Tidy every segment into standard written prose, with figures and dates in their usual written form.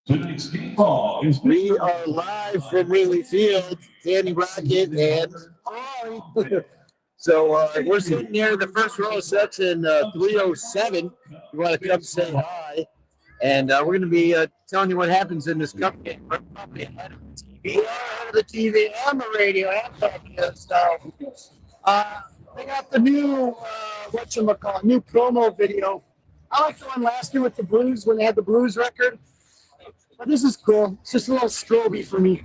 We are live from Wrigley Field, Danny Rockett and Crawly. So we're sitting near the first row section 307. You want to come say hi, and we're going to be telling you what happens in this cup game. We're probably ahead of the TV, ahead of the TV, and the radio, and podcast. So they got the new new promo video. I liked the one last year with the Blues when they had the Blues record. But this is cool. It's just a little stroby for me.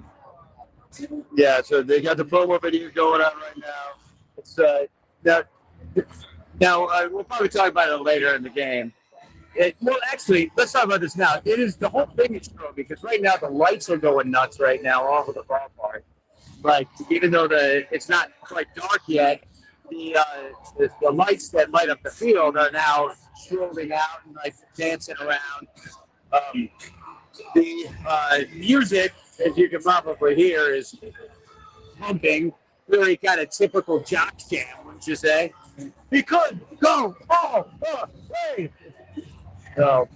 Yeah, so they got the promo video going on right now. It's now we'll probably talk about it later in the game. Well, actually, let's talk about this now. It is the whole thing is stroby because right now the lights are going nuts right now all over the ballpark. Like even though it's not quite dark yet, the lights that light up the field are now strobing out and like dancing around. The music, as you can probably hear, is pumping. Really kind of typical jock jam, wouldn't you say? He could go all the way. So,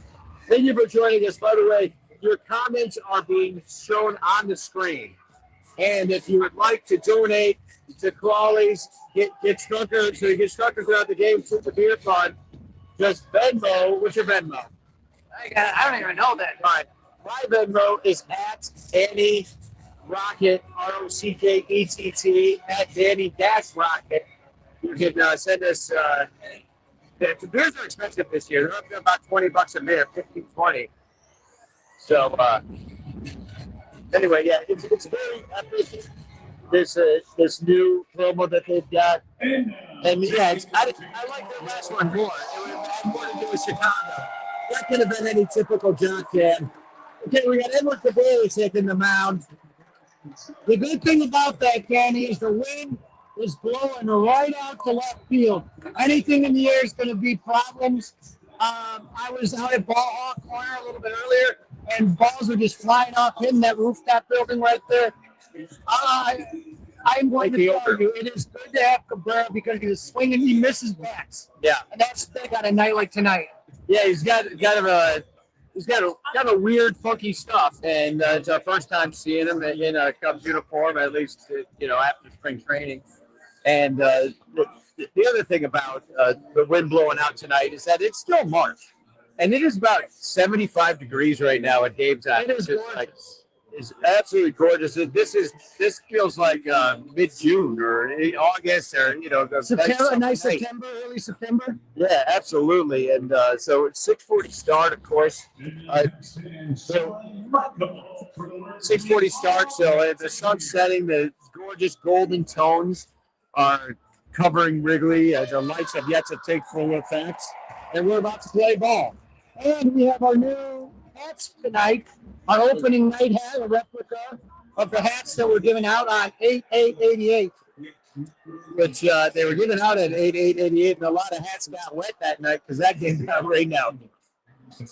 thank you for joining us. By the way, your comments are being shown on the screen. And if you would like to donate to Crawly's Get Strucker, so you get Strucker throughout the game to the beer fund, just Venmo. What's your Venmo? I don't even know that. All right. My Venmo is at Danny Rockett, Rockett, at Danny-Rockett. You can send us. The beers are expensive this year. They're up to about $20 a beer, 15, 20. So anyway, yeah, it's very epic. This new promo that they've got, and yeah, I like the last one more. It had more to do with Chicago. That could have been any typical jock jam. Okay, we got Edward Cabrera taking the mound. The good thing about that, Danny, is the wind is blowing right out to left field. Anything in the air is going to be problems. I was out at Ball Hawk Corner a little bit earlier, and balls were just flying off hitting that rooftop building right there. I'm going to tell you, it is good to have Cabrera because he was swinging, he misses bats. Yeah. And that's big on a night like tonight. Yeah, he's got a weird, funky stuff, and it's our first time seeing him in a Cubs uniform, at least after spring training. And the other thing about the wind blowing out tonight is that it's still March, and it is about 75 degrees right now at game time. It is gorgeous. It's absolutely gorgeous. This feels like mid-June or August or September, early September. Yeah, absolutely. And so it's 6:40 start, of course. So 6:40 start. So the sun's setting. The gorgeous golden tones are covering Wrigley. The lights have yet to take full effect, and we're about to play ball. And we have our new hats tonight. Our opening night hat, a replica of the hats that were given out on 8/8/88, which they were given out at 8/8/88, and a lot of hats got wet that night because that game got rained out. So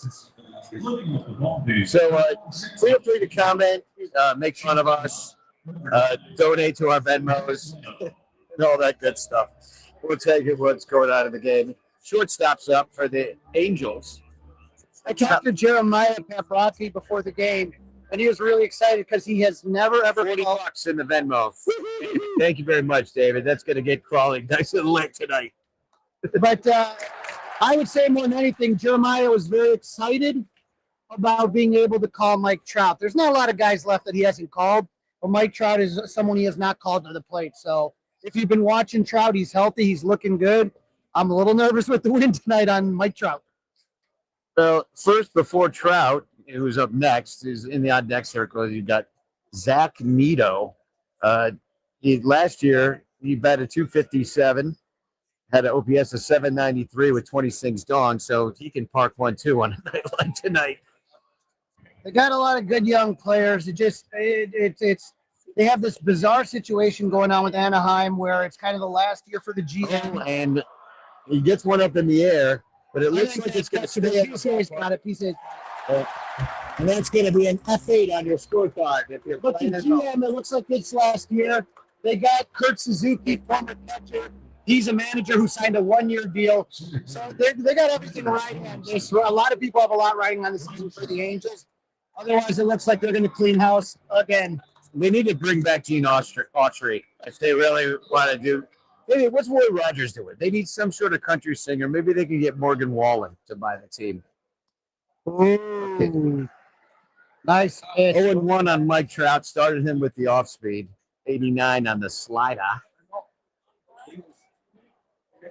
feel free to comment, make fun of us, donate to our Venmos, and all that good stuff. We'll take it what's going on in the game. Shortstop's up for the Angels. I talked to Jeremiah Paprocki before the game, and he was really excited because he has never, ever $40 in the Venmo. Thank you very much, David. That's going to get Crawly nice and lit tonight. But I would say more than anything, Jeremiah was very excited about being able to call Mike Trout. There's not a lot of guys left that he hasn't called, but Mike Trout is someone he has not called to the plate. So if you've been watching Trout, he's healthy. He's looking good. I'm a little nervous with the win tonight on Mike Trout. So first, before Trout, who's up next, is in the odd deck circle. You got Zach Neto. Last year he batted .257, had an OPS of 793 with 26 dongs, so he can park 1-2 on a night like tonight. They got a lot of good young players. They have this bizarre situation going on with Anaheim where it's kind of the last year for the GM, and he gets one up in the air. But it looks like it's going to stay. PCA's got it. PCA. And that's going to be an F8 on your scorecard. But the GM, it looks like it's last year. They got Kurt Suzuki, former catcher. He's a manager who signed a one-year deal. So they got everything riding on this. A lot of people have a lot riding on the season for the Angels. Otherwise, it looks like they're going to clean house again. They need to bring back Gene Autry if they really want to do. Maybe what's Roy Rogers doing? They need some sort of country singer. Maybe they can get Morgan Wallen to buy the team. Ooh. Nice pitch. 0-1 on Mike Trout. Started him with the off speed. 89 on the slider.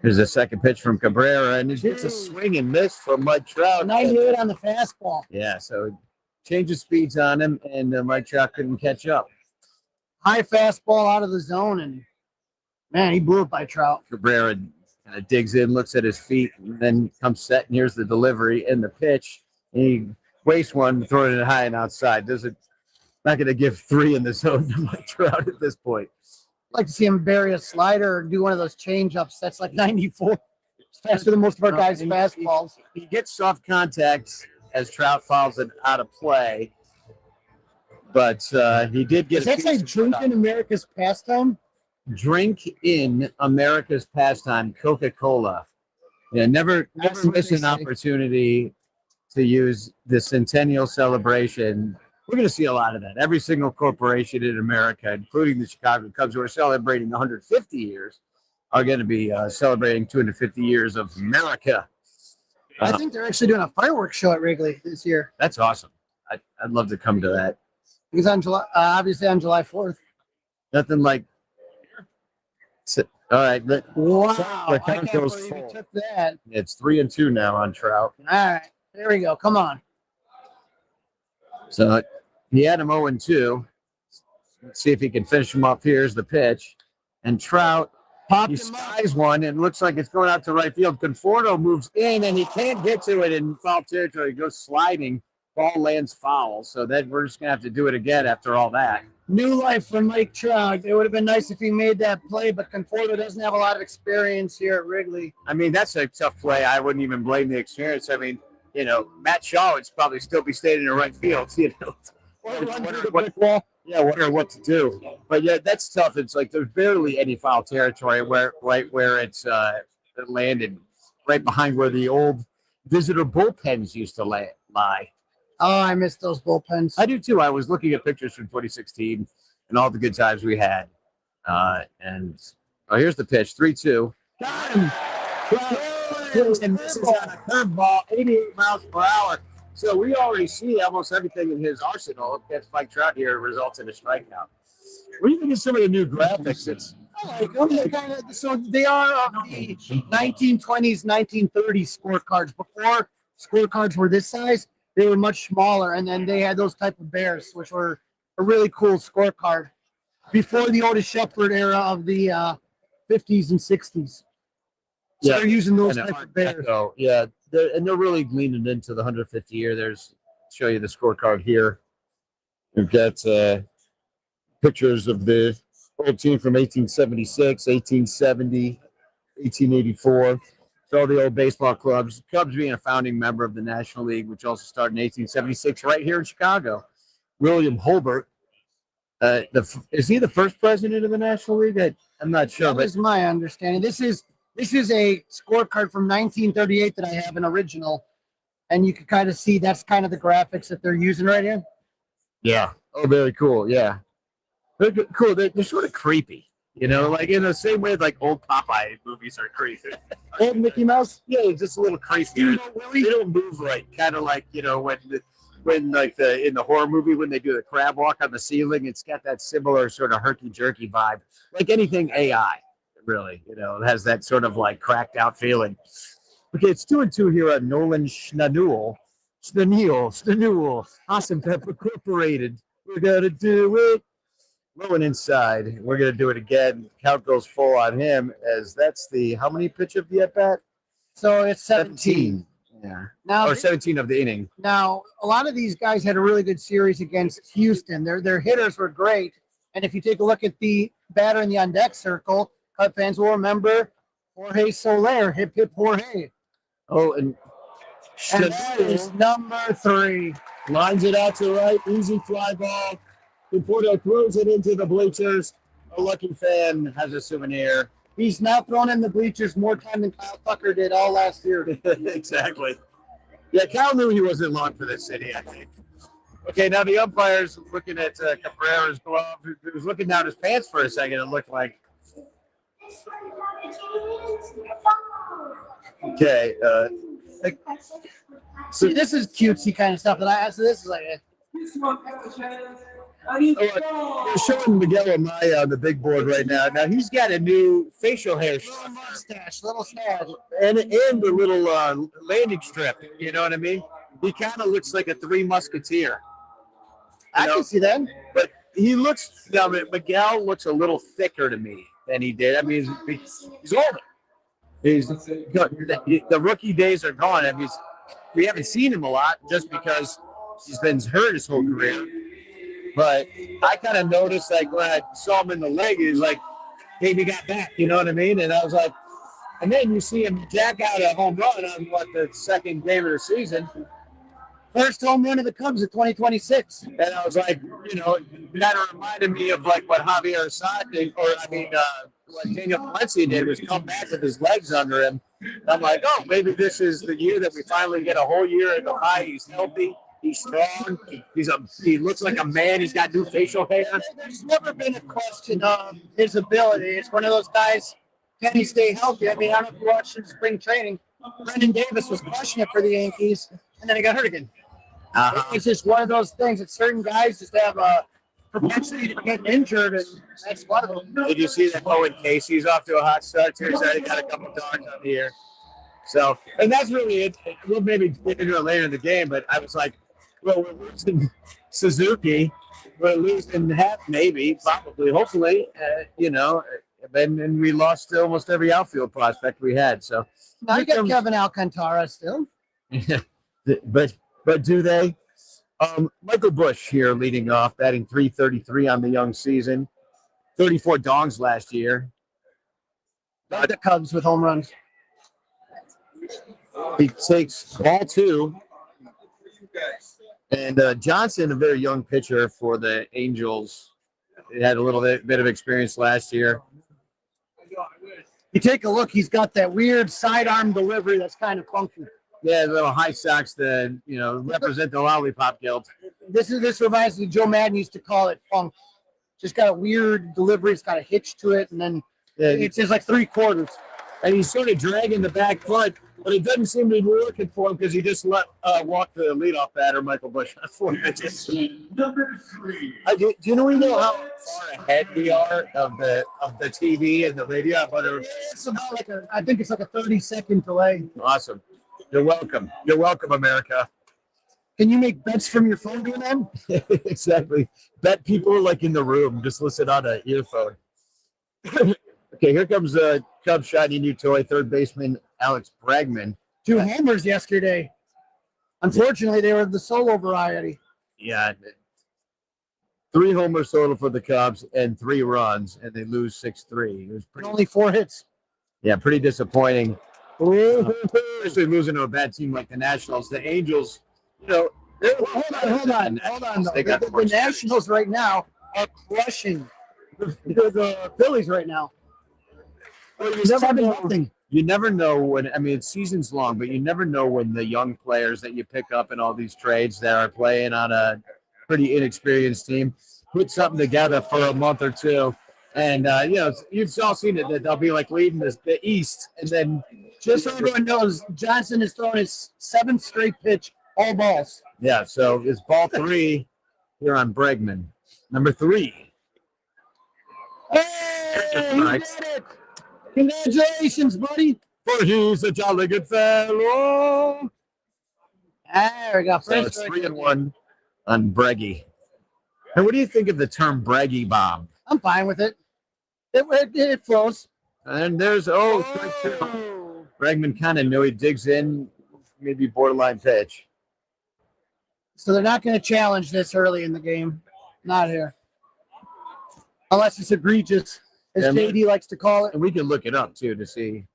Here's a second pitch from Cabrera, and it's just a swing and miss from Mike Trout. 98 on the fastball. Yeah, so changes speeds on him, and Mike Trout couldn't catch up. High fastball out of the zone, and man, he blew it by Trout. Cabrera kind of digs in, looks at his feet, and then comes set, and here's the delivery and the pitch. And he wastes one, throwing it high and outside. Not going to give 3 in the zone to Mike Trout at this point. I'd like to see him bury a slider or do one of those change-ups. That's like 94. It's faster than most of our guys' fastballs. He gets soft contact as Trout fouls it out of play. But he did get Does that say drink in America's pastime? Drink in America's pastime, Coca-Cola. Yeah, never miss an opportunity to use the centennial celebration. We're going to see a lot of that. Every single corporation in America, including the Chicago Cubs, who are celebrating 150 years, are going to be celebrating 250 years of America. I think they're actually doing a fireworks show at Wrigley this year. That's awesome. I'd love to come to that. He's on July, obviously on July 4th. Nothing like. All right. Wow. The I count can't goes believe full. he took that. It's 3-2 now on Trout. All right. There we go. Come on. So he had him 0-2. Let's see if he can finish him off. Here's the pitch. And Trout, he skies one, and looks like it's going out to right field. Conforto moves in, and he can't get to it in foul territory. He goes sliding. Ball lands foul. So then we're just going to have to do it again after all that. New life for Mike Trout. It would have been nice if he made that play, but Conforto doesn't have a lot of experience here at Wrigley. I mean, that's a tough play. I wouldn't even blame the experience. I mean, Matt Shaw would probably still be standing in right field, wondering what to do. But yeah, that's tough. It's like there's barely any foul territory where it's it landed right behind where the old visitor bullpens used to lie. Oh, I miss those bullpens. I do too. I was looking at pictures from 2016 and all the good times we had. And here's the pitch, 3-2. Got him. And this is on a curveball, 88 miles per hour. So we already see almost everything in his arsenal. If that's Mike Trout here, it results in a strikeout. What do you think of some of the new graphics? I like them. So they are of the 1920s, 1930s scorecards. Before scorecards were this size, they were much smaller, and then they had those type of bears, which were a really cool scorecard. Before the Otis Shepard era of the 50s and 60s. So they're using those type of bears. Yeah, they're really leaning into the 150 year. Show you the scorecard here. We've got pictures of the old team from 1876, 1870, 1884. So all the old baseball clubs. Cubs being a founding member of the National League, which also started in 1876 right here in Chicago. William Holbert. Is he the first president of the National League? I'm not sure. That is my understanding. This is a scorecard from 1938 that I have, an original. And you can kind of see that's kind of the graphics that they're using right here. Yeah. Oh, very cool. Yeah. They're cool. They're sort of creepy. Like in the same way like old Popeye movies are creepy. Old Mickey Mouse? Yeah, just a little creepy. They don't move right. Kind of like, when like in the horror movie when they do the crab walk on the ceiling, it's got that similar sort of herky-jerky vibe. Like anything AI, really. It has that sort of like cracked out feeling. Okay, it's 2-2 here on Nolan Schnanuel, Awesome Pepper Incorporated. We're gonna do it. Rolling inside. We're going to do it again. Count goes full on him as that's the how many pitch of the at bat? So it's 17. Yeah. Now 17 of the inning. Now a lot of these guys had a really good series against Houston. Their hitters were great. And if you take a look at the batter in the on deck circle, Cub fans will remember Jorge Soler, hip hip Jorge. Oh, and that is number 3. Lines it out to right, easy fly ball. Conforto throws it into the bleachers. A lucky fan has a souvenir. He's now thrown in the bleachers more time than Kyle Tucker did all last year. Exactly. Yeah, Kyle knew he wasn't long for this city, I think. Okay, now the umpire's looking at Cabrera's glove. He was looking down his pants for a second, it looked like. Okay. So this is cutesy kind of stuff that I. So this is like. We're showing Miguel Amaya on the big board right now. Now he's got a new facial hair Mustache, little stash, and the little landing strip. You know what I mean? He kind of looks like a Three Musketeer. I can see that. But he looks. Now Miguel looks a little thicker to me than he did. I mean, he's older. The rookie days are gone. I mean, we haven't seen him a lot just because he's been hurt his whole career. But I kind of noticed, like, when I saw him in the leg, he was like, hey, he got back, you know what I mean? And I was like, and then you see him jack out a home run on, the second game of the season. First home run of the Cubs at 2026. And I was like, that reminded me of, like, what Javier Assad did, what Daniel Valencia did was come back with his legs under him. And I'm like, oh, maybe this is the year that we finally get a whole year in the high. He's healthy. He's strong. He looks like a man. He's got new facial hair. There's never been a question of his ability. It's one of those guys, can he stay healthy? I mean, I don't know if you watched in spring training. Brendan Davis was crushing it for the Yankees, and then he got hurt again. It's just one of those things that certain guys just have a propensity to get injured, and that's one of them. Did you see that Owen Casey's off to a hot start too? So he got a couple dogs on the air. So, and that's really it. We'll maybe get into it later in the game, but I was like, well, we're losing Suzuki. We're losing Hep, maybe, probably, hopefully, and we lost almost every outfield prospect we had. So now you got Kevin Alcantara still. but do they? Michael Busch here leading off, batting .333 on the young season, 34 dongs last year. The Cubs with home runs. He takes ball 2. And Johnson, a very young pitcher for the Angels, he had a little bit of experience last year. You take a look, he's got that weird sidearm delivery that's kind of funky. Yeah, little high socks that represent the lollipop guild. This reminds me, Joe Madden used to call it funk. Just got a weird delivery, it's got a hitch to it, and then it's just like 3/4. And he's sort of dragging the back foot, but it doesn't seem to be working for him because he just walk the leadoff batter, Michael Busch, on 4 pitches. Number 3. Do you know how far ahead we are of the TV and the radio? It's about like I think it's like a 30-second delay. Awesome. You're welcome. You're welcome, America. Can you make bets from your phone doing that? Exactly. Bet people are like in the room. Just listen on an earphone. Okay, here comes Cubs shiny new toy, third baseman Alex Bregman. 2 homers yesterday. Unfortunately, they were the solo variety. Yeah. 3 homers total for the Cubs and 3 runs, and they lose 6-3. It was only 4 hits. Yeah, pretty disappointing. Especially losing to a bad team like the Nationals. The Angels, hold on. The Nationals right now are crushing the Phillies right now. Well, you never know when. I mean, it's seasons long, but you never know when the young players that you pick up in all these trades that are playing on a pretty inexperienced team put something together for a month or two. And, you've all seen it that they'll be like leading the East. And then just so everyone knows, Johnson has thrown his 7th straight pitch, all balls. Yeah, so it's ball 3 here on Bregman. Number 3. Hey, he did it. Congratulations, buddy. For he's a jolly good fellow. There we go. So it's 3-1 on Breggy. And what do you think of the term Breggy bomb? I'm fine with it. It flows. And there's strike 2. Bregman kind of knew he digs in, maybe borderline pitch. So they're not going to challenge this early in the game. Not here. Unless it's egregious, as JD likes to call it. And we can look it up, too, to see.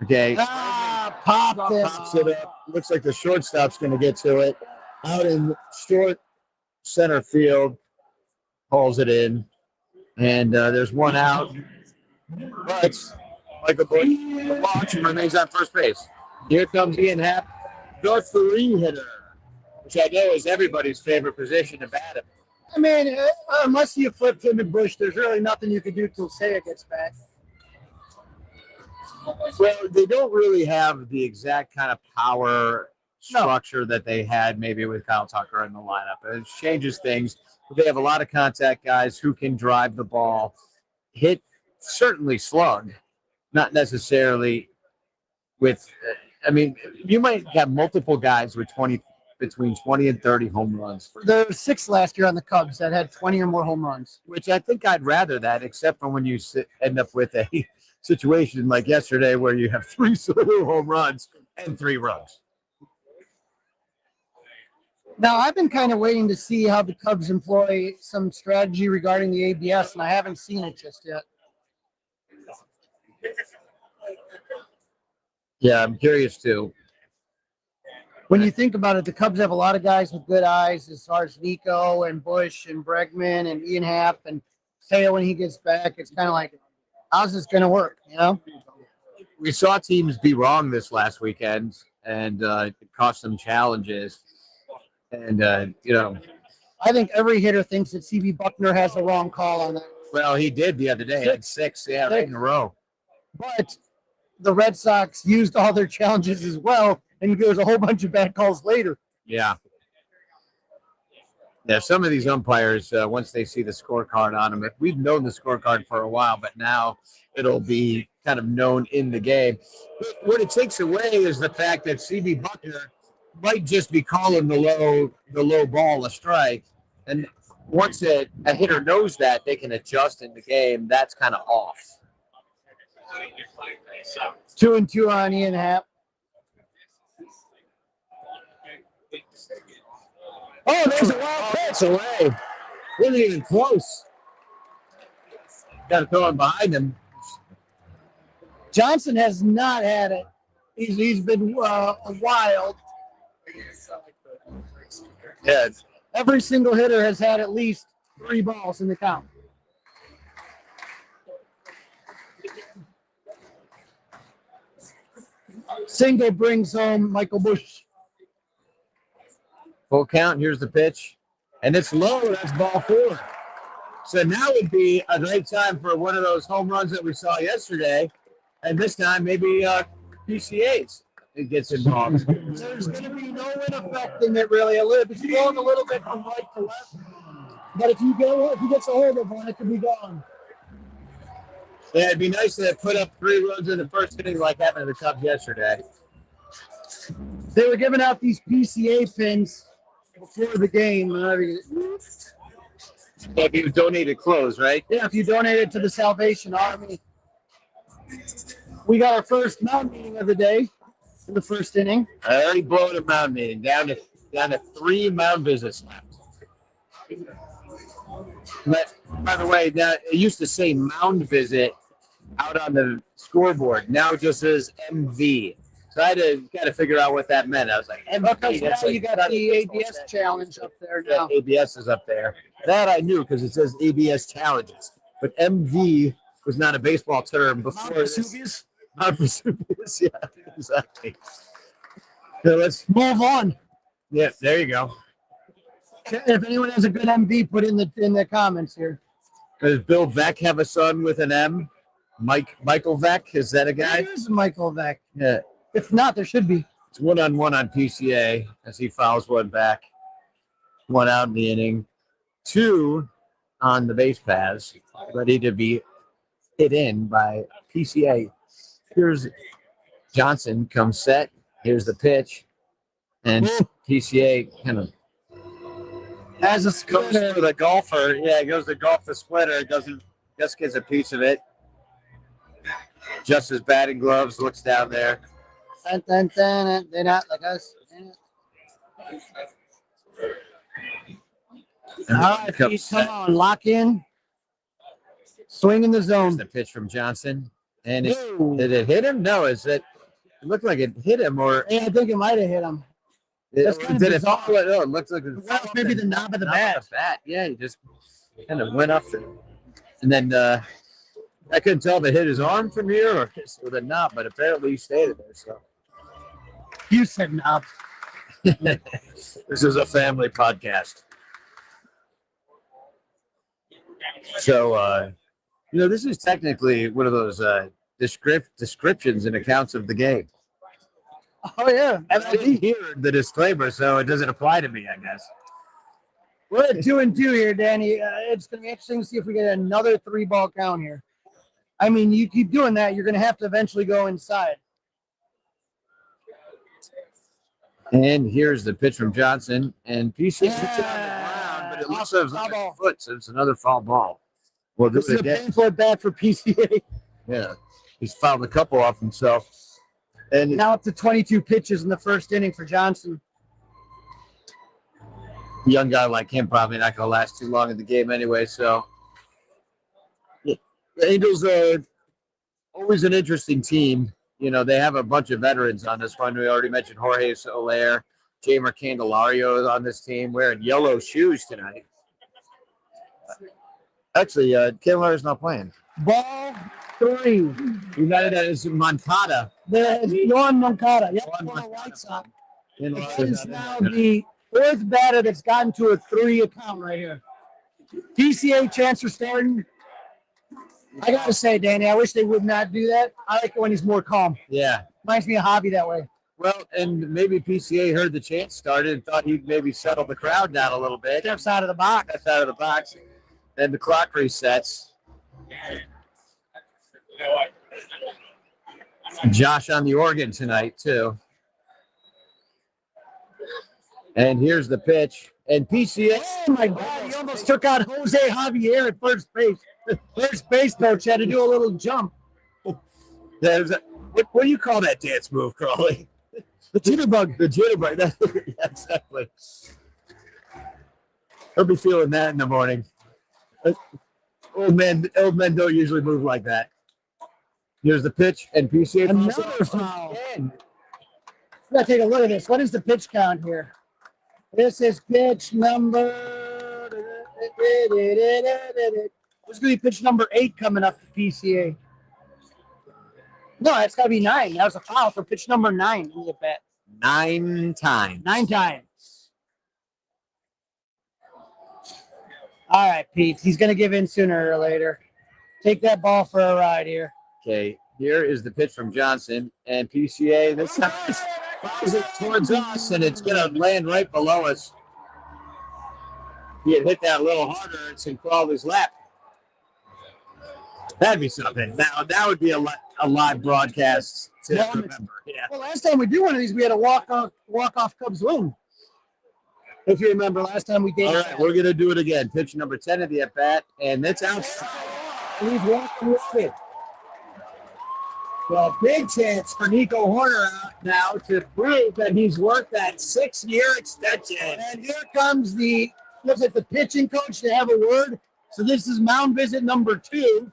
Okay. Pops it up. Looks like the shortstop's going to get to it. Out in short center field. Calls it in. And there's 1 out. But Michael Busch walks and remains on first base. Here comes Ian Happ, the 3 hitter. which I know is everybody's favorite position to bat him. I mean, unless you flip him and Bush, there's really nothing you can do till Seiya gets back. Well, they don't really have the exact kind of power structure that they had maybe with Kyle Tucker in the lineup. It changes things. They have a lot of contact guys who can drive the ball, hit, certainly slug, not necessarily with. I mean, you might have multiple guys with between 20 and 30 home runs. There were 6 last year on the Cubs that had 20 or more home runs. Which I think I'd rather that, except for when you end up with a situation like yesterday where you have 3 solo home runs and 3 runs. Now, I've been kind of waiting to see how the Cubs employ some strategy regarding the ABS, and I haven't seen it just yet. Yeah, I'm curious too. When you think about it, the Cubs have a lot of guys with good eyes as far as Nico and Bush and Bregman and Ian Happ and Teo when he gets back. It's kind of like, how's this going to work, you know? We saw teams be wrong this last weekend, and it cost them challenges. And, you know. I think every hitter thinks that C.B. Buckner has the wrong call on that. Well, he did the other day. Had 6, right in a row. But the Red Sox used all their challenges as well, and there was a whole bunch of bad calls later. Yeah. Yeah, some of these umpires, once they see the scorecard on them, we've known the scorecard for a while, but now it'll be kind of known in the game. What it takes away is the fact that C.B. Buckner might just be calling the low ball a strike, and once a hitter knows that, they can adjust in the game. That's kind of off. 2-2 on Ian Happ. Oh, there's a wild pitch away. Wasn't even close. Got to throw it behind him. Johnson has not had it. He's been wild. Yeah. Every single hitter has had at least 3 balls in the count. Single brings home Michael Bush. Full count. Here's the pitch. And it's low. That's ball 4. So now would be a great time for one of those home runs that we saw yesterday. And this time, maybe PCAs. It gets involved. There's going to be no wind effect in it, really. It's blowing a little bit from right to left. But if he gets a hold of one, it could be gone. Yeah, it'd be nice to put up 3 runs in the first inning like happened to the Cubs yesterday. They were giving out these PCA pins before the game. If you donated clothes, right? Yeah, if you donated to the Salvation Army. We got our first mound meeting of the day in the first inning. I already blew a mound meeting down to 3 mound visits left. But, by the way, now it used to say mound visit out on the scoreboard. Now it just says MV. So I had to kind of figure out what that meant. I was like, MV. Because now you got the ABS challenge up there now. Yeah, ABS is up there. That I knew because it says ABS challenges. But MV was not a baseball term before. Mount Vesuvius? Mount Vesuvius, yeah, exactly. So let's move on. Yeah, there you go. If anyone has a good MV, put it in the comments here. Does Bill Veck have a son with an M? Michael Veck, is that a guy? There is Michael Veck. Yeah. If not, there should be. It's 1-on-1 on PCA as he fouls one back. 1 out in the inning. 2 on the base paths, ready to be hit in by PCA. Here's Johnson comes set. Here's the pitch. And PCA kind of as a goes for the golfer. Yeah, goes to golf the splitter. Just gets a piece of it. Just his batting gloves, looks down there. They're not like us. All right, Pete, come on, lock in. Swing in the zone. The pitch from Johnson. And did it hit him? No, it looked like it hit him, or yeah, I think it might have hit him. Did it fall? No, it looks like it fell. Maybe the knob of the bat. Yeah, he just kind of went off and then I couldn't tell if it hit his arm from here or the knob, but apparently he stayed there. So you said knob. This is a family podcast. So, this is technically one of those descriptions and accounts of the game. Oh yeah, I didn't hear the disclaimer, so it doesn't apply to me, I guess. we're at 2-2 here, Danny. It's going to be interesting to see if we get another 3-ball count here. I mean, you keep doing that, you're going to have to eventually go inside. And here's the pitch from Johnson, and PC hits it on the Yeah. ground, but it looks Awesome like foul a ball. foot, so it's another foul ball. We'll do This it is a again. painful at bat for PCA. Yeah, he's fouled a couple off himself. And Now up to 22 pitches in the first inning for Johnson. a young guy like him probably not going to last too long in the game anyway. So the Angels are always an interesting team. They have a bunch of veterans on this one. We already mentioned Jorge Soler. Jamer Candelario is on this team wearing yellow shoes tonight. Actually, Candelario's not playing. Ball 3. You got it as Moncada. Yohan Moncada. Yep, Yohan for the Moncada. White Sox. Candelario's That is not now in there. the 4th batter that's gotten to a 3 account right here. PCA chance for starting. I got to say, Danny, I wish they would not do that. I like it when he's more calm. Yeah. Reminds me of Hobby that way. Well, and maybe PCA heard the chant started and thought he'd maybe settle the crowd down a little bit. Steps out of the box. That's out of the box. Then the clock resets. Josh on the organ tonight, too. And here's the pitch. And PCA. Oh, my God. He almost took out Jose Javier at first base. First base coach had to do a little jump. What do you call that dance move, Crawly? The jitterbug. The jitterbug. Yeah, exactly. He'll be feeling that in the morning. Old men don't usually move like that. Here's the pitch, and PCA. Another foul. We gotta take a look at this. What is the pitch count here? This is pitch number. What's going to be pitch number 8 coming up to PCA? No, that's got to be 9. That was a foul for pitch number 9. Look at that. 9 times. 9 times. All right, Pete. He's going to give in sooner or later. Take that ball for a ride here. Okay, here is the pitch from Johnson, and PCA. This time fires it towards us, and it's going to land right below us. He had hit that a little harder. It's in Crawly's lap. That'd be something. Now that would be a live broadcast to remember. Yeah. Well, last time we did one of these, we had a walk-off Cubs win. If you remember, last time we did. All right, we're going to do it again. Pitch number 10 of the at-bat, and that's outside. He's walking with it. Well, big chance for Nico Horner out now to prove that he's worth that 6-year extension. And here comes looks like the pitching coach to have a word. So this is mound visit number 2.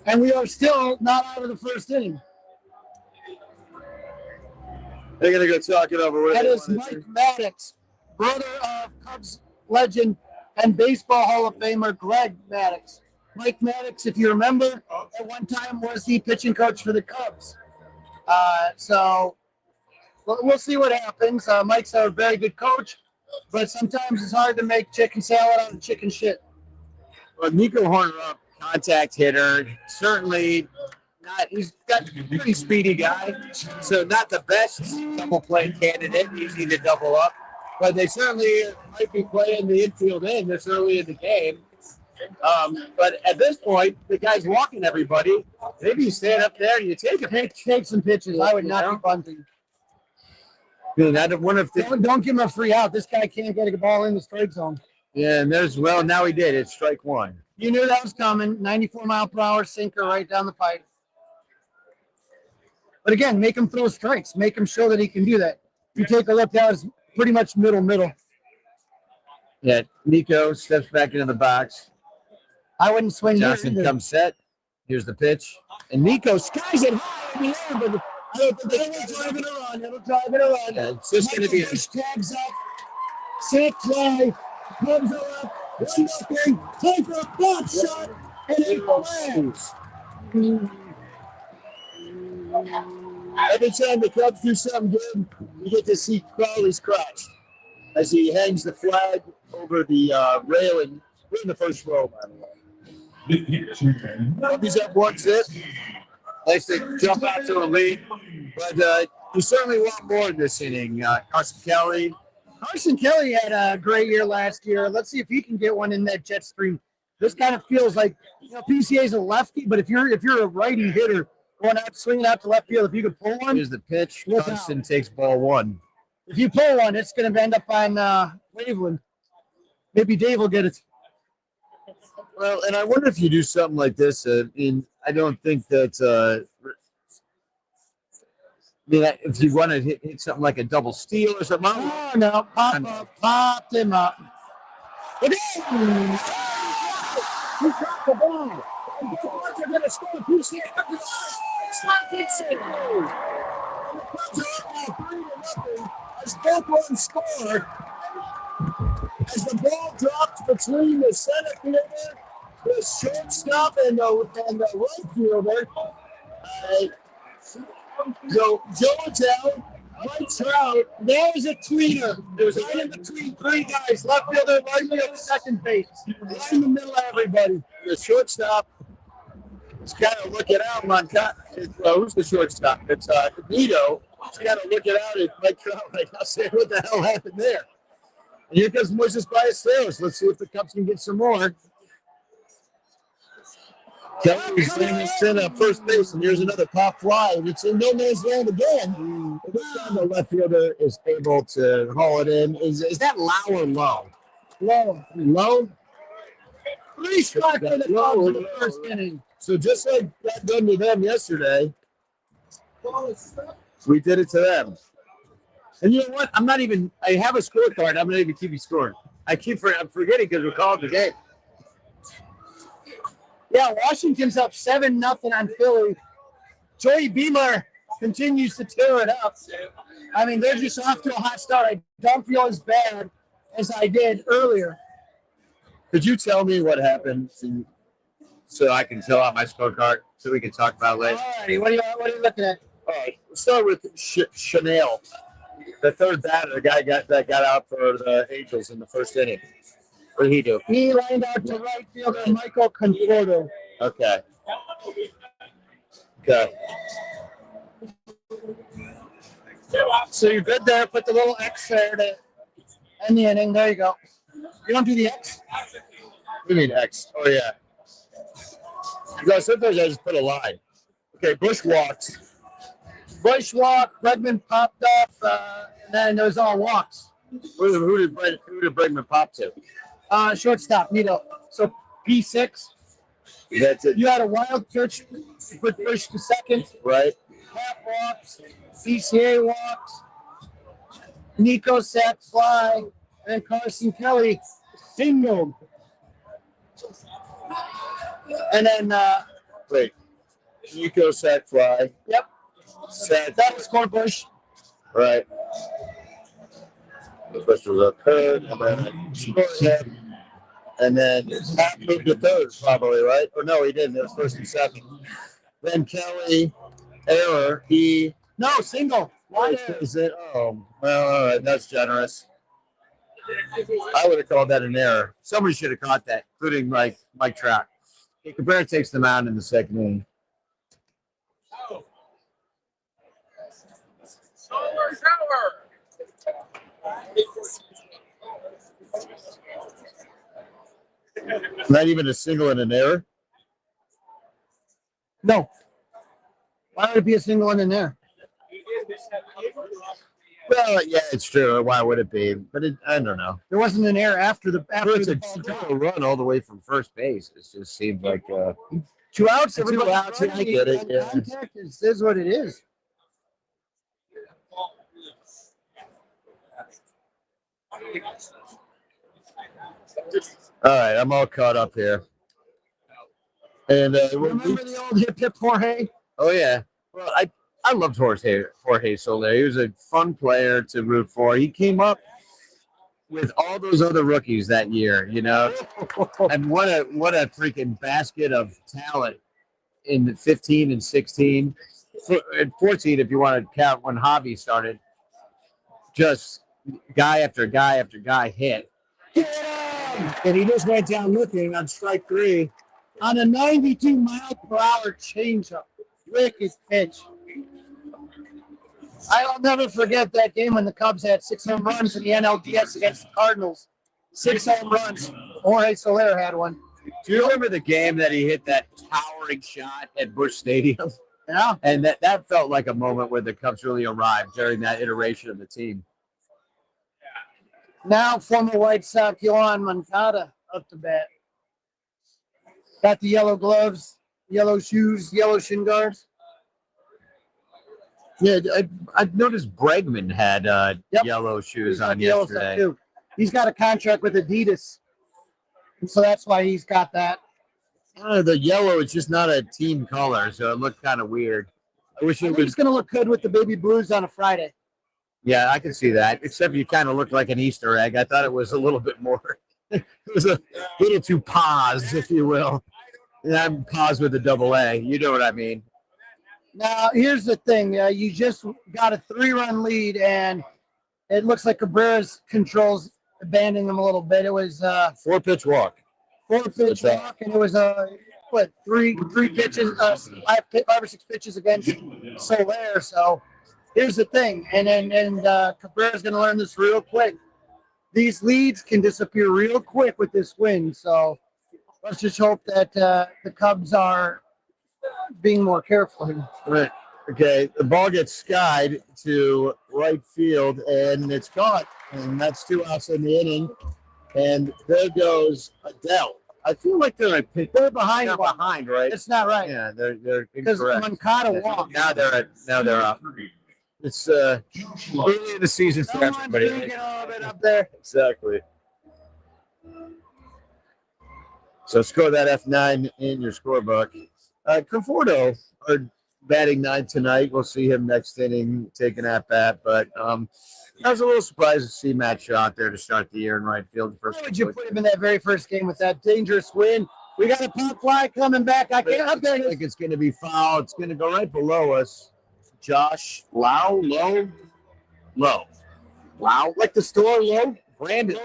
And we are still not out of the first inning. They're going to go talk it over. That is Mike Maddox, brother of Cubs legend and Baseball Hall of Famer Greg Maddox. Mike Maddox, if you remember, at one time was the pitching coach for the Cubs. So we'll see what happens. Mike's a very good coach, but sometimes it's hard to make chicken salad out of chicken shit. Well, Nico Horner up, contact hitter, certainly not. He's got a pretty speedy guy, so not the best double play candidate, easy to double up, but they certainly might be playing the infield in this early in the game. But at this point, the guy's walking everybody. Maybe you stand up there and you take a pitch. Take some pitches. I would not be bunting. I wonder if Don't give him a free out. This guy can't get a ball in the strike zone. Yeah, and now he did. It's strike 1. You knew that was coming. 94-mile-per-hour sinker right down the pipe. But again, make him throw strikes. Make him show that he can do that. If you take a look, that was pretty much middle. Yeah, Nico steps back into the box. I wouldn't swing here Johnson either. comes set. Here's the pitch. And Nico skies it high in the air, but I don't think It'll drive it around. It'll drive it around. Yeah, it's just going to be Bush tags up. Sack fly. Cubs are up. 1-0. Time for a pot shot. And it lands. Every time the Cubs do something good, you get to see Crawly's crotch as he hangs the flag over the railing. We're in the first row, by the way. He's up 1-0. Nice to jump out to a lead, but you certainly want more in this inning. Carson Kelly had a great year last year. Let's see if he can get one in that jet stream. This kind of feels like, PCA is a lefty, but if you're a righty hitter going out swinging out to left field, if you could pull one, here's the pitch. Carson takes ball 1. If you pull one, it's going to end up on Waveland. Maybe Dave will get it. Well, and I wonder if you do something like this. I don't think that. If you want to hit something like a double steal or something. Oh, no. Popped him up. He dropped the ball. And the Cubs are going to score. PCA. It's not fixing. And the Cubs are up 3-0 as both runs score. As the ball drops between the center fielder, the shortstop, and the right fielder. So Joe Attell, Mike Trout, there's a tweener. It was right in between 3 guys, left fielder, right fielder, second base. Right in the middle of everybody. The shortstop is kind of looking out. Who's the shortstop? It's Nito. He's kind of looking out at Mike Trout like, I say, what the hell happened there? And here comes Moises Ballesteros. Let's see if the Cubs can get some more. Kelly's in at first base, and here's another pop fly, and it's in no man's land again. And this time the left fielder is able to haul it in. Is that low or low? Low. Low? 3 strikes for the Cubs in the first inning. So just like that done to them yesterday, we did it to them. And you know what? I have a scorecard. I'm not even keeping score. I'm forgetting because we're calling the game. Yeah, Washington's up 7-0 on Philly. Joey Beamer continues to tear it up. I mean, they're just off to a hot start. I don't feel as bad as I did earlier. Could you tell me what happened so I can fill out my scorecard so we can talk about it later? All righty, what are you looking at? All right, let's start with Chanel, the third batter, the guy that got out for the Angels in the first inning. What did he do? He lined out to right fielder Michael Conforto. Okay. So you're good there. Put the little X there to end the inning. There you go. You don't do the X? What do you mean X? Oh, yeah. Because sometimes I just put a line. Okay, Bush walked. Bush walked. Bregman popped up. And then there's all walks. Who did Bregman pop to? Shortstop, Nito. So P6. That's it. You had a wild pitch, put Bush to second. Right. Cap walks. CCA walks. Nico sack fly. And then Carson Kelly singled. And then wait. Nico sack fly. Yep. That was score Bush. Right. The Bush was up third, and then scored him. And then Pat moved to third, probably, right? Or no, he didn't. It was first and second. Then Kelly, error. Single. Why is it? Oh, well, all right. That's generous. I would have called that an error. Somebody should have caught that, including Mike Trout. Cabrera takes them out in the second inning. Not even a single and an error? No. Why would it be a single and an error? Well, yeah, it's true. Why would it be? But I don't know. There wasn't an error after the it's a run all the way from first base. It just seemed like 2 outs. 2 outs. I get it. Yeah. Contact is what it is. All right, I'm all caught up here. And remember the old hip Jorge? Oh yeah. Well, I loved Jorge Soler. He was a fun player to root for. He came up with all those other rookies that year, and what a freaking basket of talent in 15 and 16. and 14 if you want to count when Hobby started. Just guy after guy after guy hit. And he just went down looking on strike 3. On a 92-mile-per-hour changeup. Wicked pitch. I'll never forget that game when the Cubs had 6 home runs in the NLDS against the Cardinals. 6 home runs. Jorge Soler had one. Do you remember the game that he hit that towering shot at Busch Stadium? Yeah. And that felt like a moment where the Cubs really arrived during that iteration of the team. Now, former White Sox Yohan Moncada up to bat. Got the yellow gloves, yellow shoes, yellow shin guards. Yeah, I noticed Bregman had yellow shoes on yesterday. Too. He's got a contract with Adidas, and so that's why he's got that. The yellow is just not a team color, so it looked kind of weird. I wish it was. He's going to look good with the baby blues on a Friday. Yeah, I can see that. Except you kind of looked like an Easter egg. I thought it was a little bit more. It was a little too paused, if you will. And I'm paused with a double A. You know what I mean? Now, here's the thing. You just got a 3-run lead, and it looks like Cabrera's controls abandoning them a little bit. It was 4-pitch walk. 4-pitch walk, and it was three pitches, 5 or 6 pitches against Soler. So here's the thing, and Cabrera's going to learn this real quick. These leads can disappear real quick with this win. So let's just hope that the Cubs are being more careful here. Right. Okay. The ball gets skied to right field, and it's caught. And that's 2 outs in the inning. And there goes Adele. I feel like they're behind. They're behind, right? It's not right. Yeah, they're because Moncada walked. Now they're up. It's early in the season for everybody. Drinking all of it up there. Exactly. So score that F9 in your scorebook. Conforto are batting 9th tonight. We'll see him next inning taking at bat. But I was a little surprised to see Matt Shaw out there to start the year in right field. Why would you put him in that very first game with that dangerous win? We got a pop fly coming back. I can't up there. I think it's going to be foul. It's going to go right below us. Josh Lowe, like the store Lowe. Brandon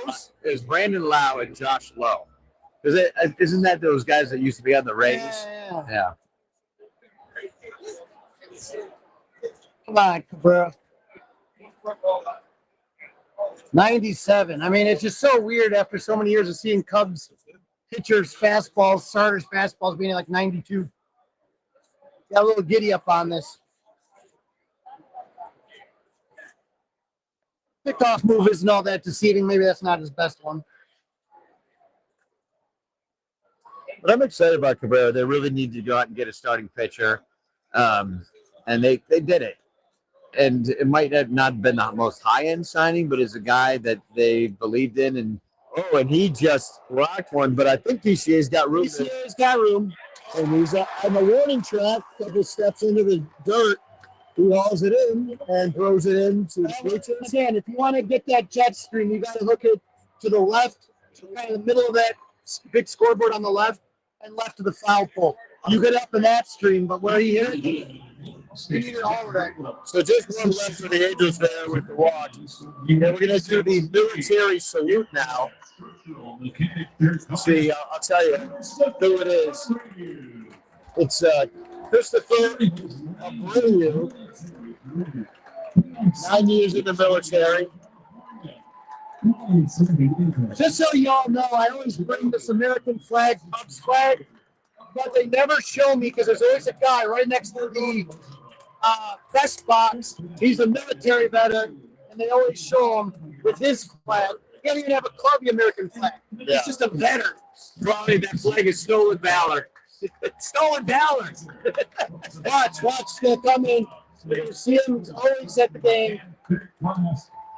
is Brandon Lowe and Josh Lowe. Isn't that those guys that used to be on the Rays? Yeah. Come on, Cabrera. 97. I mean, it's just so weird after so many years of seeing Cubs pitchers' fastballs, starters' fastballs being like 92. Got a little giddy up on this. Pickoff move isn't all that deceiving. Maybe that's not his best one. But I'm excited about Cabrera. They really need to go out and get a starting pitcher. And they did it. And it might have not been the most high-end signing, but it's a guy that they believed in. And he just rocked one. But I think PCA's got room. PCA's got room. And he's on the warning track, a couple steps into the dirt. He hauls it in and throws it into the pitcher. Again, if you want to get that jet stream, you got to hook it to the left, kind of the middle of that big scoreboard on the left, and left of the foul pole. You get up in that stream, but where he hit it, you need it all of that. So just one left for the Angels there with the walk. And we're going to do the military salute now. See, I'll tell you who it is. It's Christopher Abreu, 9 years in the military. Just so y'all know, I always bring this American flag, Cubs flag, but they never show me because there's always a guy right next to the press box. He's a military veteran, and they always show him with his flag. He doesn't even have a club American flag. Yeah. He's just a veteran. Probably that flag is stolen valor. Stolen valor. Watch, they'll come in. You're going to see him always at the game.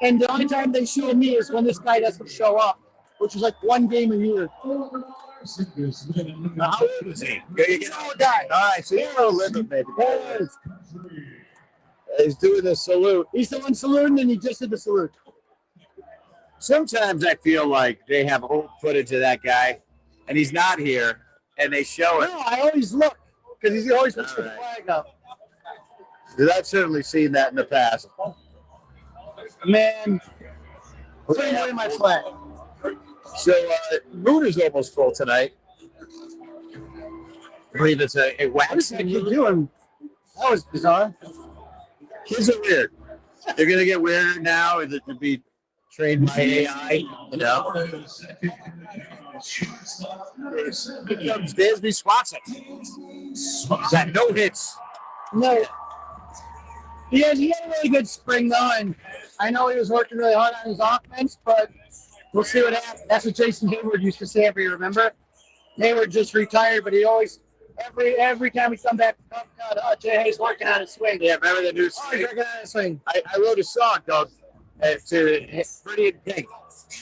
And the only time they show me is when this guy doesn't show up, which is like one game a year. How old is he? He's an old guy. All right, so you're a limit, baby. He's doing the salute. He's the one saluting, and he just did the salute. Sometimes I feel like they have old footage of that guy, and he's not here, and they show it. No, I always look because he's always puts the flag up. Because I've certainly seen that in the past. Man, put away my flag. So moon is almost full tonight. I believe it's a What is wax. that kid doing? That was bizarre. Kids are weird. They're gonna get weirder now, and to be trained by AI. You know. Here comes Dansby Swanson. Got no hits. No. He had a really good spring though, and I know he was working really hard on his offense, but we'll see what happens. That's what Jason Hayward used to say every year, remember? Hayward just retired, but he always every time we come back to Cup, Jay Hayes working on his swing. Yeah, remember the new Oh, swing? he's working on his swing. I wrote a song, Doug, to Pretty in Pink.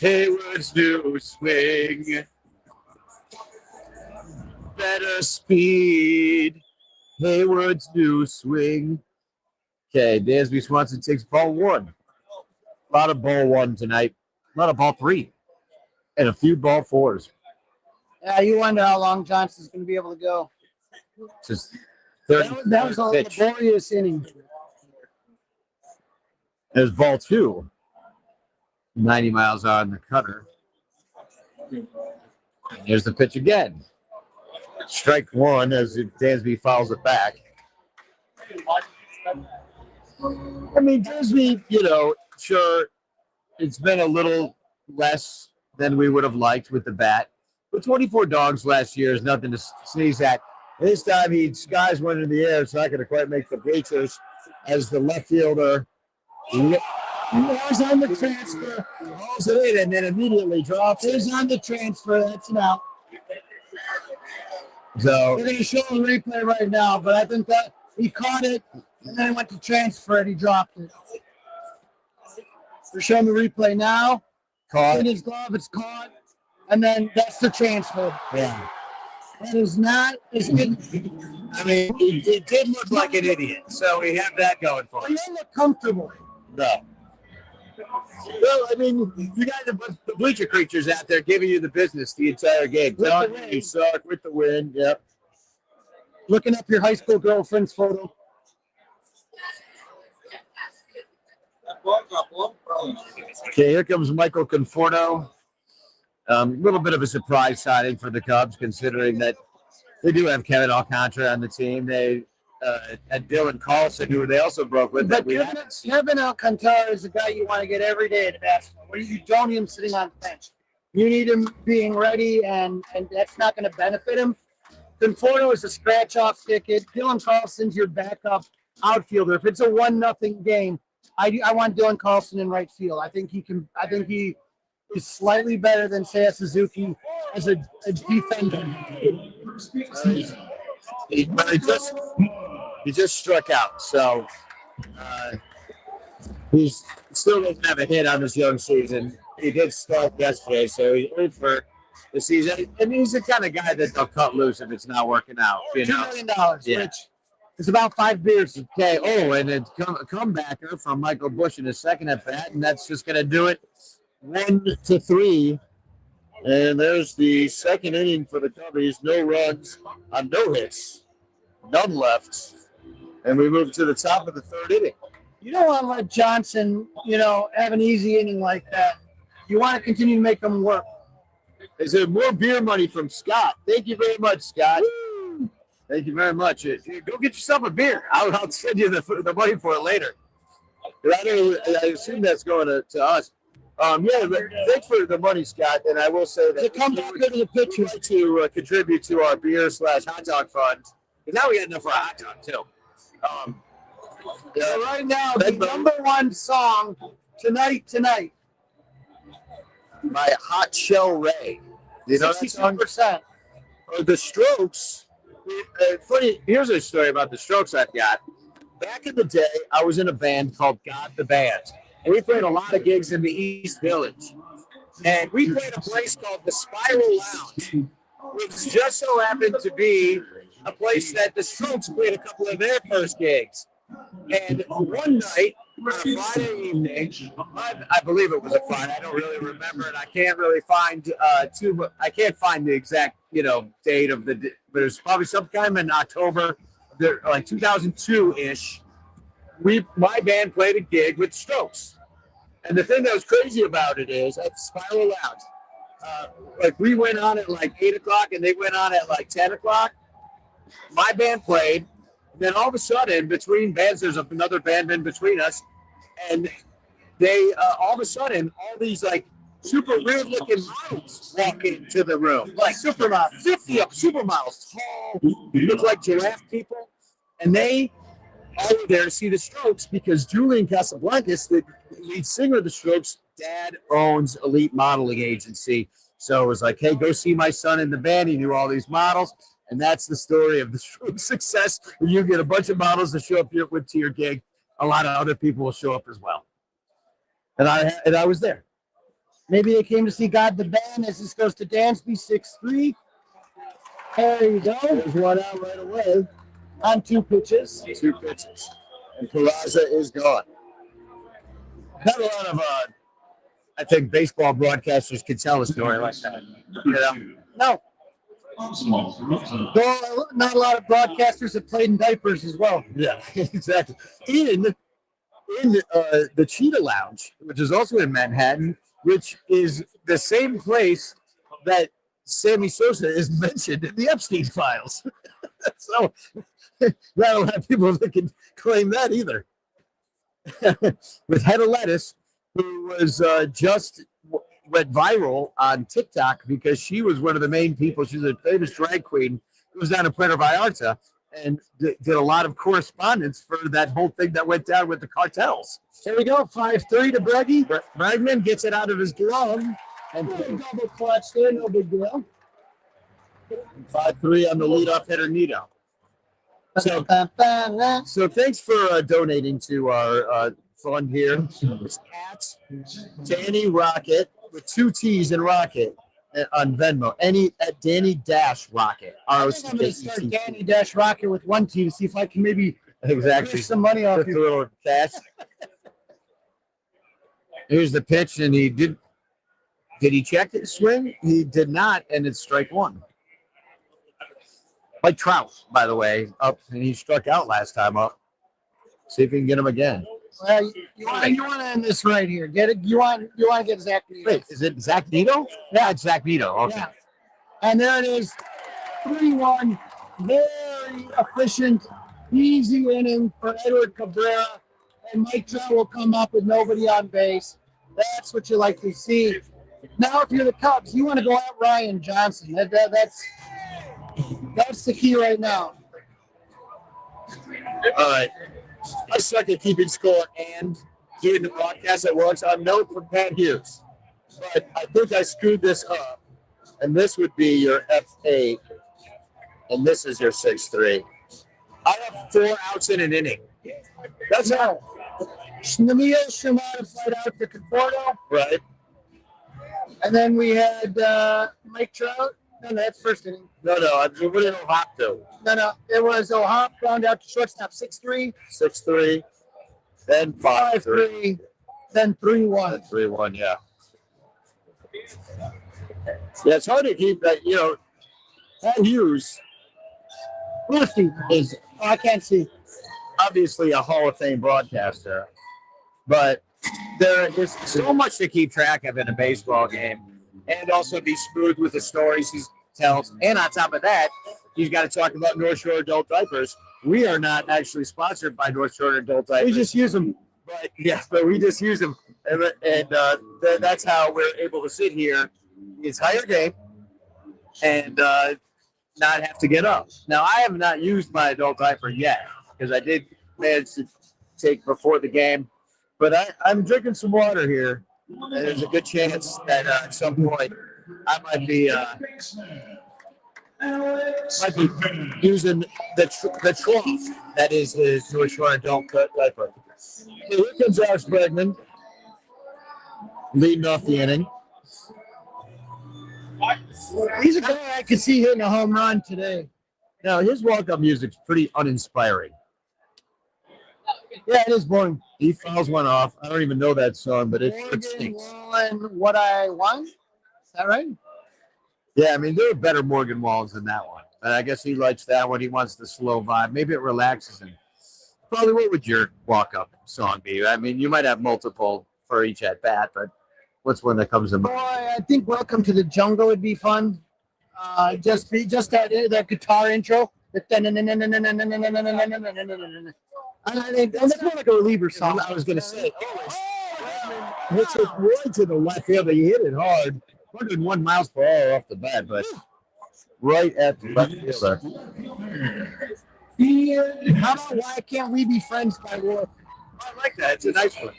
Hayward's new swing. Better speed. Hayward's new swing. Okay, Dansby Swanson takes ball one. A lot of ball one tonight. A lot of ball three. And a few ball fours. Yeah, you wonder how long Johnson's going to be able to go. Just That was a pitch. laborious inning. There's ball two. 90 miles on the cutter. And here's the pitch again. Strike one as Dansby fouls it back. I mean, Dansby, sure, it's been a little less than we would have liked with the bat. But 24 dogs last year is nothing to sneeze at. This time he skies one in the air. It's not going to quite make the bleachers as the left fielder was on the transfer. hauls it in and then immediately drops it. It was on the transfer. That's an out. So They're going to show the replay right now, but I think that he caught it and then he went to transfer and he dropped it. They're showing the replay now. caught. In his glove, it's caught, and then that's the transfer. Yeah. That is not. I mean, he did look like an idiot, so we have that going for He us. didn't look comfortable. No. Well, I mean, you got the bleacher creatures out there giving you the business the entire game. With Telling the you win. you suck with the win. Yep. Looking up your high school girlfriend's photo. Okay, here comes Michael Conforto. A little bit of a surprise signing for the Cubs, considering that they do have Kevin Alcantara on the team. They had Dylan Carlson, who they also broke with. But That we Kevin, haven't seen. Kevin Alcantara is a guy you want to get every day at basketball. Where you don't need him sitting on the bench. You need him being ready, and that's not going to benefit him. Conforto is a scratch-off ticket. Dylan Carlson's your backup outfielder. If it's a 1-0 game, I want Dylan Carlson in right field. I think he can. I think he is slightly better than Seiya Suzuki as a defender. He just struck out, so he's still doesn't have a hit on this young season. He did start yesterday, so he's in for the season. And he's the kind of guy that they'll cut loose if it's not working out. You $2 know? million, Yeah. which is about 5 beers. Okay. Oh, and it's a comebacker from Michael Bush in his second at bat, and that's just going to do it. 1-3, and there's the second inning for the Cubbies. No runs on no hits, none left, and we move to the top of the third inning. You don't want to let Johnson, have an easy inning like that. You want to continue to make them work. Is there more beer money from Scott? Thank you very much, Scott. Woo! Thank you very much. Go get yourself a beer. I'll send you the money for it later. I assume that's going to us. Yeah, but thanks for the money, Scott. And I will say that To come back into the picture. to contribute to our beer/hot dog fund. Because now we got enough for a hot dog too. So right now, the #1 song tonight. My Hot Shell Ray. You know that song? 62%. The Strokes. Funny. Here's a story about the Strokes I've got. Back in the day, I was in a band called God the Band. And we played a lot of gigs in the East Village. And we played a place called the Spiral Lounge, which just so happened to be a place that the Strokes played a couple of their first gigs. And one night, on a Friday evening, I believe it was a Friday. I don't really remember, and I can't really find I can't find the exact date of but it was probably sometime in October, like 2002 ish. my band played a gig with Strokes. And the thing that was crazy about it is at Spiral Lounge, like we went on at like 8 o'clock and they went on at like 10 o'clock. My band played. Then all of a sudden, between bands, there's another band in between us. And they, all of a sudden, all these like super weird looking models walk into the room. Like supermodels, 50 of supermodels, tall, look like giraffe people. And they all were there to see the Strokes because Julian Casablancas, the lead singer of the Strokes, dad owns Elite Modeling Agency. So it was like, hey, go see my son in the band. He knew all these models. And that's the story of the Strokes' success. When you get a bunch of models to show up to your gig, a lot of other people will show up as well. And I was there. Maybe they came to see God the Band as this goes to Dansby 6-3. There you go. There's one out right away. On 2 pitches. 2 pitches. And Peraza is gone. Not a lot of, I think, baseball broadcasters can tell a story like that. You know? No. Though not a lot of broadcasters have played in diapers as well. Yeah, exactly. In the Cheetah Lounge, which is also in Manhattan, which is the same place that Sammy Sosa is mentioned in the Epstein files. So not a lot of people that can claim that either. With Head of Lettuce, who was just went viral on TikTok because she was one of the main people. She's a famous drag queen who was down in Puerto Vallarta and did a lot of correspondence for that whole thing that went down with the cartels. Here we go, 5-3 to Breggy. Bregman gets it out of his glove and double clutch there, no big deal. 5-3 on the leadoff hitter, Nito. So thanks for donating to our fund here. It's at Danny Rockett with 2 T's in Rocket on Venmo. At Danny Rockett. I think I'm going to start Danny Rockett with 1 T to see if I can maybe get some money off you. A little cash. Here's the pitch, and he did he check the swing? He did not, and it's strike 1. Like Trout, by the way, up, and he struck out last time up. See if we can get him again. Well, you want to end this right here. Get it? You want to get Zach Nito. Wait, is it Zach Nito? Yeah, it's Zach Nito. Okay. Yeah. And there it is. 3-1. Very efficient, easy inning for Edward Cabrera. And Mike Trout will come up with nobody on base. That's what you like to see. Now, if you're the Cubs, you want to go at Ryan Johnson. That's the key right now. All right. I suck at keeping score and doing the broadcast at once. I'm known for Pat Hughes. But I think I screwed this up. And this would be your F8. And this is your 6-3. I have 4 outs in an inning. That's how. Namia Shimada played out to Conforto. Right. And then we had Mike Trout. No, that's first inning. No, what did O'Hop do? No, it was O'Hop ground out to shortstop 6-3. 6-3. Then 5-3. Then 3-1. 3-1, yeah. Yeah, it's hard to keep that, Pat Hughes is, I can't see. Obviously a Hall of Fame broadcaster, but there's so much to keep track of in a baseball game. And also be smooth with the stories he tells. And on top of that, he's got to talk about North Shore Adult Diapers. We are not actually sponsored by North Shore Adult Diapers. We just use them. But we just use them. And that's how we're able to sit here the entire game and not have to get up. Now, I have not used my adult diaper yet because I did manage to take before the game. But I'm drinking some water here. And there's a good chance that at some point I might be using the trough that is the North Shore Adult Diaper. So here comes Alex Bregman leading off the inning. He's a guy I could see hitting a home run today. Now, his walk-up music's pretty uninspiring. Yeah, it is boring. He fouls one off. I don't even know that song, but it stinks. What I Want? Is that right? Yeah, I mean, there are better Morgan Wallens than that one. But I guess he likes that one. He wants the slow vibe. Maybe it relaxes him. Probably, what would your walk-up song be? I mean, you might have multiple for each at bat, but what's one that comes to Boy, mind? I think "Welcome to the Jungle" would be fun. Just that guitar intro. And that's more like a reliever song. I was going to say, hits it right to the left field. He hit it hard, 101 miles per hour off the bat, but right at the left fielder. How about "Why Can't We Be Friends" by Wolf? I like that. It's a nice one.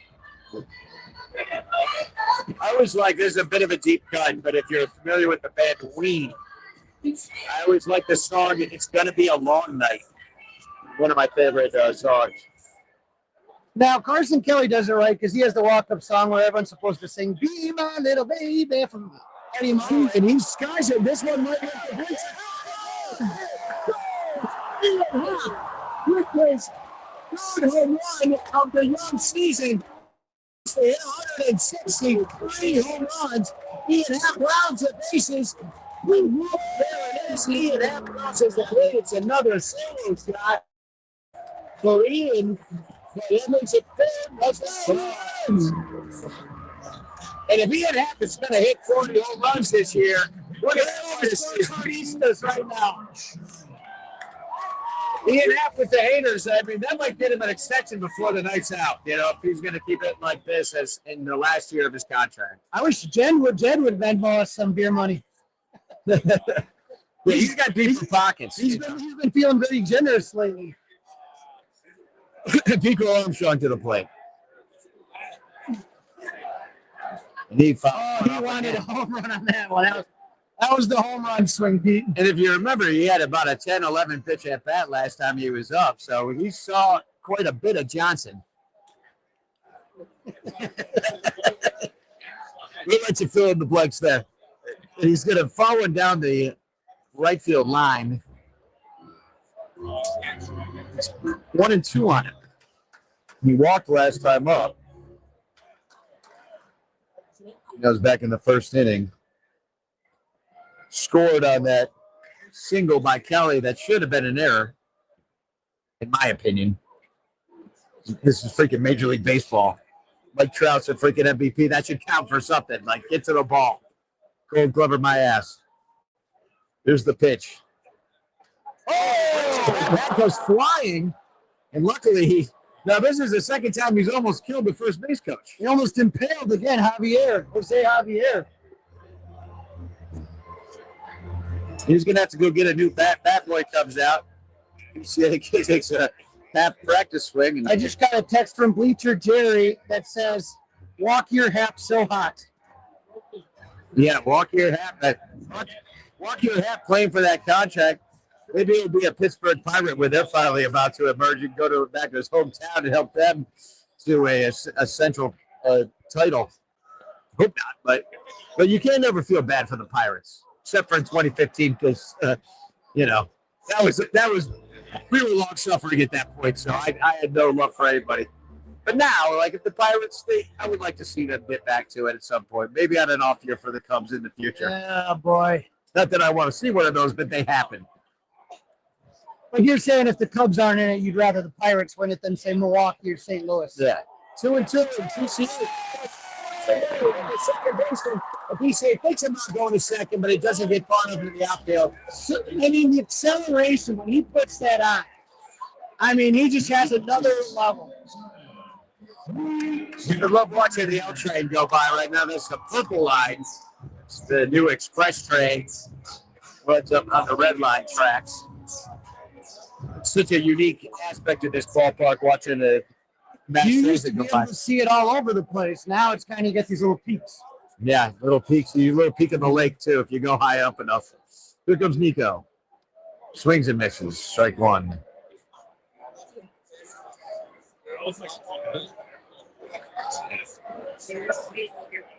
I always like, there's a bit of a deep cut, but if you're familiar with the band Ween, I always like the song "It's Gonna Be a Long Night." One of my favorite songs. Now, Carson Kelly does it right because he has the walk-up song where everyone's supposed to sing "Be My Little Baby" from Eddie Money, And he skies it. This one might make the Blitz. Wrigley's third home run of the young season. They hit 163 home runs. He and half rounds of bases. There it is. He and half crosses the plate. It's another solo shot for Ian. But that makes it third. That's runs. And if Ian Happ is going to hit 40 home runs this year, look at that right now. Ian Happ with the haters. I mean, that might get him an extension before the night's out. You know, if he's going to keep it like this as in the last year of his contract. I wish Jed would Venmo us some beer money. Yeah, he's got deeper pockets. He's been feeling very generous lately. Pico Armstrong to the plate. And he wanted a home run on that one. That was the home run swing, Pete. And if you remember, he had about a 10, 11 pitch at bat last time he was up. So he saw quite a bit of Johnson. We'll let you fill in the blanks there. And he's going to follow down the right field line. 1-2 on it. He walked last time up. He goes back in the first inning. Scored on that single by Kelly that should have been an error, in my opinion. This is freaking Major League Baseball. Mike Trout's a freaking MVP. That should count for something. Like, get to the ball. Gold Glover my ass. Here's the pitch. Oh, that goes flying. And luckily, now this is the second time he's almost killed the first base coach. He almost impaled again, Jose Javier. He's going to have to go get a new bat. Bat boy comes out. You see, he takes a half practice swing. And I just got a text from Bleacher Jerry that says, "Walk your Hap so hot." Yeah, walk your hat. Walk your hat playing for that contract. Maybe it'll be a Pittsburgh Pirate where they're finally about to emerge and go back to his hometown and help them to a central title. Hope not, but you can't ever feel bad for the Pirates, except for in 2015 because that was we were long suffering at that point, so I had no love for anybody. But now, like, if the Pirates, I would like to see them get back to it at some point. Maybe on an off year for the Cubs in the future. Yeah, boy. Not that I want to see one of those, but they happen. But you're saying if the Cubs aren't in it, you'd rather the Pirates win it than, say, Milwaukee or St. Louis. Yeah. 2-2 and 2-2. Second baseman. If he thinks about going to second, but he doesn't get caught up in the outfield. So, I mean, the acceleration, when he puts that on, I mean, he just has another level. I love watching the L train go by right now. There's the purple lines, it's the new express train, runs up on the red line tracks. It's such a unique aspect of this ballpark watching the match You used to go be by. able to see it all over the place. Now it's kind of get these little peaks. Yeah, little peaks. You little peak of the lake too if you go high up enough. Here comes Nico. Swings and misses. Strike one.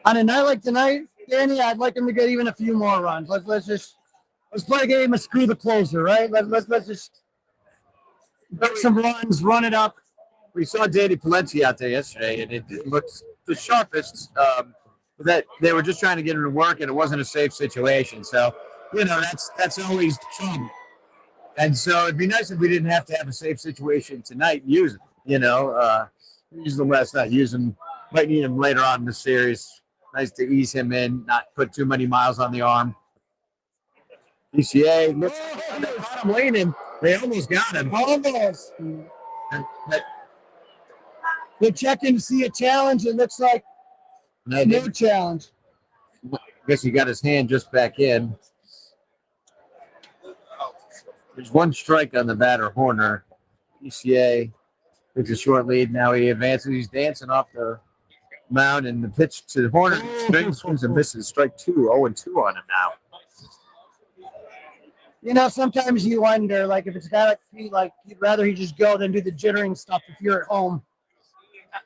On a night like tonight, Danny, I'd like him to get even a few more runs. Let's play a game of screw the closer, right? Let's just get some runs, run it up. We saw Danny Palenti out there yesterday, and it looked the sharpest. That they were just trying to get him to work, and it wasn't a safe situation. So, that's always trouble. And so it'd be nice if we didn't have to have a safe situation tonight and use them. Use them last night. Use them. Might need him later on in the series. Nice to ease him in, not put too many miles on the arm. PCA, they caught him leaning. They almost got him. Almost. But They're checking to see a challenge. It looks like no challenge. I guess he got his hand just back in. There's one strike on the batter, Horner. PCA takes a short lead. Now he advances. He's dancing off the mound, and the pitch to Horner swings and misses. Strike 2, 0-2 on him now. Sometimes you wonder, like, if it's a guy like me, like, you'd rather he just go than do the jittering stuff if you're at home.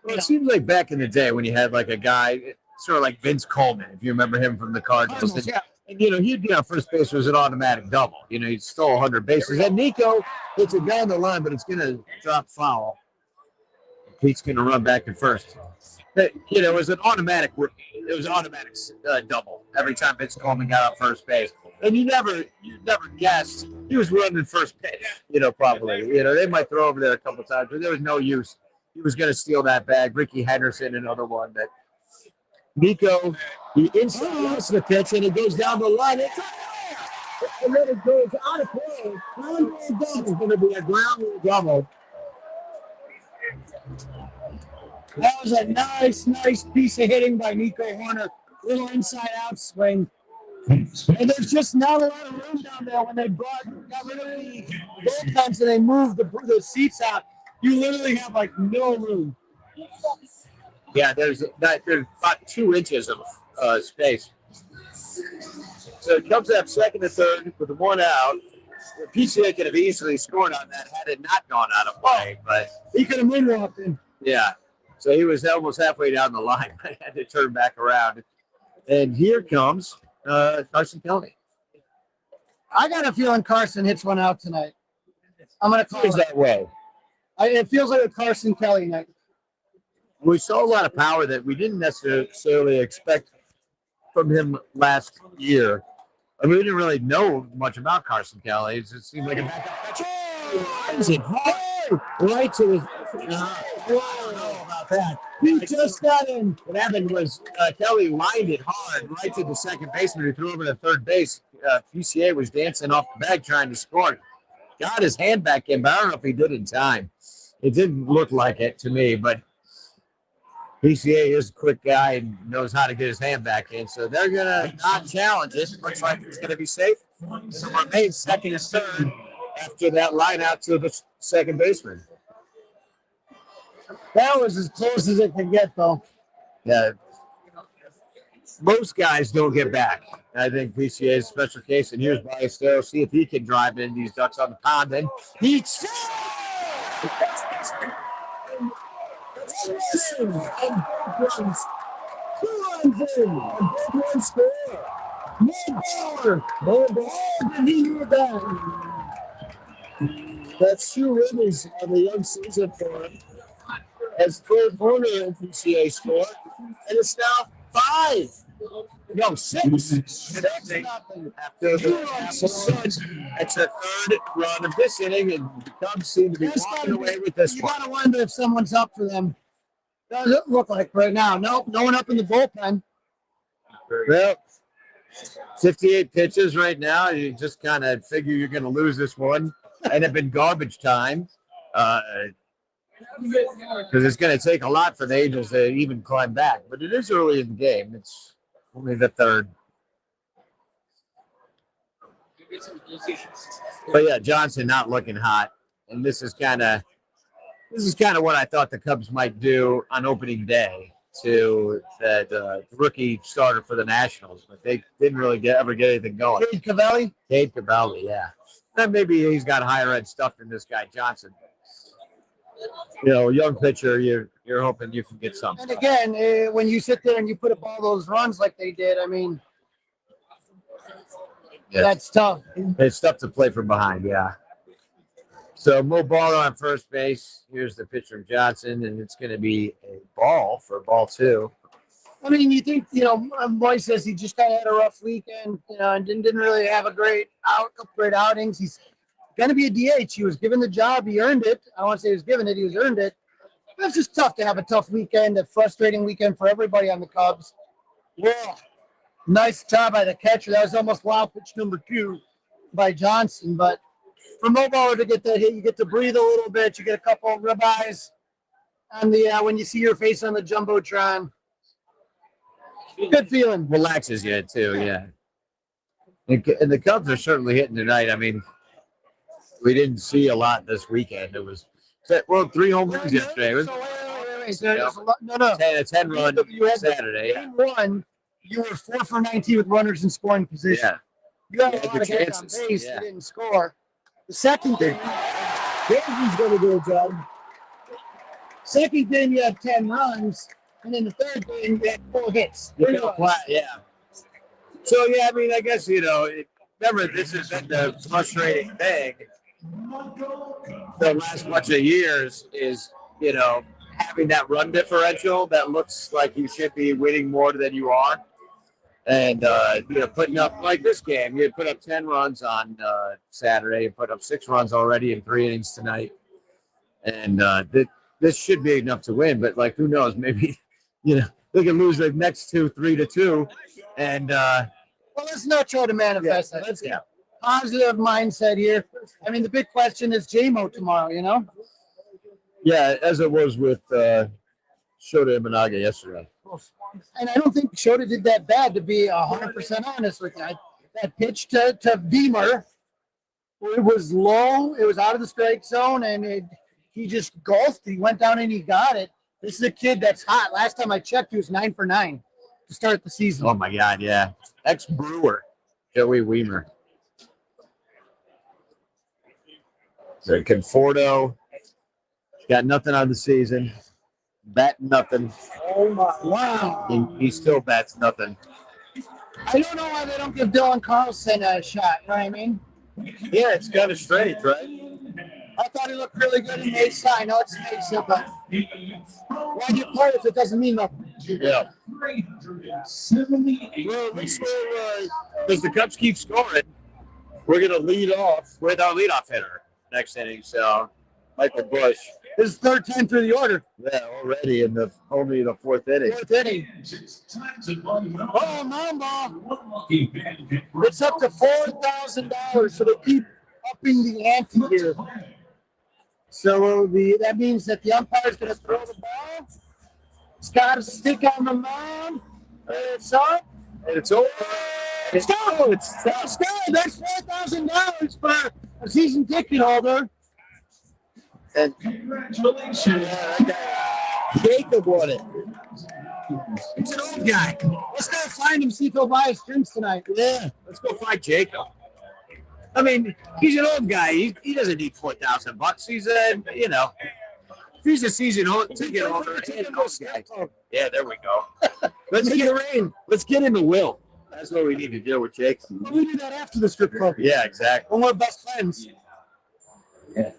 Well, it seems like back in the day when you had like a guy, sort of like Vince Coleman, if you remember him from the Cardinals. And he'd be on first base. It was an automatic double. He stole 100 bases. And Nico hits it down the line, but it's going to drop foul. Pete's going to run back to first. But, it was an automatic. It was an automatic double every time Vince Coleman got on first base. And you never guessed he was running first pitch. Probably. They might throw over there a couple times, but there was no use. He was going to steal that bag. Ricky Henderson, another one that Nico, he inside the pitch, and it goes down the line. And then it goes out of play. It's going to be a ground rule double. That was a nice piece of hitting by Nico Horner. Little inside-out swing. And there's just not a lot of room down there when they got rid of the bullpens and they moved the seats out. You literally have, like, no room. Yeah, there's about 2 inches of space. So it comes up second and third with 1 out. PCA could have easily scored on that had it not gone out of play, but he could have moonwalked in. Yeah, so he was almost halfway down the line. I had to turn back around, and here comes Carson Kelly. I got a feeling Carson hits one out tonight. I'm gonna call it that way. It feels like a Carson Kelly night. We saw a lot of power that we didn't necessarily expect from him last year. I mean, we didn't really know much about Carson Kelly. It seemed like a backup catcher. Right to his. I don't know about that. He just got in. What happened was Kelly lined it hard right to the second baseman who threw over to third base. PCA was dancing off the bag trying to score. Got his hand back in, but I don't know if he did in time. It didn't look like it to me, but PCA is a quick guy and knows how to get his hand back in, so they're going to not challenge it. Looks like it's going to be safe. So remain second and third after that line out to the second baseman. That was as close as it could get, though. Yeah. Most guys don't get back. I think PCA is a special case, and here's Ballesteros. See if he can drive in these ducks on the pond. And he and both runs. 2 runs in, and both runs score. No ball, and he knew that. That's 2 innings on the young season for him. As Fred Horner and PCA score, and it's now 5. No, 6. 6-0. After it's a third run of this inning, and the Cubs seem to be walking away with this one. You gotta wonder if someone's up for them. Does it look like right now? Nope, no one up in the bullpen. Well, 58 pitches right now. You just kind of figure you're going to lose this one. And it's been garbage time. Because it's going to take a lot for the Angels to even climb back. But it is early in the game. It's only the third. But yeah, Johnson not looking hot. And this is kind of what I thought the Cubs might do on opening day to that rookie starter for the Nationals. But they didn't really ever get anything going. Cade Cavalli, yeah. And maybe he's got higher end stuff than this guy Johnson. Young pitcher, you're hoping you can get something. And again, when you sit there and you put up all those runs like they did, I mean, that's tough. It's tough to play from behind, yeah. So Mo Baller on first base. Here's the pitch from Johnson, and it's going to be a ball for ball 2. I mean, you think, Boy says he just kind of had a rough weekend, and didn't really have a couple great outings. He's going to be a DH. He was given the job. He earned it. I don't want to say he was given it. He was earned it. But it's just tough to have a tough weekend, a frustrating weekend for everybody on the Cubs. Yeah. Nice job by the catcher. That was almost wild pitch number 2 by Johnson. But for Mulbauer to get that hit, you get to breathe a little bit. You get a couple of ribeyes on the when you see your face on the Jumbotron. Good feeling. Relaxes you too, yeah. And the Cubs are certainly hitting tonight. I mean, we didn't see a lot this weekend. It was 3 home runs yesterday. It was, No. 10 run You had Saturday. Game 1, you were 4 for 19 with runners in scoring position. Yeah. You had You a had lot the of guys on chances, base. yeah. You didn't score. The second game, Dansby's going to do a job. Second game, you had 10 runs. And then the third game, you had 4 hits. Yeah. So, yeah, I mean, I guess, remember, this has been the frustrating thing the last bunch of years is, having that run differential that looks like you should be winning more than you are. And, putting up, like this game, you put up 10 runs on Saturday and put up 6 runs already in 3 innings tonight. And this should be enough to win, but, who knows, maybe, they can lose the next 2, 3-2. And, well, let's not try to manifest that. Let's get positive mindset here. I mean, the big question is JMO tomorrow, Yeah, as it was with Shota Imanaga yesterday. And I don't think Shota did that bad, to be 100% honest with you. That pitch to Beamer, it was low, it was out of the strike zone, and he just golfed. He went down and he got it. This is a kid that's hot. Last time I checked, he was 9 for 9 to start the season. Oh, my God, yeah. Ex-Brewer, Joey Weimer. So Conforto got nothing on the season. Bet nothing. Oh, my. Wow. He still bets nothing. I don't know why they don't give Dylan Carlson a shot. You know what I mean? Yeah, it's kind of strange, right? I thought he looked really good in Mesa. I know it's Mesa, but why do you play if it doesn't mean nothing? Yeah. Well, because the Cubs keep scoring, we're going to lead off with our leadoff hitter next inning. So, Michael Bush. His 3rd time through the order. Yeah, already only the 4th inning. 4th inning. Oh, Mamba. It's up to $4,000, so they keep upping the ante here. So that means that the umpire's going to throw the ball. It's got a stick on the mound. It's up. And it's over. It's good. It's good. That's $4,000 for a season ticket holder. And congratulations. Jacob won it. He's an old guy. Let's go find him, see if he'll buy us drinks tonight. Yeah, let's go find Jacob. I mean, he's an old guy. He doesn't need $4,000. He's if he's a season ticket holder, he's an old guy. Yeah, there we go. Let's get him a will. That's what we need to do with Jacob. We do that after the strip club. Yeah, exactly. When we're best friends. Yeah.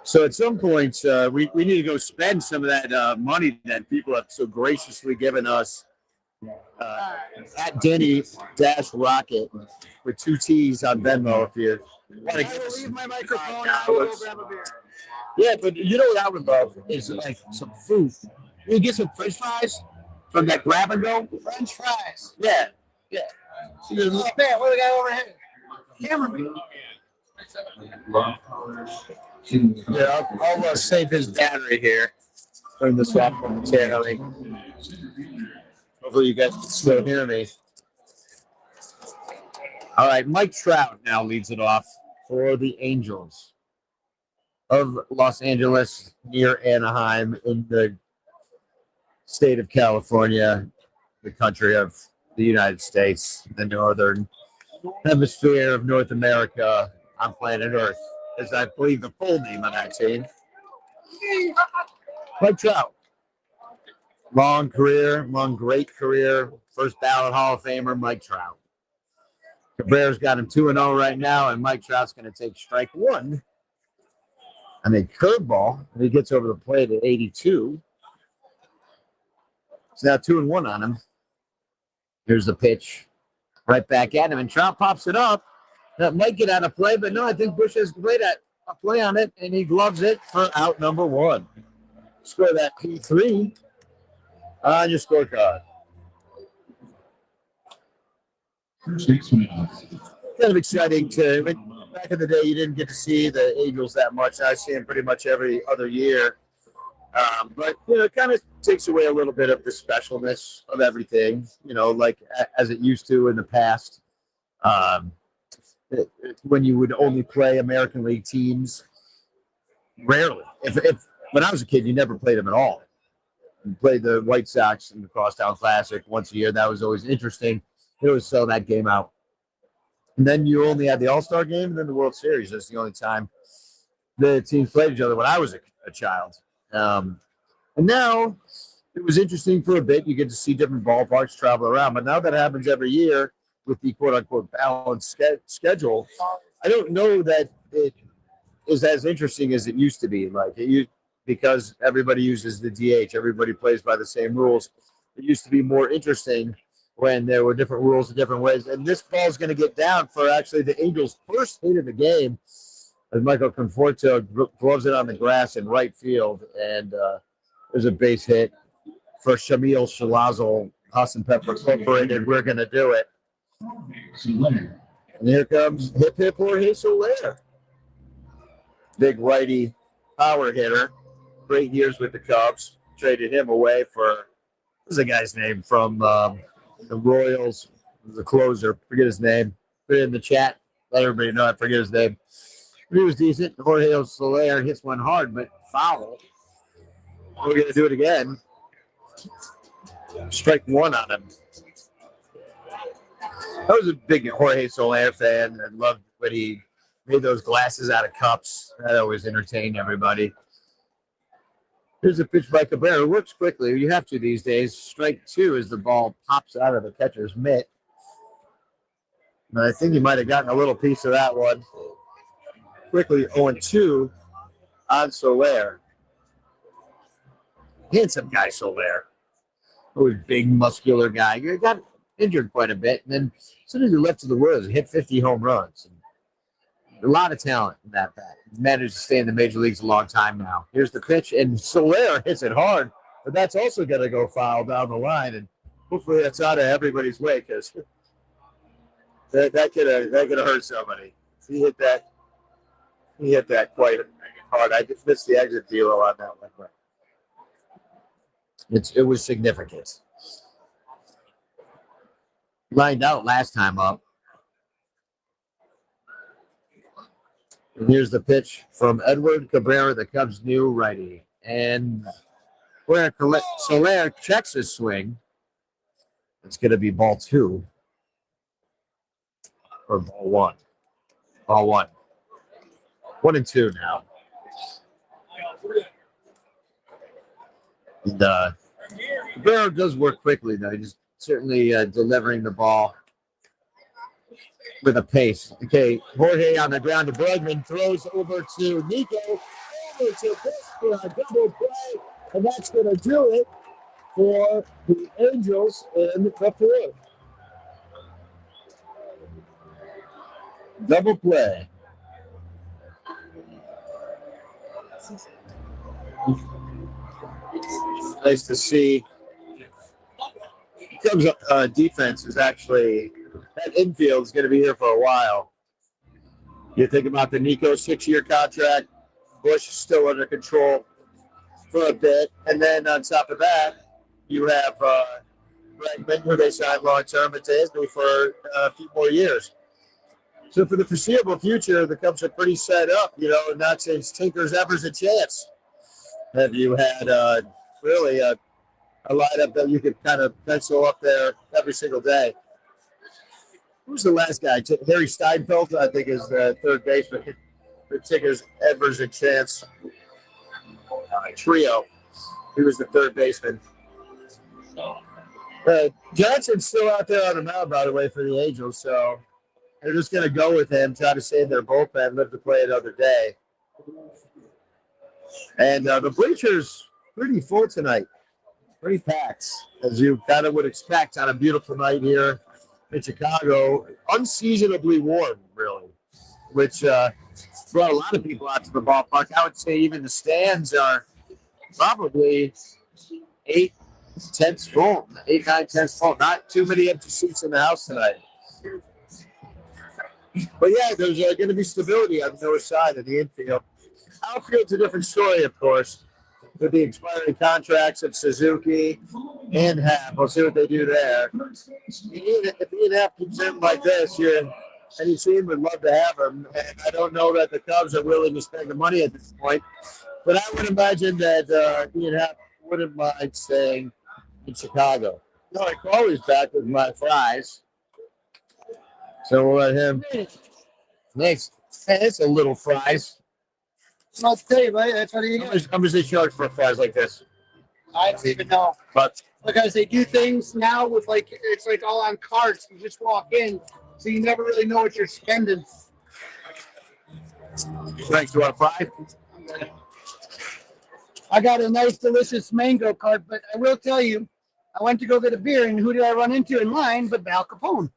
So at some point, we need to go spend some of that money that people have so graciously given us at Danny-Rockett with 2 T's on Venmo if you want to I will leave my microphone. I will go grab a beer. Yeah, but you know what I would love is some food. You get some French fries from that grab and go. French fries. Yeah. Oh, man, what do we got over here? Cameraman. Yeah, I'll save his battery here. Turn this off momentarily. Hopefully you guys can still hear me. All right, Mike Trout now leads it off for the Angels of Los Angeles near Anaheim in the state of California, the country of the United States, the northern hemisphere of North America on planet Earth, is I believe the full name of that team. Mike Trout. Long great career. First ballot Hall of Famer, Mike Trout. Cabrera's got him 2-0 right now, and Mike Trout's going to take strike 1. And a curveball, and he gets over the plate at 82. It's now 2-1 on him. Here's the pitch. Right back at him, and Trout pops it up. That might get out of play, but no, I think Bush has played a play on it, and he gloves it for out number 1. Score that P3 on your scorecard. Kind of exciting back in the day, you didn't get to see the Angels that much. I see them pretty much every other year. But, it kind of takes away a little bit of the specialness of everything, like as it used to in the past. When you would only play American League teams, rarely. If when I was a kid, you never played them at all. You played the White Sox in the Crosstown Classic once a year. That was always interesting. It would sell that game out. And then you only had the All-Star game and then the World Series. That's the only time the teams played each other when I was a child. And now it was interesting for a bit. You get to see different ballparks travel around. But now that happens every year with the quote-unquote balanced schedule, I don't know that it is as interesting as it used to be. Because everybody uses the DH. Everybody plays by the same rules. It used to be more interesting when there were different rules in different ways. And this ball is going to get down for actually the Angels' first hit of the game as Michael Conforto gloves it on the grass in right field. And there's a base hit for Shamil Shalazal, Hassan Pepper Incorporated. We're going to do it. And here comes hip Jorge Soler. Big righty power hitter. Great years with the Cubs. Traded him away for, what's the guy's name from the Royals, the closer. Forget his name. Put it in the chat. Let everybody know I forget his name. But he was decent. Jorge Soler hits one hard, but foul. We're going to do it again. Strike 1 on him. I was a big Jorge Soler fan. I loved when he made those glasses out of cups. That always entertained everybody. Here's a pitch by Cabrera. It works quickly. You have to these days. Strike 2 as the ball pops out of the catcher's mitt. And I think he might have gotten a little piece of that one. Quickly 0-2 on Soler. Handsome guy, Soler. Always big, muscular guy. He got injured quite a bit. And then as soon as he left to the Royals, he hit 50 home runs. And a lot of talent in that bat. Managed to stay in the major leagues a long time now. Here's the pitch, and Soler hits it hard, but that's also going to go foul down the line, and hopefully that's out of everybody's way because that could have hurt somebody. He hit that quite hard. I just missed the exit velo on that one, but it was significant. Lined out last time up. And here's the pitch from Edward Cabrera, the Cubs' new righty. And where Soler checks his swing, it's going to be ball 2 or ball 1. Ball 1. 1-2 now. And Cabrera does work quickly, though. He's certainly delivering the ball with a pace. Okay, Jorge on the ground to Bregman, throws over to Nico, over to Fish for a double play, and that's going to do it for the Angels in the 4th. Double play. Nice to see. Cubs defense is actually, that infield is going to be here for a while. You think about the Nico 6-year contract. Bush is still under control for a bit. And then on top of that, you have Bregman, who they signed long-term, and Tasby for a few more years. So for the foreseeable future, the Cubs are pretty set up, not since Tinker's ever's a chance. Have you had really a lineup that you could kind of pencil up there every single day? Who's the last guy? Harry Steinfeld, I think, is the third baseman. For Tinker's ever's a chance trio. He was the third baseman. Johnson's still out there on the mound, by the way, for the Angels, so they're just going to go with him, try to save their bullpen, live to play another day. And the bleachers pretty full tonight, pretty packed, as you kind of would expect on a beautiful night here in Chicago. Unseasonably warm, really. which brought a lot of people out to the ballpark. I would say even the stands are probably 8/10 full, 8, 9/10 full. Not too many empty seats in the house tonight. But yeah, there's going to be stability on the north side of the infield. Outfield's a different story, of course, with the expiring contracts of Suzuki and Happ. We'll see what they do there. If Ian Happ keeps in like this, any team would love to have him. And I don't know that the Cubs are willing to spend the money at this point. But I would imagine that Ian Happ wouldn't mind staying in Chicago. No, Crawly's back with my fries. So we'll let him. Nice. Hey, it's a little fries. I'll tell you, buddy, that's what you get. How much they charge for fries like this? I don't even know. But Because they do things now with it's like all on cards. You just walk in, so you never really know what you're spending. thanks to our fry. I got a nice, delicious mango cart, but I will tell you, I went to go get a beer, and who did I run into in line but Al Capone?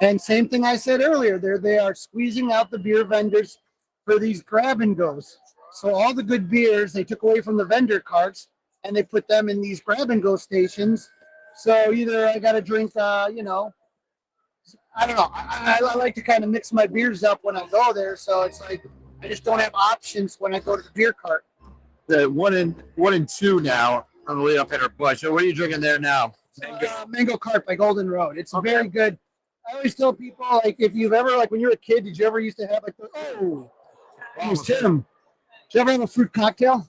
And same thing I said earlier, they are squeezing out the beer vendors for these grab and goes. So all the good beers they took away from the vendor carts, and they put them in these grab and go stations. So either I got to drink, I don't know. I like to kind of mix my beers up when I go there. So it's like I just don't have options when I go to the beer cart. The 1-2 now on the lead up hitter Bush. So what are you drinking there now? Mango Cart by Golden Road. It's very good. I always tell people, like, if you've ever, like, when you were a kid, did you ever used to have, like, it was Tim. Did you ever have a fruit cocktail?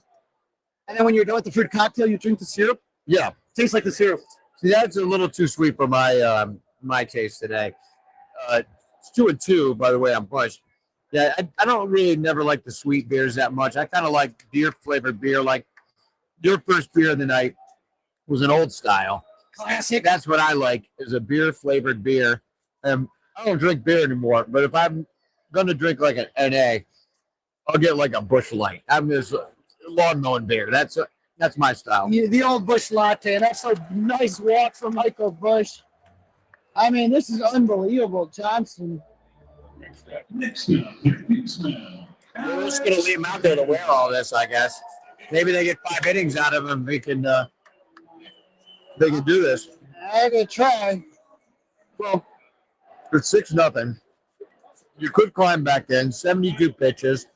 And then when you're done with the fruit cocktail, you drink the syrup? Yeah. It tastes like the syrup. See, that's a little too sweet for my taste today. It's 2-2, by the way, on Bush. Yeah, I don't really never like the sweet beers that much. I kind of like beer-flavored beer. Like, your first beer of the night was an old style. Classic. That's what I like, is a beer-flavored beer. I don't drink beer anymore, but if I'm going to drink like an NA, I'll get like a Busch Light. I'm just lawn mowing beer. That's my style. Yeah, the old Busch Latte. That's a nice walk from Michael Busch. I mean, this is unbelievable, Johnson. We're just going to leave him out there to wear all this, I guess. Maybe they get 5 innings out of him. They can do this. I could try. Well, it's 6-0. You could climb back in. 72 pitches.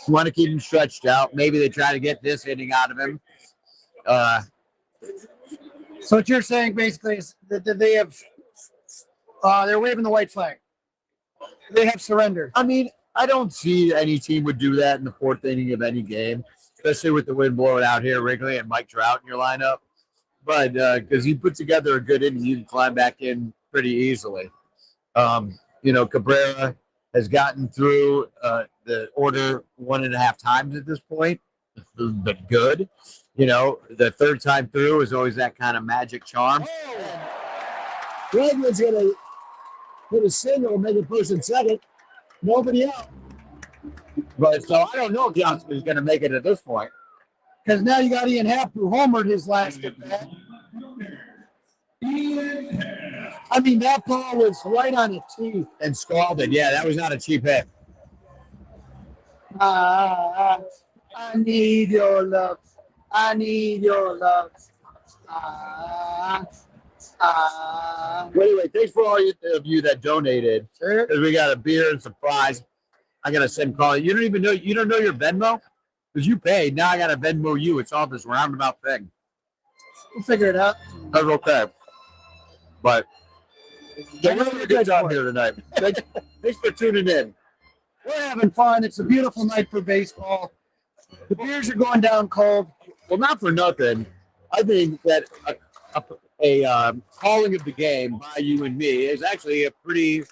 You want to keep him stretched out. Maybe they try to get this inning out of him. So what you're saying basically is that they have, they're waving the white flag. They have surrendered. I mean, I don't see any team would do that in the 4th inning of any game, especially with the wind blowing out here, Wrigley and Mike Trout in your lineup. But because he put together a good inning, you can climb back in pretty easily. Cabrera has gotten through the order 1.5 times at this point, but good. The 3rd time through is always that kind of magic charm. Bregman's going to hit a single, make a person second. Nobody out. But so I don't know if Johnson is going to make it at this point. Because now you got Ian Happ, who homered his last at bat. I mean, that ball was right on the tee. And scalded. Yeah, that was not a cheap hit. I need your love. I need your love. Anyway, thanks for all of you that donated. Sure. Because we got a beer and some fries. I got to send Crawly. You don't know your Venmo? Because you paid. Now I got to Venmo you. It's all this roundabout thing. We'll figure it out. That's okay. But we're having a good time here tonight. Thanks for tuning in. We're having fun. It's a beautiful night for baseball. The beers are going down cold. Well, not for nothing. I think that a calling of the game by you and me is actually a pretty.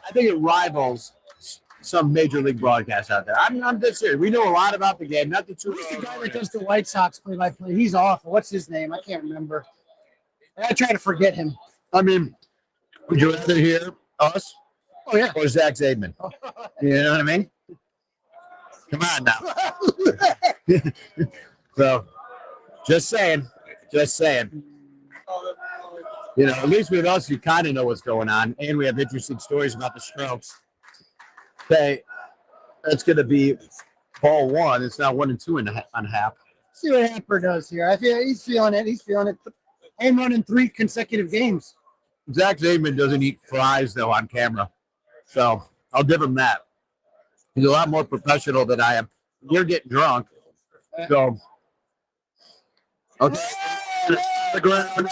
I think it rivals some major league broadcasts out there. I'm dead serious. We know a lot about the game. Not the two. Who's the guy that does the White Sox play-by-play? He's awful. What's his name? I can't remember. I try to forget him. I mean, would you rather hear us? Oh yeah. Or Zach Zaidman? You know what I mean? Come on now. So, just saying. You know, at least with us, you kind of know what's going on, and we have interesting stories about the strokes. Okay, that's going to be ball one. It's now 1 and 2 on half. See what Happer does here. I feel he's feeling it. He's feeling it. And running 3 consecutive games. Zach Zaidman doesn't eat fries, though, on camera. So I'll give him that. He's a lot more professional than I am. You're getting drunk. So, okay. The ground.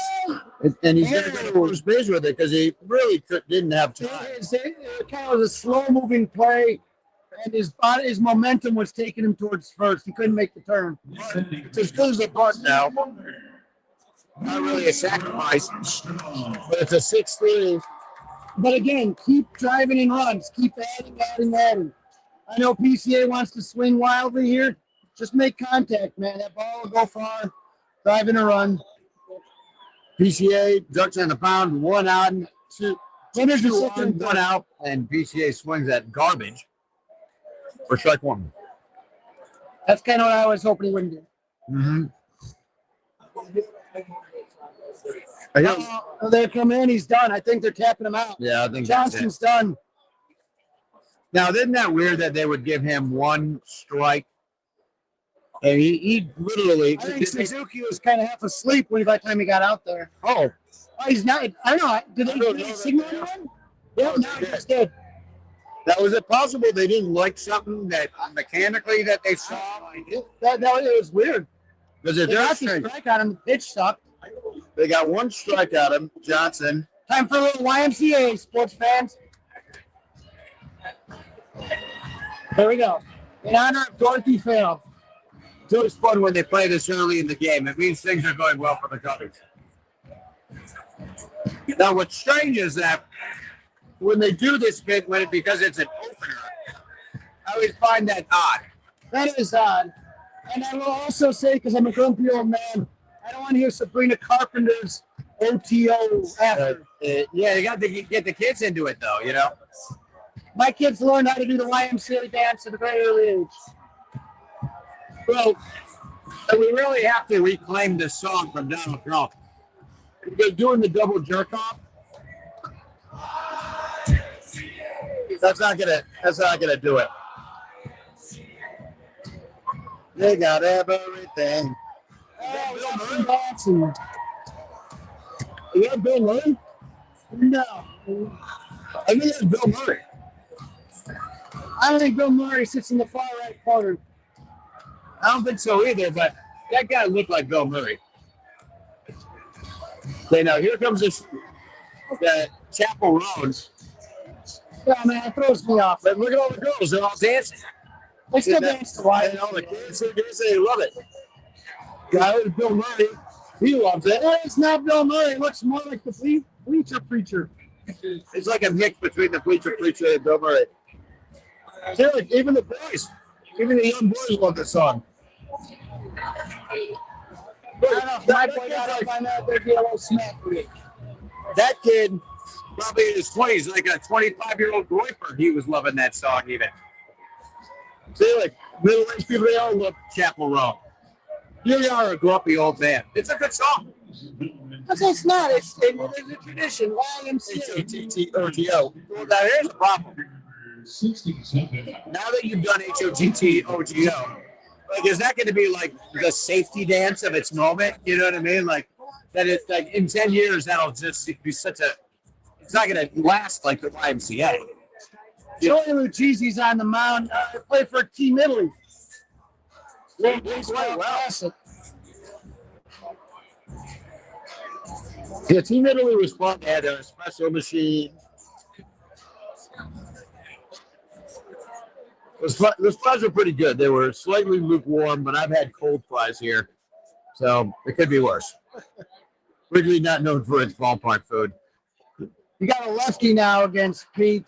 And he's going to go to first base with it because he really didn't have time. It kind of was a slow-moving play, and his momentum was taking him towards first. He couldn't make the turn. It's as good as a punt now. Not really a sacrifice, but it's a 6-3. But again, keep driving in runs. Keep adding. I know PCA wants to swing wildly here. Just make contact, man. That ball will go far. Driving a run. PCA ducks on the pound, 1 out, 2 on, 1 out, and PCA swings at garbage for strike 1. That's kind of what I was hoping he wouldn't do. Mm-hmm. They come in, he's done. I think they're tapping him out. Yeah, I think Johnson's done. Now, isn't that weird that they would give him 1 strike? And he literally. I think Suzuki was kind of half asleep by the time he got out there. Oh, he's not. I don't know. Did they signal him? Yeah, no, he just did. Now, was it possible they didn't like something that mechanically that they saw? That it was weird. Because they got the strike on him. The pitch sucked. They got 1 strike on him, Johnson. Time for a little YMCA, sports fans. There we go. In honor of Dorothy Fail. It's always fun when they play this early in the game. It means things are going well for the Cubbies. Now, what's strange is that when they do this bit, because it's an opener, I always find that odd. That is odd. And I will also say, because I'm a grumpy old man, I don't want to hear Sabrina Carpenter's OTO after. Yeah, you got to get the kids into it, though, you know? My kids learned how to do the YMCA dance at a very early age. Well, we really have to reclaim this song from Donald Trump. They're doing the double jerk off. That's not gonna do it. They got everything. Bill Murray. Is that Bill Murray? No. I think it's Bill Murray. I don't think Bill Murray sits in the far right corner. I don't think so either, but that guy looked like Bill Murray. Okay, now here comes the Chapel Road. Yeah, man, it throws me off. But look at all the girls; they're all dancing. They still dance to why. And all the kids, they love it. Guy was Bill Murray. He loves it. It's not Bill Murray. It looks more like the Bleacher Preacher. It's like a mix between the Bleacher Preacher and Bill Murray. Even the boys, even the young boys love this song. That kid, probably in his 20s, like a 25-year-old Groiper, he was loving that song even. See, like middle-aged people, they all love Chapel Roan. Here you are, a grumpy old man. It's a good song. It's not. It's a tradition. H-O-T-T-O-G-O. Well, now here's the problem. Now that you've done H-O-T-T-O-G-O, like, is that going to be like the safety dance of its moment? You know what I mean? Like, that it's like in 10 years, that'll just be such a, it's not going to last like the YMCA. Joey Lucchesi's on the mound. Play for Team Italy. Well. Yeah, Team Italy was fun. They had an espresso machine. Those fries were pretty good. They were slightly lukewarm, but I've had cold fries here, so it could be worse. Wrigley not known for its ballpark food. You got a lefty now against Pete.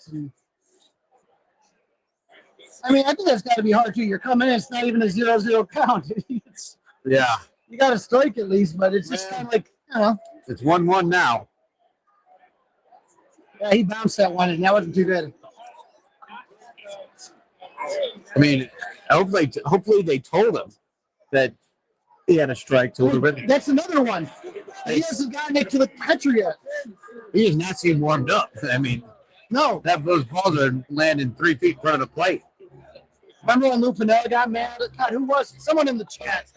I mean, I think that's got to be hard too. You're coming in; it's not even a 0-0 count. Yeah, you got a strike at least, but it's just kind of like, you know. It's 1-1 now. Yeah, he bounced that one, and that wasn't too good. I mean, hopefully they told him that he had a strike to a little bit. That's another one. He hasn't gotten it to the catcher yet. He does not seem warmed up. I mean, No. those balls are landing 3 feet in front of the plate. Remember when Lou Piniella got mad? God, who was it? Someone in the chat?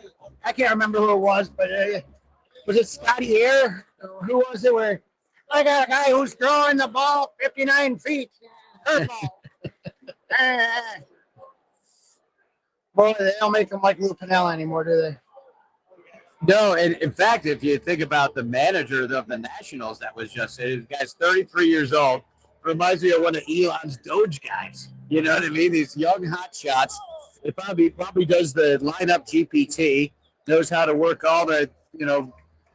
I can't remember who it was, but was it Scotty Air? Or who was it? Where I got a guy who's throwing the ball 59 feet. Curveball. Boy, they don't make him like Lou Piniella anymore, do they? No, and in fact, if you think about the manager of the Nationals that was just said, the guy's 33 years old. Reminds me of one of Elon's Doge guys. You know what I mean? These young hot shots. He probably does the lineup GPT, knows how to work all the,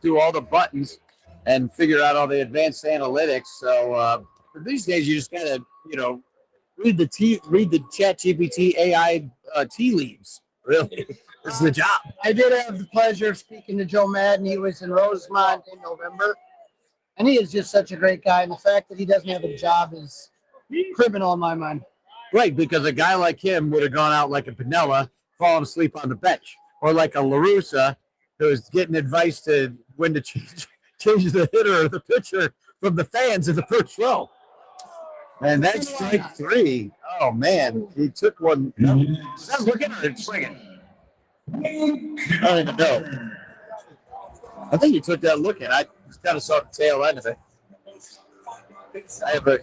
do all the buttons and figure out all the advanced analytics. So these days you just gotta, read the Chat GPT AI tea leaves. Really, this is the job. I did have the pleasure of speaking to Joe Madden. He was in Rosemont in November, and he is just such a great guy. And the fact that he doesn't have a job is criminal in my mind. Right, because a guy like him would have gone out like a Piniella, fallen asleep on the bench, or like a LaRussa, who's getting advice to when to change the hitter or the pitcher from the fans in the first row. And that's strike 3. Oh, man. He took one. Is that looking or swinging? I don't even know. I think he took that looking. I just kind of saw the tail end of it. I have a...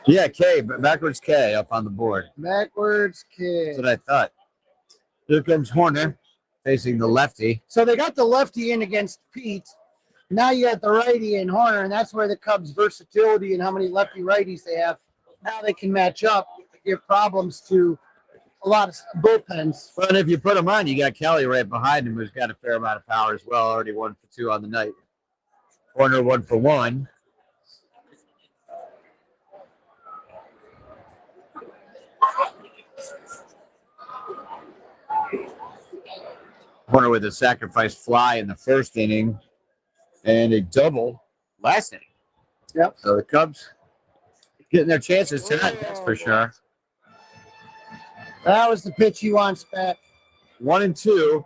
Yeah, K, but backwards K up on the board. Backwards K. That's what I thought. Here comes Horner facing the lefty. So they got the lefty in against Pete. Now you got the righty in Horner, and that's where the Cubs' versatility and how many lefty righties they have. Now they can match up, give problems to a lot of bullpens. Well, and if you put him on, you got Kelly right behind him, who's got a fair amount of power as well. Already 1 for 2 on the night. Horner 1 for 1. Horner with a sacrifice fly in the first inning and a double last inning. Yep. So the Cubs getting their chances tonight, that's for sure. That was the pitch he wants back. 1 and 2.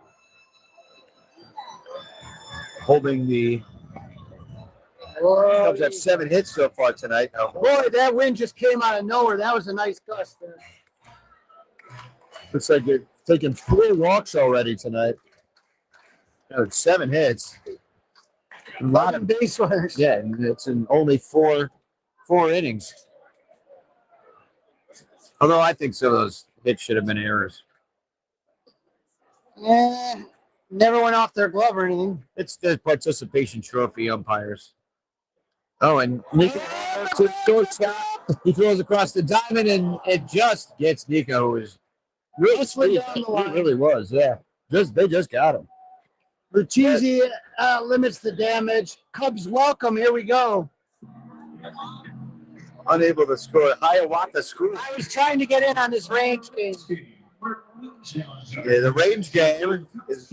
Holding the Cubs have 7 hits so far tonight. Boy, that wind just came out of nowhere. That was a nice gust there. Looks like they're taking 4 walks already tonight. 7 hits. A lot of base runners. Yeah, and it's in only four innings. Although I think some of those hits should have been errors. Yeah, never went off their glove or anything. It's the participation trophy umpires. Oh, and Nico to shortstop. He throws across the diamond and it just gets Nico, who is really sweet. He really was, yeah. They just got him. Lucchese limits the damage. Cubs welcome. Here we go. Unable to score. Hiawatha screw. I was trying to get in on this range game. Yeah, the range game is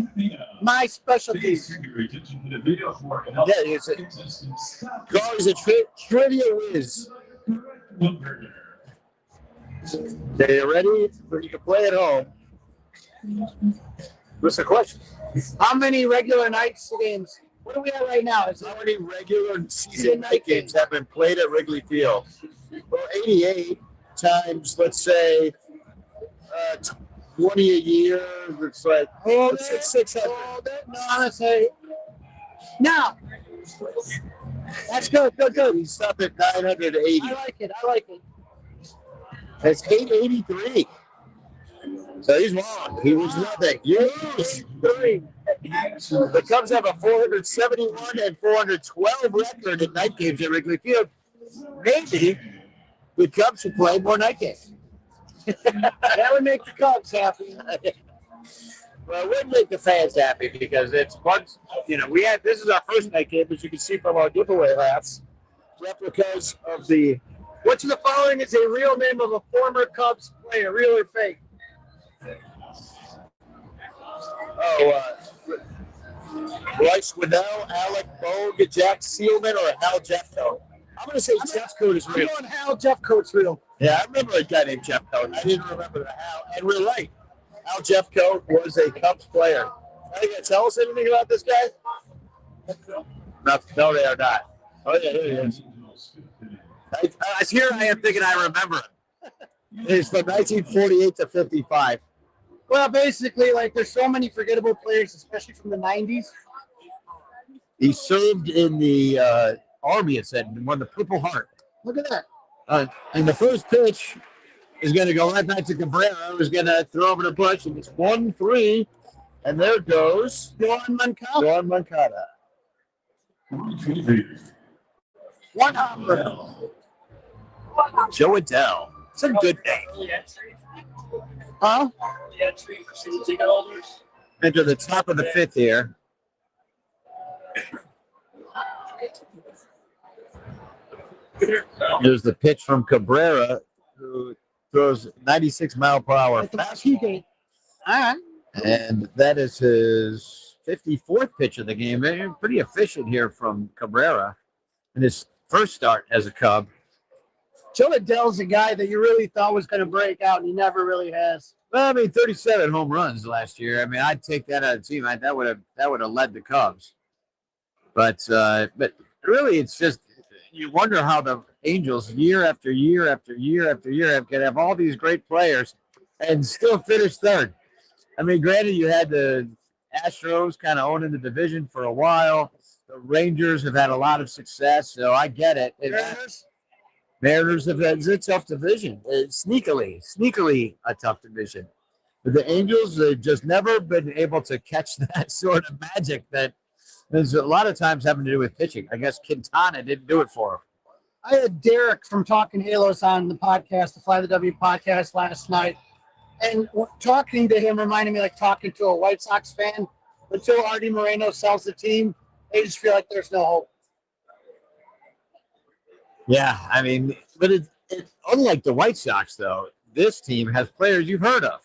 my specialty. Yeah, he's a trivia whiz. Okay, you ready? You can play at home. What's the question? How many regular nights games? What are we at right now? How many regular season night games have been played at Wrigley Field? Well, 88 times, let's say, 20 a year. It's like 600. No, I'm gonna say now. That's good. He's stopped at 980. I like it. That's 883. So he's wrong. He was nothing. The Cubs have a 471 and 412 record in night games at Wrigley Field. Maybe the Cubs should play more night games. That would make the Cubs happy. Well, it would make the fans happy because it's once, this is our first night game, as you can see from our giveaway hats. Replicas of the. Which of the following is a real name of a former Cubs player, real or fake? Bryce Winnell, Alec Bogue, Jack Seelman, or Hal Jeffcoat? I'm going to say Jeffcoat is real. I'm going Hal Jeffcoat's real. Yeah, I remember a guy named Jeffcoat. I didn't remember the Hal, and we're right. Al Jeffcoat was a Cubs player. Are you going to tell us anything about this guy? No, they are not. Oh, yeah, here he is. Here I am thinking I remember him. He's from 1948 to 55. Well, basically, like there's so many forgettable players, especially from the 90s. He served in the Army, it said, and won the Purple Heart. Look at that. And the first pitch is going to go right back to Cabrera, who's going to throw over the bush, and it's 1-3. And there goes Yohan Moncada. One hopper. Joe Adele. It's a good name. Huh? Into the top of the fifth here. Here's the pitch from Cabrera, who throws 96-mile-per-hour fastball. All right. And that is his 54th pitch of the game. Pretty efficient here from Cabrera in his first start as a Cub. Joe Adele's a guy that you really thought was going to break out, and he never really has. Well, I mean, 37 home runs last year. I mean, I'd take that out of the team. That would have led the Cubs. But really, it's just you wonder how the Angels, year after year after year after year, can have all these great players and still finish third. I mean, granted, you had the Astros kind of owning the division for a while. The Rangers have had a lot of success, so I get it. Mariners have had a tough division. Sneakily a tough division. But the Angels have just never been able to catch that sort of magic that there's a lot of times having to do with pitching. I guess Quintana didn't do it for him. I had Derek from Talking Halos on the podcast, the Fly the W podcast last night. And talking to him reminded me like talking to a White Sox fan. Until Artie Moreno sells the team, they just feel like there's no hope. Yeah, I mean, but it unlike the White Sox, though, this team has players you've heard of.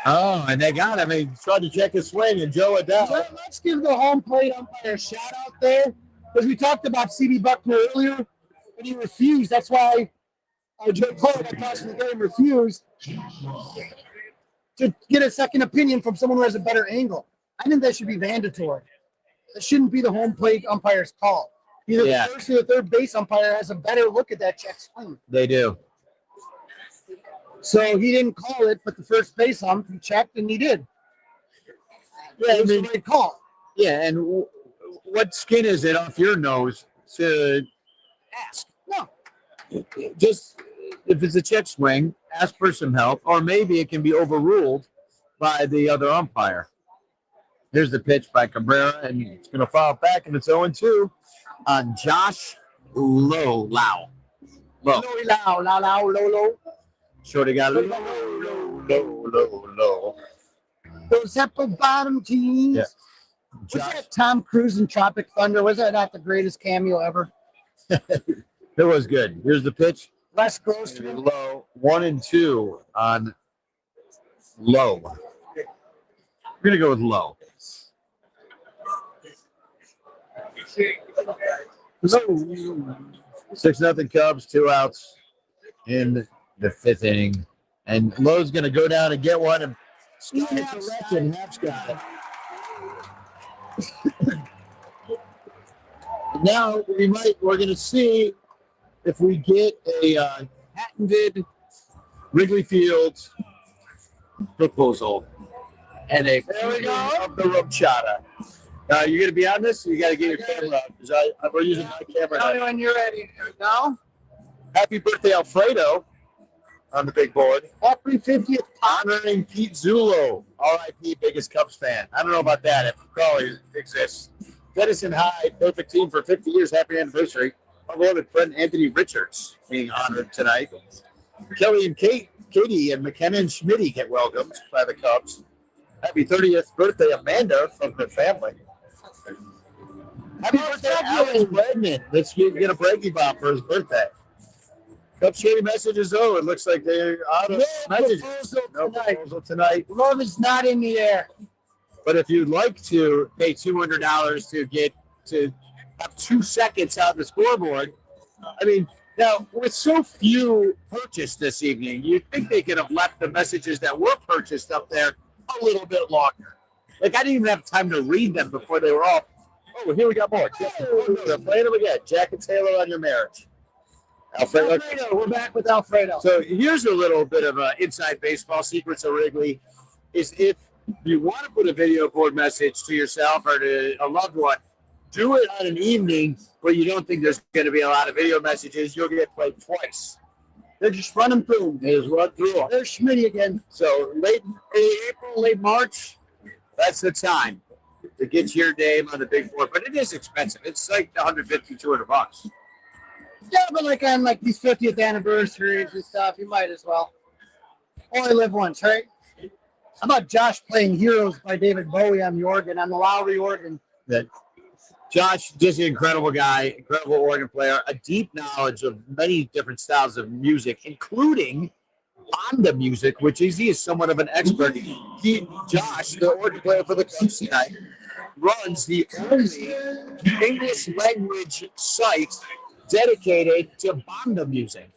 Oh, and they got him. He tried to check his swing, and Joe Adele. Well, let's give the home plate umpire a shout out there, because we talked about C.D. Buckner earlier, and he refused. That's why Joe Cole, that tossed the game, refused to get a second opinion from someone who has a better angle. I think that should be mandatory. That shouldn't be the home plate umpire's call. Either the first or the third base umpire has a better look at that check swing. They do. So he didn't call it, but the first base ump, he checked, and he did. Yeah, it was the right call. Yeah, and what skin is it off your nose to ask? No. Just if it's a check swing, ask for some help, or maybe it can be overruled by the other umpire. Here's the pitch by Cabrera, and it's going to foul back, and it's 0-2 on Josh Low. Shorty got low. Those apple bottom jeans. Yeah. Was that Tom Cruise in Tropic Thunder? Was that not the greatest cameo ever? It was good. Here's the pitch. Les Gross to low. 1-2 on Low. We're going to go with Low. Low. 6-0 Cubs, 2 outs in the fifth inning. And Low's going to go down and get one. And Haps got it. Now we're going to see if we get a patented Wrigley Field proposal and a of the Rumchata. You're going to be on this? You got to get your camera out because we're using my camera. Tell me when you're ready. Now, happy birthday, Alfredo, on the big board. Happy 50th. Honoring Pete Zullo, R.I.P. biggest Cubs fan. I don't know about that if Crawly exists. Denison High, perfect team for 50 years. Happy anniversary. Our beloved friend Anthony Richards being honored tonight. Kelly and Katie and McKenna and Schmitty get welcomed by the Cubs. Happy 30th birthday, Amanda, from her family. Happy birthday, Alex Bregman. Let's get a breaking bomb for his birthday. Cubs shady messages, though. It looks like they're out of messages. No proposal tonight. Love is not in the air. But if you'd like to pay $200 to have 2 seconds on the scoreboard, I mean, Now, with so few purchased this evening, you'd think they could have left the messages that were purchased up there a little bit longer. Like, I didn't even have time to read them before they were off. Oh, here we got more. Oh, no, they're playing them again. Jack and Taylor on your marriage. Alfredo. We're back with Alfredo. So here's a little bit of inside baseball secrets of Wrigley. Is if you want to put a video board message to yourself or to a loved one, do it on an evening where you don't think there's going to be a lot of video messages. You'll get played twice. They're just running through. They just run through them. There's Schmitty again. So late April, late March, that's the time to get your name on the big board. But it is expensive. It's like $150, $200. Yeah, but like on like these 50th anniversaries and stuff, you might as well. Only live once, right? How about Josh playing Heroes by David Bowie on the organ, on the Lowry organ? That Josh, just an incredible guy, incredible organ player, a deep knowledge of many different styles of music, including banda music, which he is somewhat of an expert. Josh, the organ player for the Cubs tonight, runs the only English language site dedicated to banda music.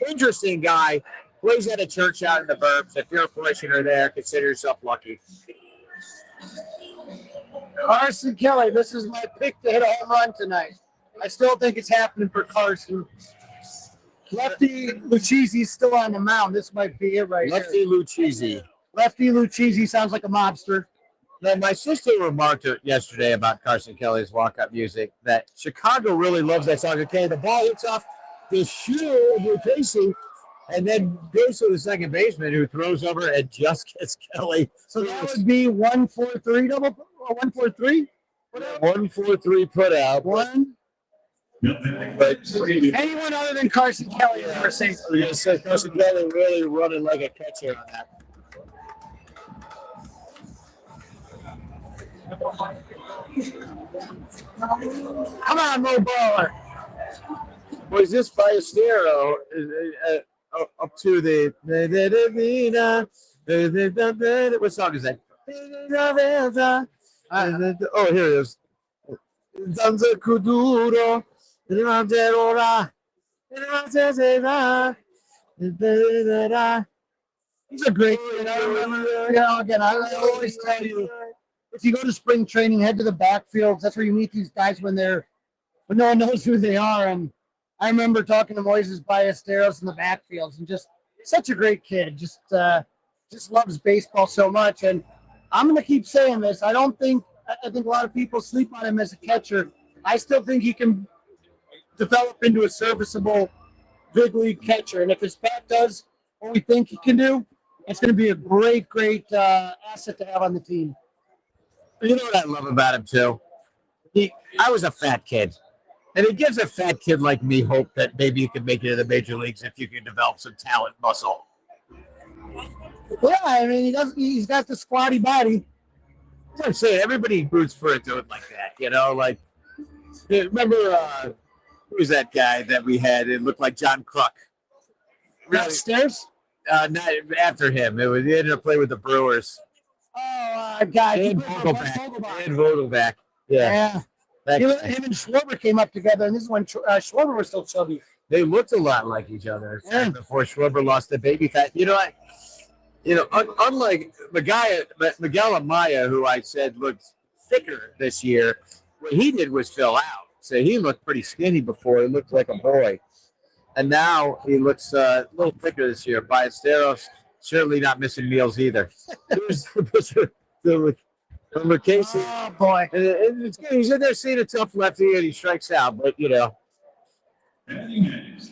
Interesting guy. Plays at a church out in the burbs. If you're a parishioner there, consider yourself lucky. Carson Kelly, this is my pick to hit a home run tonight. I still think it's happening for Carson. Lefty Lucchesi's still on the mound. This might be it right Lefty here. Lucchesi. Lefty Lucchesi sounds like a mobster. Now, my sister remarked yesterday about Carson Kelly's walk-up music that Chicago really loves that song. Okay, the ball hits off the shoe of your Casey, and then goes to the second baseman who throws over and just gets Kelly. So that would be 1-4-3 double, 1-4-3. 1-4-3 put out. One. But Anyone other than Carson Kelly is ever safe. I was gonna say Carson Kelly really running like a catcher on that. Come on, Mo Baller. Was this by a stereo up to the what song is that? Oh, here it is. Danza Kuduro. He's a great kid. I remember, again, I always tell you, if you go to spring training, head to the backfields. That's where you meet these guys when no one knows who they are. And I remember talking to Moises Ballesteros in the backfields, and just such a great kid. Just loves baseball so much. And I'm going to keep saying this. I think a lot of people sleep on him as a catcher. I still think he can develop into a serviceable big league catcher. And if his bat does what we think he can do, it's going to be a great asset to have on the team. You know what I love about him too? I was a fat kid. And it gives a fat kid like me hope that maybe you can make it to the major leagues if you can develop some talent muscle. Yeah, I mean, he's got the squatty body. That's what I'm saying. Everybody roots for a dude like that, you know? Like, remember, who was that guy that we had? It looked like John Kruk. Really? Stairs? Not after him. He ended up playing with the Brewers. Oh, God. Dan Vogelback. Yeah. Him and Schwarber came up together, and this is when Schwarber was still chubby. They looked a lot like each other before Schwarber lost the baby fat. Unlike Miguel Amaya, who I said looked thicker this year, what he did was fill out. So he looked pretty skinny before. He looked like a boy. And now he looks a little thicker this year. Ballesteros certainly not missing meals either. Casey. Oh, boy. And it's good. He's in there seeing a tough lefty, and he strikes out. But,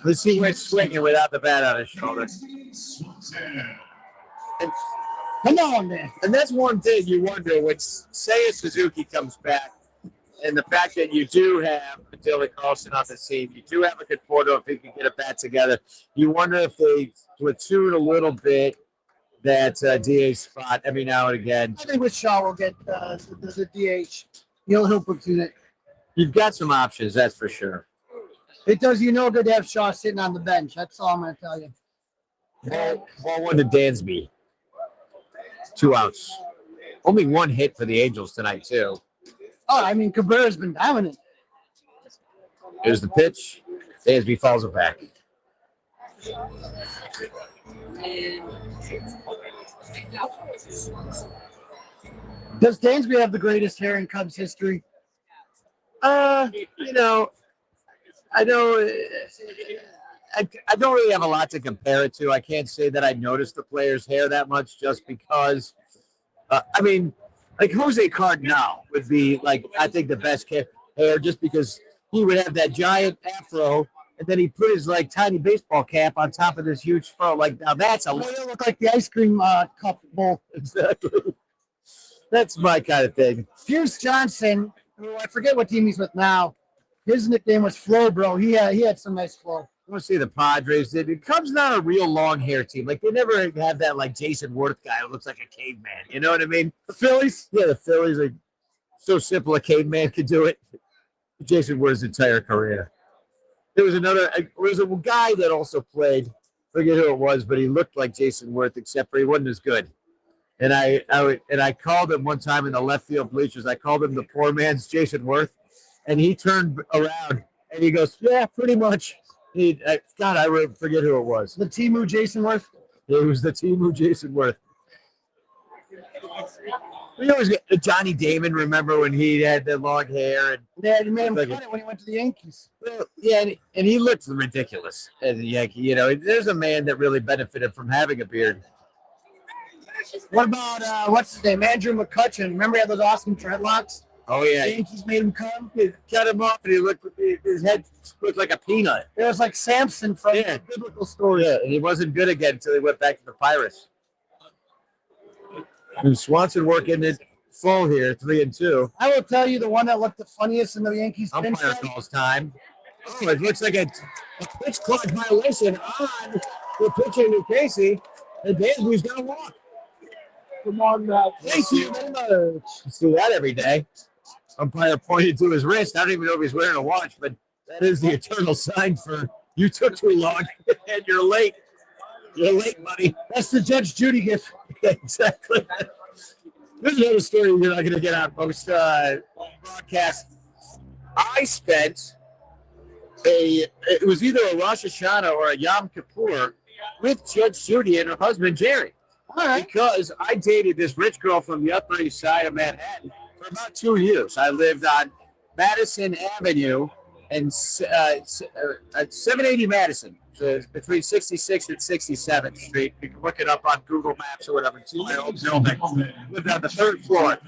let's see where he's swinging without the bat on his shoulder. Come on, man. And that's one thing you wonder when, say, Suzuki comes back, and the fact that you do have Dylan Carlson on the team, you do have a good photo if he can get a bat together. You wonder if they platoon a little bit that DH spot every now and again. I think with Shaw will get the DH. He'll platoon it. You've got some options, that's for sure. It does you no good to have Shaw sitting on the bench. That's all I'm going to tell you. Ball one to Dansby. 2 outs. Only one hit for the Angels tonight, too. Oh, I mean, Cabrera's been dominant. Here's the pitch. Dansby falls it back. Does Dansby have the greatest hair in Cubs history? You know, I know I don't really have a lot to compare it to. I can't say that I noticed the player's hair that much just because, I mean, like Jose Cardinal would be like, I think the best hair just because he would have that giant afro and then he put his like tiny baseball cap on top of this huge fro. Like now that's a look like the ice cream cup bowl. Exactly. That's my kind of thing. Pierce Johnson, who I forget what team he's with now. His nickname was Flo Bro. He had some nice flow. I want to see the Padres did. It Cubs not a real long hair team. Like they never have that like Jason Worth guy who looks like a caveman. You know what I mean? The Phillies? Yeah, the Phillies are so simple a caveman could do it. Jason Worth's entire career. There was a guy that also played, forget who it was, but he looked like Jason Worth, except for he wasn't as good. And I called him one time in the left field bleachers. I called him the poor man's Jason Worth, and he turned around and he goes, "Yeah, pretty much." I forget who it was. The Timu Jason Worth. It was the Timu Jason Worth. We always get Johnny Damon. Remember when he had the long hair and he made him cut it when he went to the Yankees. Well, yeah, and he looked ridiculous as a Yankee. You know, there's a man that really benefited from having a beard. What about what's his name? Andrew McCutcheon. Remember he had those awesome dreadlocks? Oh yeah, the Yankees made him come. He cut him off, and his head looked like a peanut. It was like Samson from the biblical story. Yeah, and he wasn't good again until he went back to the Pirates. And Swanson working it full here, 3-2. I will tell you the one that looked the funniest in the Yankees. Umpire calls time. Oh, it looks like a pitch clock violation on the pitcher New Casey, and Dansby's gonna walk. Come on now. Thank you very much. You see that every day. Umpire pointed to his wrist. I don't even know if he's wearing a watch, but that is the eternal sign for you took too long and you're late. You're late, buddy. That's the Judge Judy gift. Exactly. There's another story you're not going to get on most broadcast. I spent it was either a Rosh Hashanah or a Yom Kippur with Judge Judy and her husband, Jerry. All right. Because I dated this rich girl from the Upper East Side of Manhattan for about 2 years. I lived on Madison Avenue and 780 Madison, so between 66th and 67th Street. You can look it up on Google Maps or whatever. It's my old building. Lived on the 3rd floor.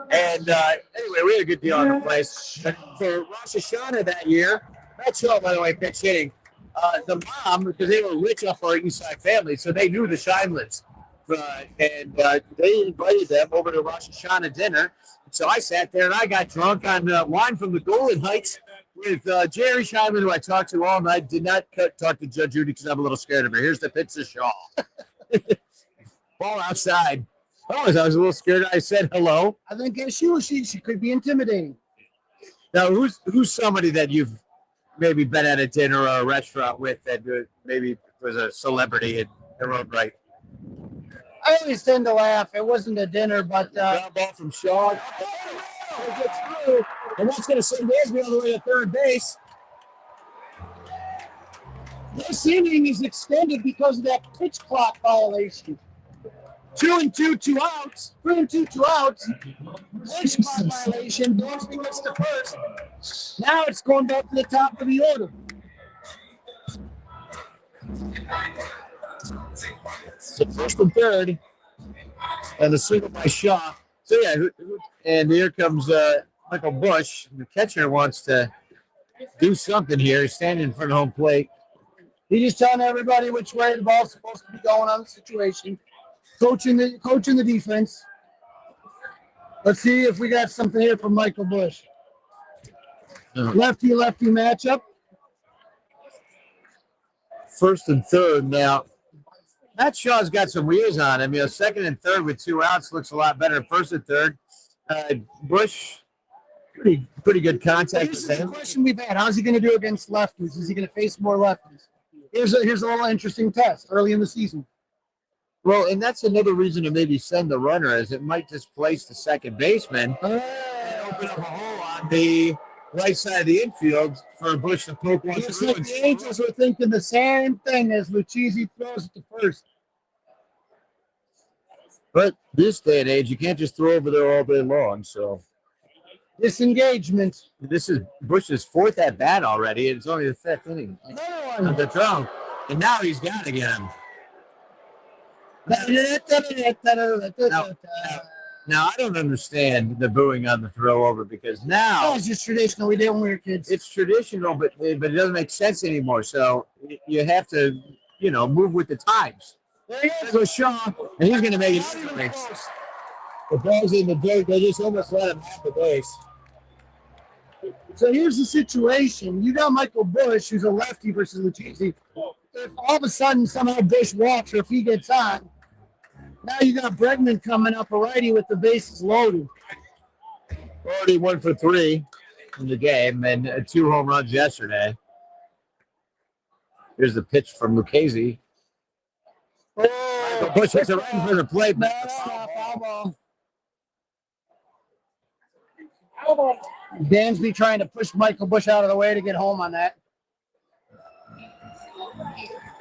And anyway, we had a good deal on the place. But for Rosh Hashanah that year, that show, by the way, pitch hitting, the mom, because they were rich Upper East Side family, so they knew the Shimelets. And they invited them over to Rosh Hashanah dinner. So I sat there and I got drunk on wine from the Golden Heights with Jerry Scheinman, who I talked to all night. Did not talk to Judge Judy because I'm a little scared of her. Here's the pitch to Shaw. Ball outside. I was a little scared. I said hello. I think she could be intimidating. Now, who's somebody that you've maybe been at a dinner or a restaurant with that maybe was a celebrity in their own right? I always tend to laugh. It wasn't a dinner, but ground ball from Shaw. And that's going to send Dansby all the way to third base. This inning is extended because of that pitch clock violation. 2-2, 2 outs. 3-2, 2 outs. Pitch clock violation. Dansby gets the first. Now it's going back to the top of the order. So first and third, and the single by Shaw. So yeah, and here comes Michael Bush. The catcher wants to do something here. He's standing in front of home plate. He's just telling everybody which way the ball's supposed to be going on the situation. Coaching the defense. Let's see if we got something here from Michael Bush. Lefty matchup. First and third now. Matt Shaw's got some wheels on him. You know, second and third with 2 outs looks a lot better than first and third. Bush, pretty good contact. This is the question we've had. How's he going to do against lefties? Is he going to face more lefties? Here's a little interesting test early in the season. Well, and that's another reason to maybe send the runner, as it might displace the second baseman and open up a hole on the right side of the infield for Bush to poke one Just through. like the Angels were thinking the same thing as Lucchesi throws it to first. But this day and age, you can't just throw over there all day long. So Disengagement. this is Bush's fourth at bat already, and it's only the fifth inning Another of one. the throw. And now he's got to get him. Now I don't understand the booing on the throw over because That now was just traditional. We did when we were kids. it's traditional, but it doesn't make sense anymore. So you have to, move with the times. There he There is. goes Shaw, and he's going to make it. Not even easily. close. The ball's in the dirt. They just almost let him have the base. So here's the situation. You got Michael Bush, who's a lefty versus Lucchesi. If all of a sudden somehow Bush walks or if he gets on, now you got Bregman coming up a righty with the bases loaded. Already 1 for 3 in the game and 2 home runs yesterday. Here's the pitch from Lucchesi. Oh, Bush hits it right for the plate. no, foul ball. Dansby trying to push Michael Bush out of the way to get home on that.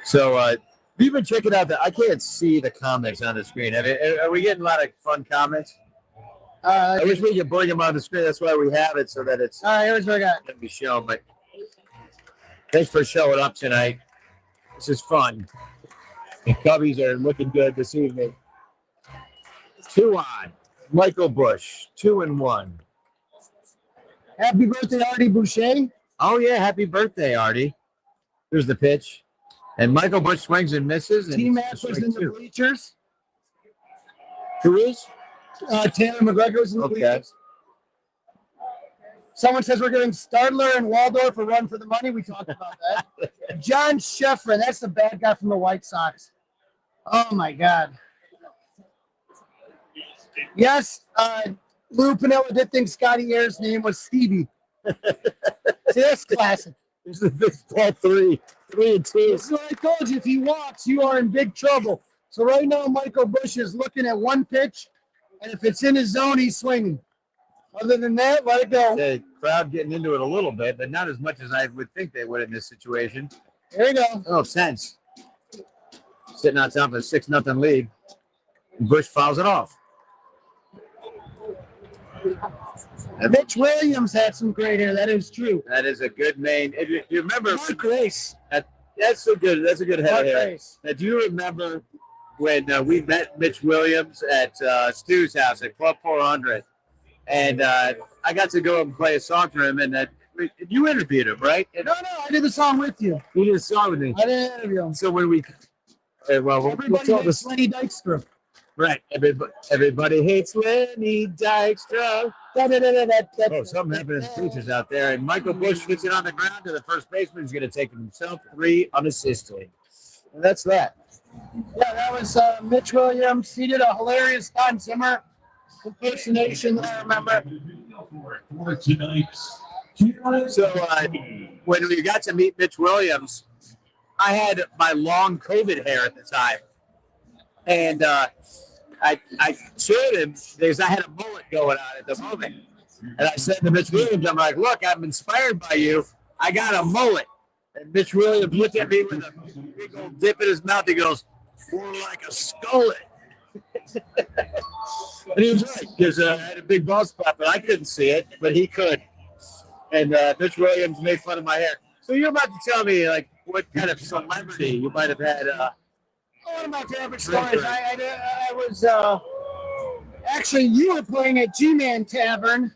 So we've been checking out I can't see the comments on the screen. Are we getting a lot of fun comments? I wish we could bring them on the screen. That's why we have it so that it's All right, here's what I got. going to be shown. But thanks for showing up tonight. This is fun. The Cubbies are looking good this evening. 2 on. Michael Bush, 2-1. Happy birthday, Artie Boucher. Oh, yeah. Happy birthday, Artie. Here's the pitch. And Michael Bush swings and misses. And T-Mac was in the bleachers. Who is? Taylor McGregor was in the Okay. bleachers. Someone says we're giving Stadler and Waldorf a run for the money. We talked about that. John Sheffrin, that's the bad guy from the White Sox. Oh, my God. Yes, Lou Piniella did think Scotty Ayers' name was Stevie. See, that's classic. This is baseball 3. 3-2. So I told you, if he walks, you are in big trouble. So right now, Michael Bush is looking at one pitch, and if it's in his zone, he's swinging. Other than that, let it go. The crowd getting into it a little bit, but not as much as I would think they would in this situation. There you go. Oh, sense. Sitting on top of a 6-0 lead. Bush fouls it off. Mitch Williams had some great hair. That is true. That is a good name. If you remember, Mark Grace. that's a good head Mark of hair. Grace. Now, do you remember when we met Mitch Williams at Stu's house at Club 400? And I got to go and play a song for him, and you interviewed him, right? No, I did the song with you. You did a song with me. I didn't interview him. So when we, we'll Everybody tell hates this. Lenny Dykstra. Right. Everybody hates Lenny Dykstra. Oh, something happened in the bleachers out there. And Michael Bush gets it on the ground to the first baseman. He's going to take it himself 3 unassisted. And that's that. Yeah, that was Mitch Williams. He did a hilarious Don Zimmer impersonation that I remember. So when we got to meet Mitch Williams, I had my long COVID hair at the time. And I showed him because I had a mullet going on at the moment. And I said to Mitch Williams, I'm like, look, I'm inspired by you. I got a mullet. And Mitch Williams looked at me with a big old dip in his mouth. He goes, more like a skullet. And he was right, because I had a big bald spot, but I couldn't see it, but he could. And Mitch Williams made fun of my hair. So you're about to tell me, like, what kind of celebrity you might have had. One of my favorite stories. I was actually, you were playing at G-Man Tavern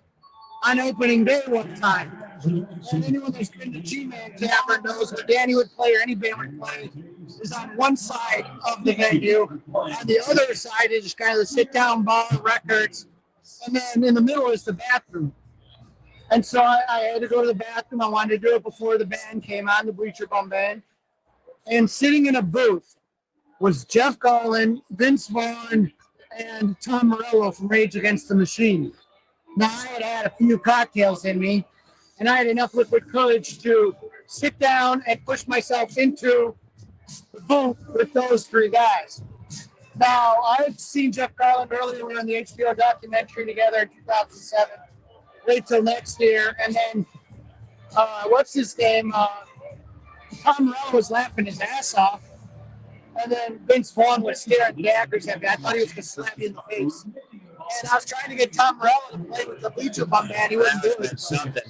on opening day one time. And anyone that's been to G-Man Tavern knows where Danny would play or any band would play is on one side of the venue. On the other side is just kind of the sit-down bar, records. And then in the middle is the bathroom. And so I had to go to the bathroom. I wanted to do it before the band came on, the Bleacher Bum Band. And sitting in a booth was Jeff Garland, Vince Vaughn, and Tom Morello from Rage Against the Machine. Now, I had had a few cocktails in me, and I had enough liquid courage to sit down and push myself into the booth with those 3 guys. Now, I had seen Jeff Garland earlier. We were in the HBO documentary together in 2007. Wait till next year. And then what's his name? Tom Morello was laughing his ass off. And then Vince Vaughn was staring daggers at me. I thought he was going to slap me in the face. And I was trying to get Tom Morello to play with the bleacher bump man. He wouldn't do it. Something.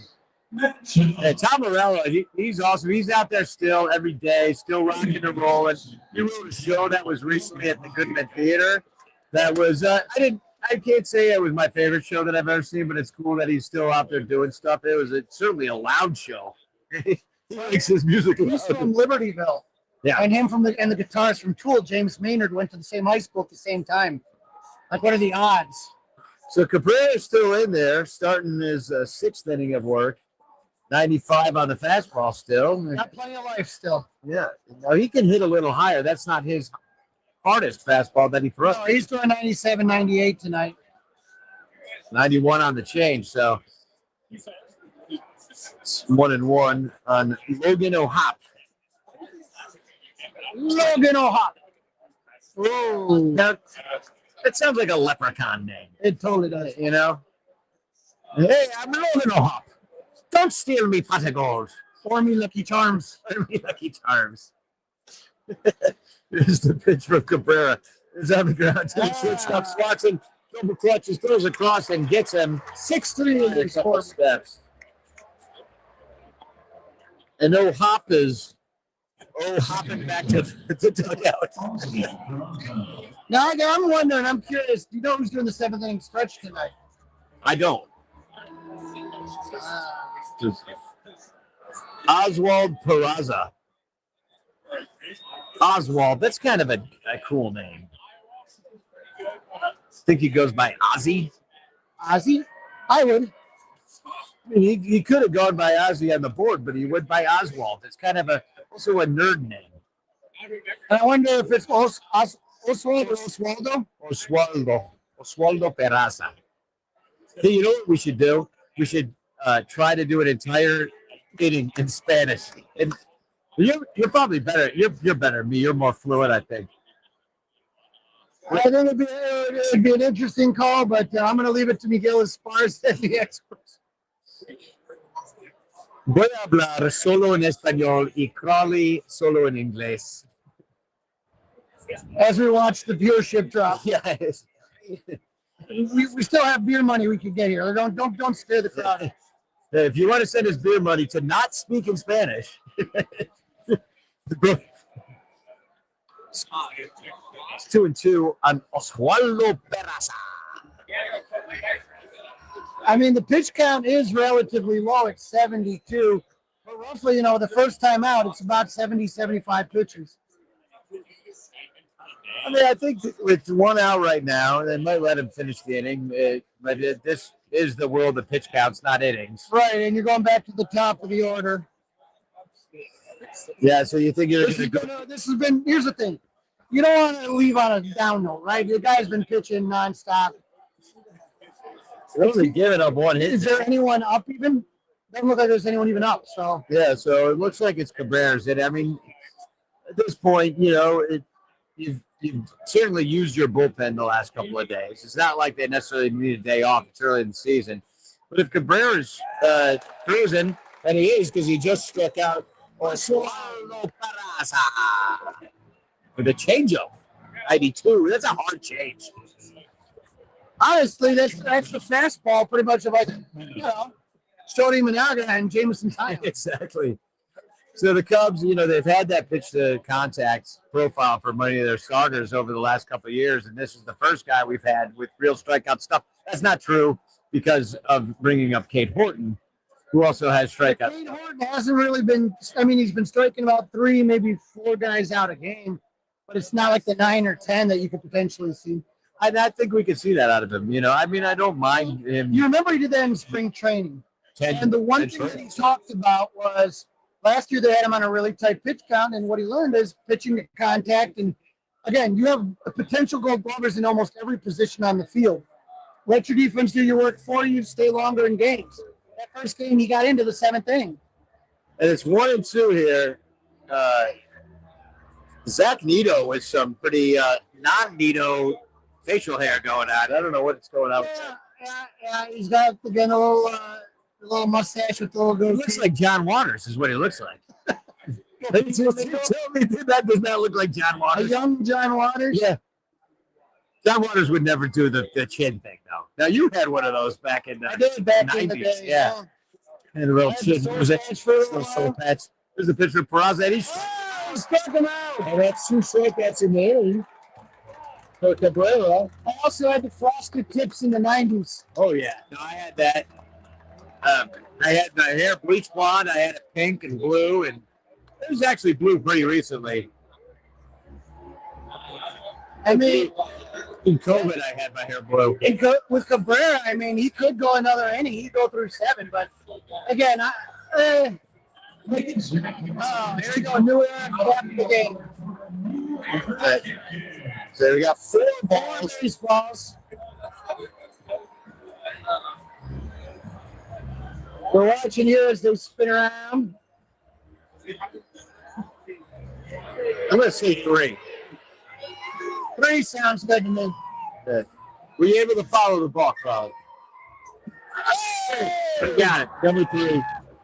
Hey, Tom Morello, he's awesome. He's out there still every day, still rocking and rolling. He wrote a show that was recently at the Goodman Theater. That was I can't say it was my favorite show that I've ever seen, but it's cool that he's still out there doing stuff. It was certainly a loud show. He likes his music. He's from Libertyville. Yeah, and him and the guitarist from Tool, James Maynard, went to the same high school at the same time. Like, what are the odds? So Cabrera's still in there, starting his sixth inning of work. 95 on the fastball still. Got plenty of life still. Yeah. Now he can hit a little higher. That's not his hardest fastball that he throws. No, he's throwing 97, 98 tonight. 91 on the change. So it's 1-1 on Logan O'Hop. Logan O'Hop. Oh, now, that sounds like a leprechaun name. It totally does. You know? Hey, I'm Logan O'Hop. Don't steal me pot of gold. Or me Lucky Charms. Or me Lucky Charms. Here's the pitch from Cabrera. Is on the ground to the shortstop. Swanson double clutches, throws across, and gets him 6-3 in a couple steps. And O'Hop is hopping back to the dugout. Now, I'm wondering, I'm curious, do you know who's doing the seventh inning stretch tonight? I don't. Oswald Peraza. Oswald, that's kind of a cool name. Think he goes by Ozzy? Ozzy? I would. I mean, he could have gone by Ozzy on the board, but he went by Oswald. It's kind of also a nerd name. And I wonder if it's Oswald or Oswaldo? Oswaldo Peraza. Hey, you know what we should do? We should try to do an entire inning in Spanish. And you're probably better. You're better than me. You're more fluent, I think. I think it'd be an interesting call, but I'm going to leave it to Miguel Esparza and the experts. Voy a hablar solo en español y Crawly solo en inglés. As we watch the viewership drop. Yes. We still have beer money we could get here. Don't scare the crowd. If you want to send us beer money to not speak in Spanish, it's 2-2 on Oswaldo Peraza. I mean, the pitch count is relatively low at 72, but roughly, the first time out, it's about 70, 75 pitches. I mean, I think with one out right now, they might let him finish the inning. This is the world of pitch counts, not innings. Right, and you're going back to the top of the order. Yeah, so you think you're going to go. Here's the thing. You don't want to leave on a down note, right? The guy's been pitching nonstop. They're only giving up one hit. Is there anyone up even? Doesn't look like there's anyone even up. So yeah, so it looks like it's Cabrera's. I mean, at this point, you've certainly used your bullpen the last couple of days. It's not like they necessarily need a day off. It's early in the season. But if Cabrera's cruising, and he is because he just struck out Oswaldo Peraza with a changeup, 92. That's a hard change. honestly, that's the fastball pretty much of like, Shody Managa and Jameson Tyler. Exactly. So the Cubs, they've had that pitch to contact profile for many of their starters over the last couple of years, and this is the first guy we've had with real strikeout stuff. That's not true because of bringing up Cade Horton, who also has strikeouts. Cade Horton hasn't really been. I mean, he's been striking about 3, maybe 4 guys out a game, but it's not like the 9 or 10 that you could potentially see. I think we could see that out of him. I mean, I don't mind him. You remember he did that in spring training, and the one thing that he talked about was last year they had him on a really tight pitch count, and what he learned is pitching to contact. And again, you have potential Gold Glovers in almost every position on the field. Let your defense do your work for you. Stay longer in games. That first game, he got into the 7th inning. And it's 1-2 here. Zach Nito with some pretty non-Nito facial hair going on. I don't know what's going on. Yeah. He's got again a The little mustache with the little He goatee. looks like John Waters, is what he looks like. Tell me that does not look like John A Waters. young John Waters. Yeah. John Waters would never do the chin thing, though. Now, you had one of those back in the I did back 90s. in the day. Yeah. And a little I had chin. soul Was it? patch for a Little while. soul patch. There's a picture of Peraza. And Oh, struck him out. and that's two strikeouts in there. For Cabrera. I also had the frosted tips in the 90s. Oh, yeah. No, I had that. I had my hair bleached blonde. I had it pink and blue. And it was actually blue pretty recently. I mean, In COVID, I had my hair blue. with Cabrera, I mean, he could go another inning. He'd go through 7, but again, here we go. New era after the game. So we got 4 Four balls. baseballs. We're watching here as they spin around. I'm going to say 3. 3 sounds good to me. Were you able to follow the ball, Crawly? You got it. Number 3.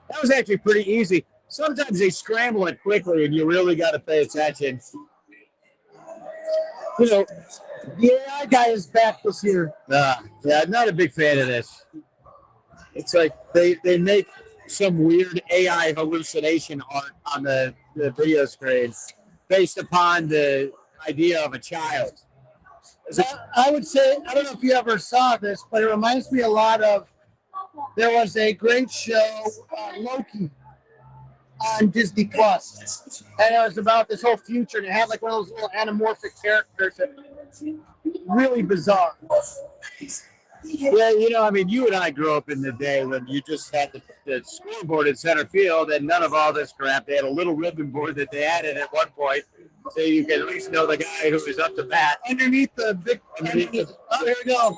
That was actually pretty easy. Sometimes they scramble it quickly, and you really got to pay attention. You know, The AI guy is back this year. yeah, I'm not a big fan of this. It's like they make some weird AI hallucination art on the video screen based upon the idea of a child. I would say, I don't know if you ever saw this, but it reminds me a lot of, there was a great show, Loki, on Disney Plus, and it was about this whole future, and it had like one of those little anamorphic characters that really bizarre. Yeah, you know, I mean, you and I grew up in the day when you just had the scoreboard in center field and none of all this crap. They had a little ribbon board that they added at one point so you could at least know the guy who was up to bat. Underneath the big, oh, here we go.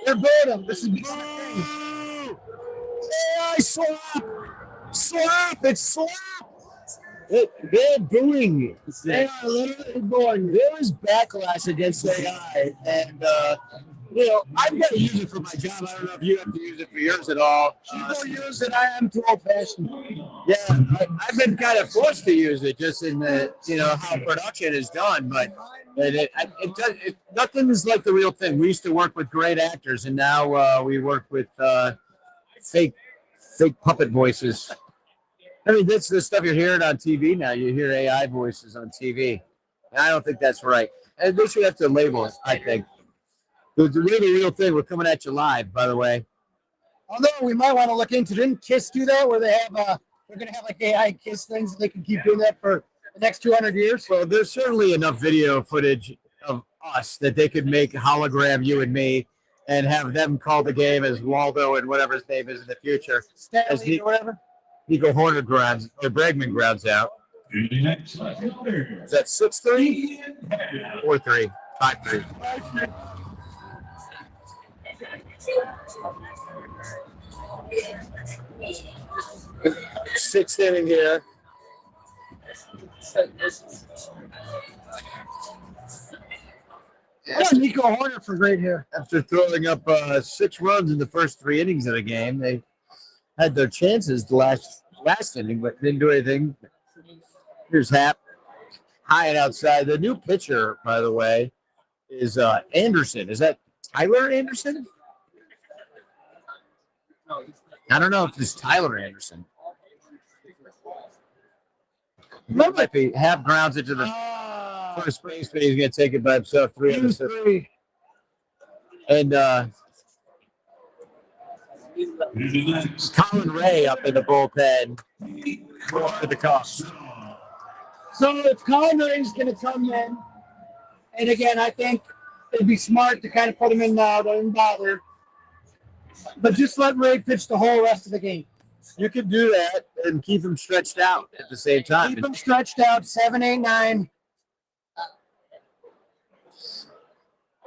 They're booing him. This is AI slap! Slap! It's slap! They're booing. They are literally booing. There is backlash against AI, and you know, I've got to use it for my job. I don't know if you have to use it for yours at all. People use it. I am too old-fashioned. Yeah, I've been kind of forced to use it just in the, you know, how production is done, but nothing is like the real thing. We used to work with great actors, and now we work with fake puppet voices. I mean, that's the stuff you're hearing on TV now. You hear AI voices on TV. And I don't think that's right. And they should have to label it, I think. The real thing, we're coming at you live, by the way. Although we might want to look into, didn't Kiss do that where they have they're going to have like AI Kiss things and they can keep doing that for the next 200 years? Well, there's certainly enough video footage of us that they could make hologram you and me and have them call the game as Waldo and whatever his name is in the future. Stanley or whatever. Nico Horner grounds or Bregman grounds out. Is that 6-3? 4-3. 5-3. Sixth inning here. Yeah, Nico Horner for great hair. After throwing up 6 runs in the first 3 innings of the game, they had their chances the last inning, but didn't do anything. Here's Hap, high and outside. The new pitcher, by the way, is Anderson. Is that Tyler Anderson? I don't know if it's Tyler Anderson. That might be. Hap grounds it to the first base, but he's going to take it by himself. 3 and Colin Ray up in the bullpen for the Cubs. So if Colin Ray's going to come in, and again, I think it'd be smart to kind of put him in now, don't bother. But just let Ray pitch the whole rest of the game. You could do that and keep him stretched out at the same time. Keep him stretched out, 7, 8, 9.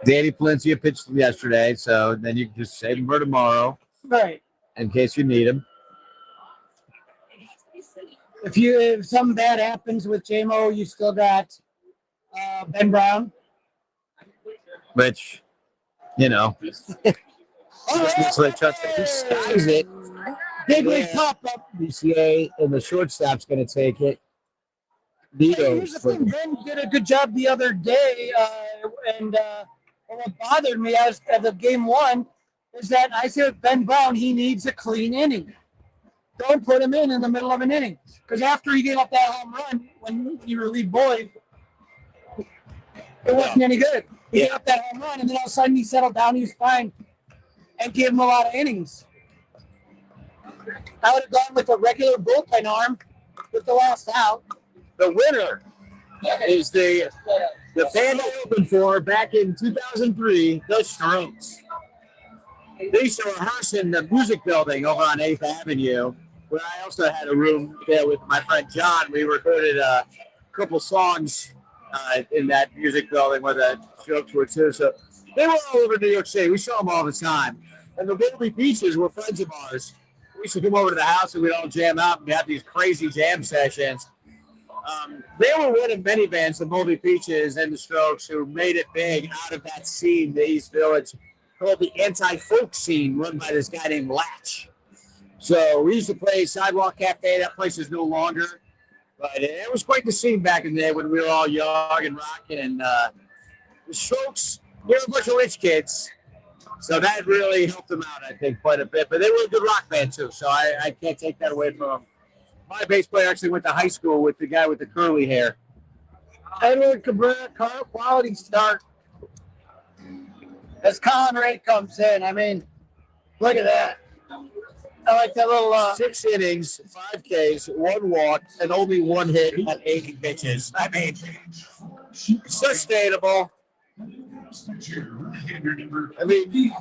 Danny Palencia pitched yesterday, so then you can just save him for tomorrow. Right. In case you need him. If something bad happens with JMO, you still got Ben Brown. Which, you know, looks like Chuck skies it. Big league pop up. BCA and the shortstop's going to take it. Here's the thing. Ben did a good job the other day, and what bothered me as the game one is that I said Ben Brown, he needs a clean inning. Don't put him in the middle of an inning, because after he gave up that home run when you relieved Boyd, it wasn't any good. He gave up that home run, and then all of a sudden he settled down, he was fine, and gave him a lot of innings. I would have gone with a regular bullpen arm with the last out. The winner is the band I opened for back in 2003, the Strokes. They used to rehearse in the music building over on 8th Avenue, where I also had a room there with my friend John. We recorded a couple songs in that music building where the Strokes were too. So they were all over New York City. We saw them all the time. And the Wrigley Beaches were friends of ours. We used to come over to the house and we'd all jam out and have these crazy jam sessions. They were one of many bands, the Moldy Peaches and the Strokes, who made it big out of that scene, the East Village, called the anti-folk scene, run by this guy named Latch. So we used to play Sidewalk Cafe. That place is no longer, but it was quite the scene back in the day when we were all young and rocking. And the Strokes, they were a bunch of rich kids, so that really helped them out, I think, quite a bit. But they were a good rock band too, so I can't take that away from them. My bass player actually went to high school with the guy with the curly hair. Edward Cabrera, quality start. As Colin Ray comes in, I mean, look at that. I like that little 6 innings, 5 Ks, 1 walk, and only 1 hit on 80 pitches. I mean, sustainable. I mean,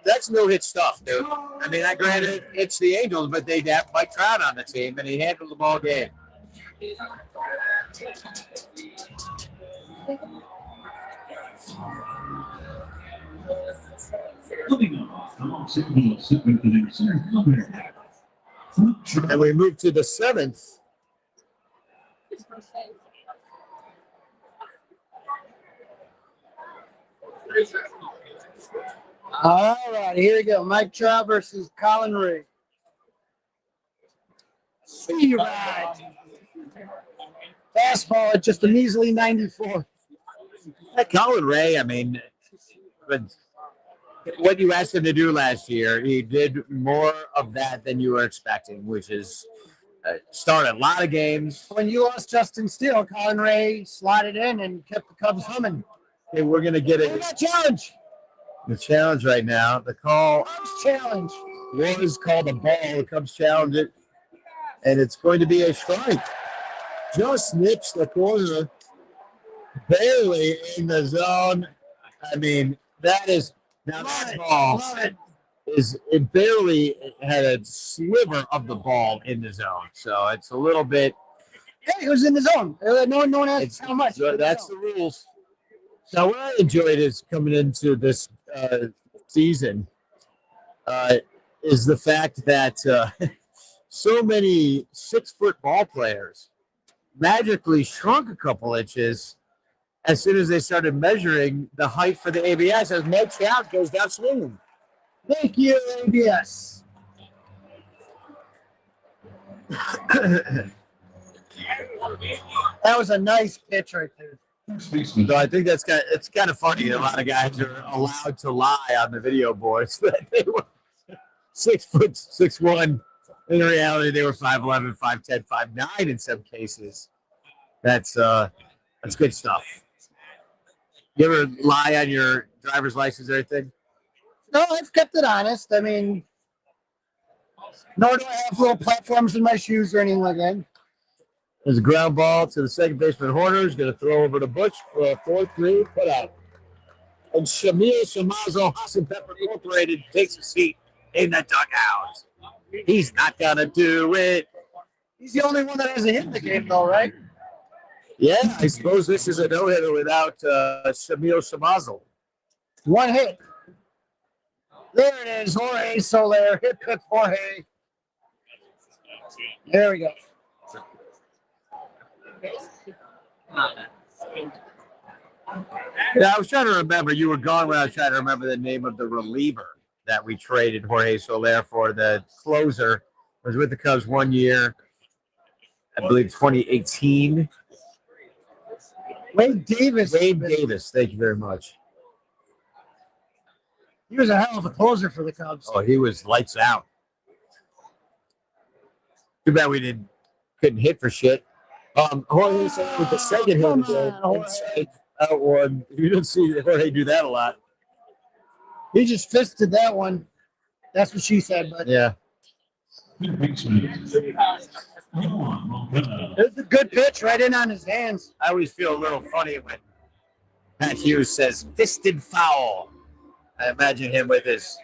that's no-hit stuff, dude. I mean, I granted it's the Angels, but they have Mike Trout on the team, and he handled the ball game. And we move to the 7th. All right, here we go. Mike Trout versus Colin Ray. See right. Fastball at just a measly 94. Colin Ray, I mean, what you asked him to do last year, he did more of that than you were expecting, which is started a lot of games. When you lost Justin Steele, Colin Ray slotted in and kept the Cubs humming. Okay, we're going to get Look at that challenge. The challenge right now. The call Cubs challenge. was called a ball. The Cubs challenge it, and it's going to be a strike. Just nips the corner, barely in the zone. I mean, that is now that ball it barely had a sliver of the ball in the zone, so it's a little bit. Hey, it was in the zone. No one asked how much. So that's the rules. Now, what I enjoyed is coming into this season is the fact that so many 6-foot ball players magically shrunk a couple inches as soon as they started measuring the height for the ABS as Mike Trout goes down swinging. Thank you, ABS. So That was a nice pitch right there. I think it's kind of funny. A lot of guys are allowed to lie on the video boards that they were 6 foot 6'1". In reality, they were 5'11", 5'10", 5'9" in some cases. That's good stuff. You ever lie on your driver's license or anything? No, I've kept it honest. I mean, nor do I have little platforms in my shoes or anything like that. There's a ground ball to the second baseman. Horner's going to throw over to Butch for a 4-3 putout. And Shamil Shamazo Hassan Pepper Incorporated takes a seat in the dugout. He's not going to do it. He's the only one that hasn't hit in the game, though, right? Yeah, I suppose this is a no-hitter without Shamil Shamazo. 1 hit. There it is. Jorge Soler. Hit Jorge. There we go. Yeah, I was trying to remember. You were gone when I was trying to remember the name of the reliever that we traded Jorge Soler for, the closer I was with the Cubs 1 year, I believe 2018. Wade Davis. Wade Davis, thank you very much. He was a hell of a closer for the Cubs. Oh, he was lights out. Too bad we couldn't hit for shit. Jorge said with the second hit of the game, inside out one. You didn't see Jorge do that a lot. He just fisted that one. That's what she said, but Yeah. it was a good pitch right in on his hands. I always feel a little funny when Pat Hughes says fisted foul. I imagine him with his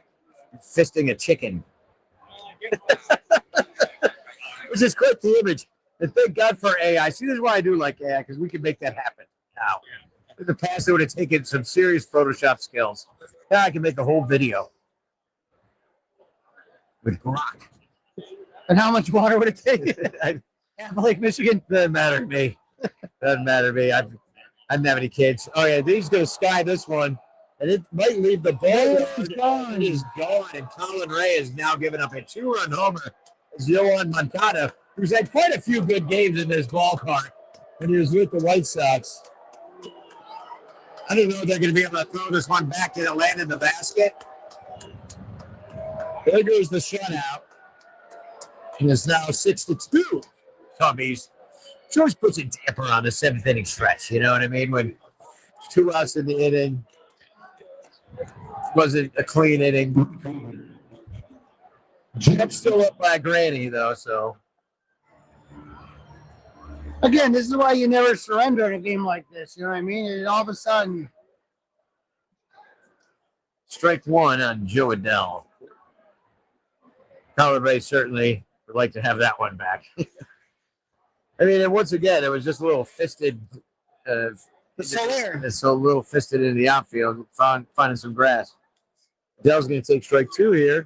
fisting a chicken. Which is quite the image. And thank God for AI. See, this is why I do like AI, because we can make that happen now. In the past, it would have taken some serious Photoshop skills. Now I can make a whole video with Grok. And how much water would it take? Half of Lake Michigan? Doesn't matter to me. Doesn't matter to me. I didn't have any kids. Oh, yeah, he's going to sky this one. And it might leave the ball. It's gone. It is gone. And Colin Ray has now given up a 2-run homer. As Yohan Moncada, who's had quite a few good games in this ballpark when he was with the White Sox. I don't know if they're going to be able to throw this one back to land in the basket. There goes the shutout. And it's now 6-2 Cubbies. Which always puts a damper on the 7th inning stretch. You know what I mean? When 2 outs in the inning. Wasn't a clean inning. Cubs still up by granny, though, so. Again, this is why you never surrender in a game like this. You know what I mean? And all of a sudden, Strike 1 on Joe Adell. Colin Ray certainly would like to have that one back. I mean, and once again, it was just a little fisted. it's still there. It's a little fisted in the outfield, finding some grass. Adell's going to take strike 2 here.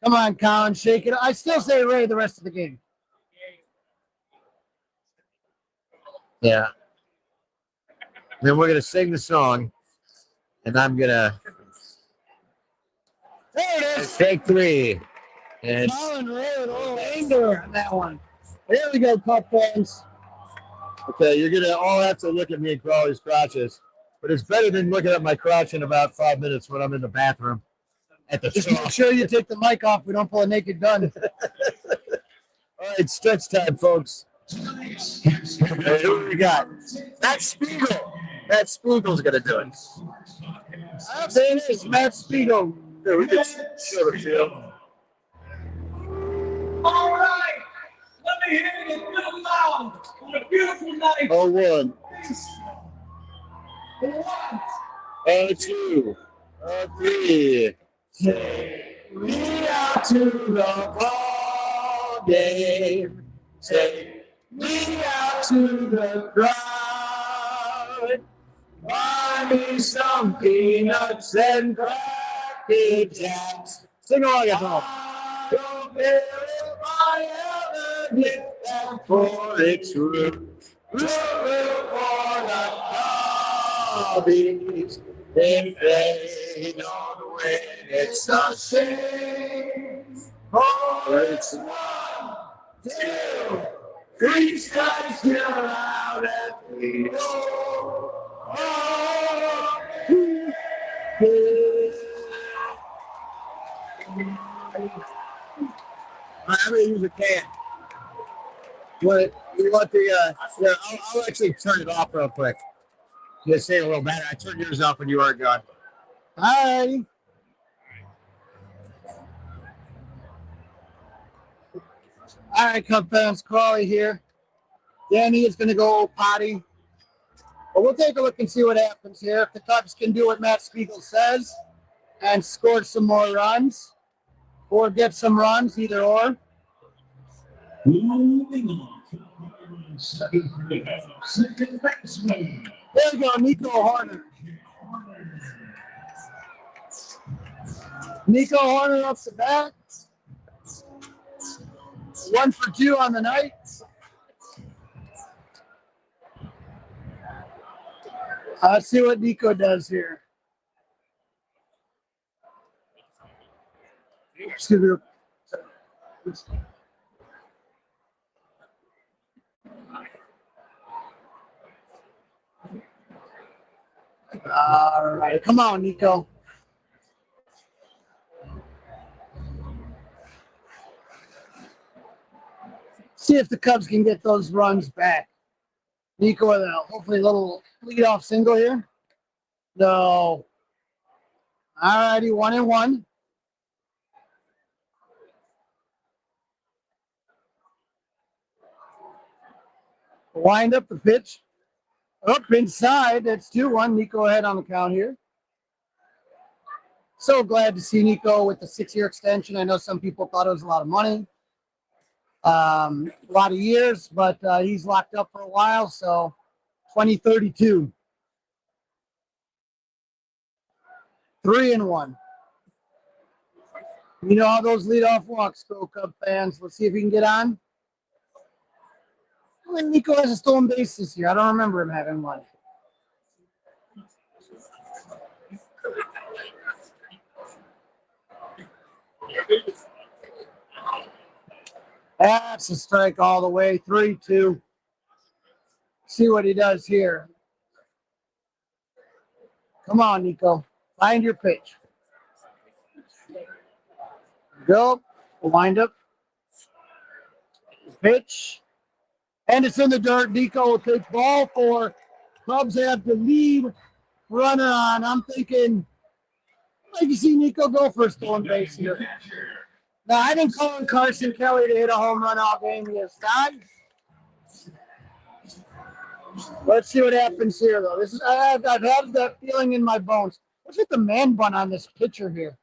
Come on, Colin, shake it. I still say Ray the rest of the game. Yeah. Then we're going to sing the song, and I'm going to There it is. take 3. And Colin Ray with a little anger on that one. There we go, Cup fans. okay, you're going to all have to look at me and Crawly's crotches, but it's better than looking at my crotch in about 5 minutes when I'm in the bathroom at the Just trough. make sure you take the mic off. We don't pull a naked gun. All right, stretch time, folks. Hey, who do we got? Matt Spiegel. Matt Spiegel's going to do it. There it is, Matt Spiegel. There, we can show the field. All right, let me hear you a little loud on a beautiful night. 0-1. 1, 0-2. 0-3. Take me out to the ball game. Take me out to the crowd. Buy me some peanuts and cracker jacks. Sing along at home. I don't care if I ever get that for its root. Root for the hobbies. If they don't win, it's a shame. Oh, it's 1, 2, 3 strikes, you're out at the door. Oh, I'm going to use a can. You want the, yeah, I'll actually turn it off real quick. Just say a little better. I turned yours off when you weren't gone. Hi. All right, Cub fans, Crawly here. Danny is going to go potty. But we'll take a look and see what happens here. If the Cubs can do what Matt Spiegel says and score some more runs or get some runs, either or. moving on. Second baseman. There we go, Nico Horner. Nico Horner up the bat. 1 for 2 on the night. Let's see what Nico does here. Excuse me. All right, come on, Nico. See if the Cubs can get those runs back. Nico with a hopefully a little leadoff single here. No. All righty, 1-1. Wind up the pitch. Up inside. That's 2-1. Nico ahead on the count here. So glad to see Nico with the 6-year extension. I know some people thought it was a lot of money. A lot of years, but he's locked up for a while. So 2032. 3-1. You know how those leadoff walks go, Cub fans. Let's see if he can get on. I think Nico has a stolen base this year. I don't remember him having one. That's a strike all the way. 3-2. See what he does here. Come on, Nico. Find your pitch. Go. Wind up. Pitch. And it's in the dirt. Nico will take ball 4. Cubs have the lead. Runner on. I'm thinking, I'd like to see Nico go for a stolen base here. Now, I've been calling Carson Kelly to hit a home run all game. He has not. Let's see what happens here, though. This is I've had that feeling in my bones. What's with the man bun on this pitcher here?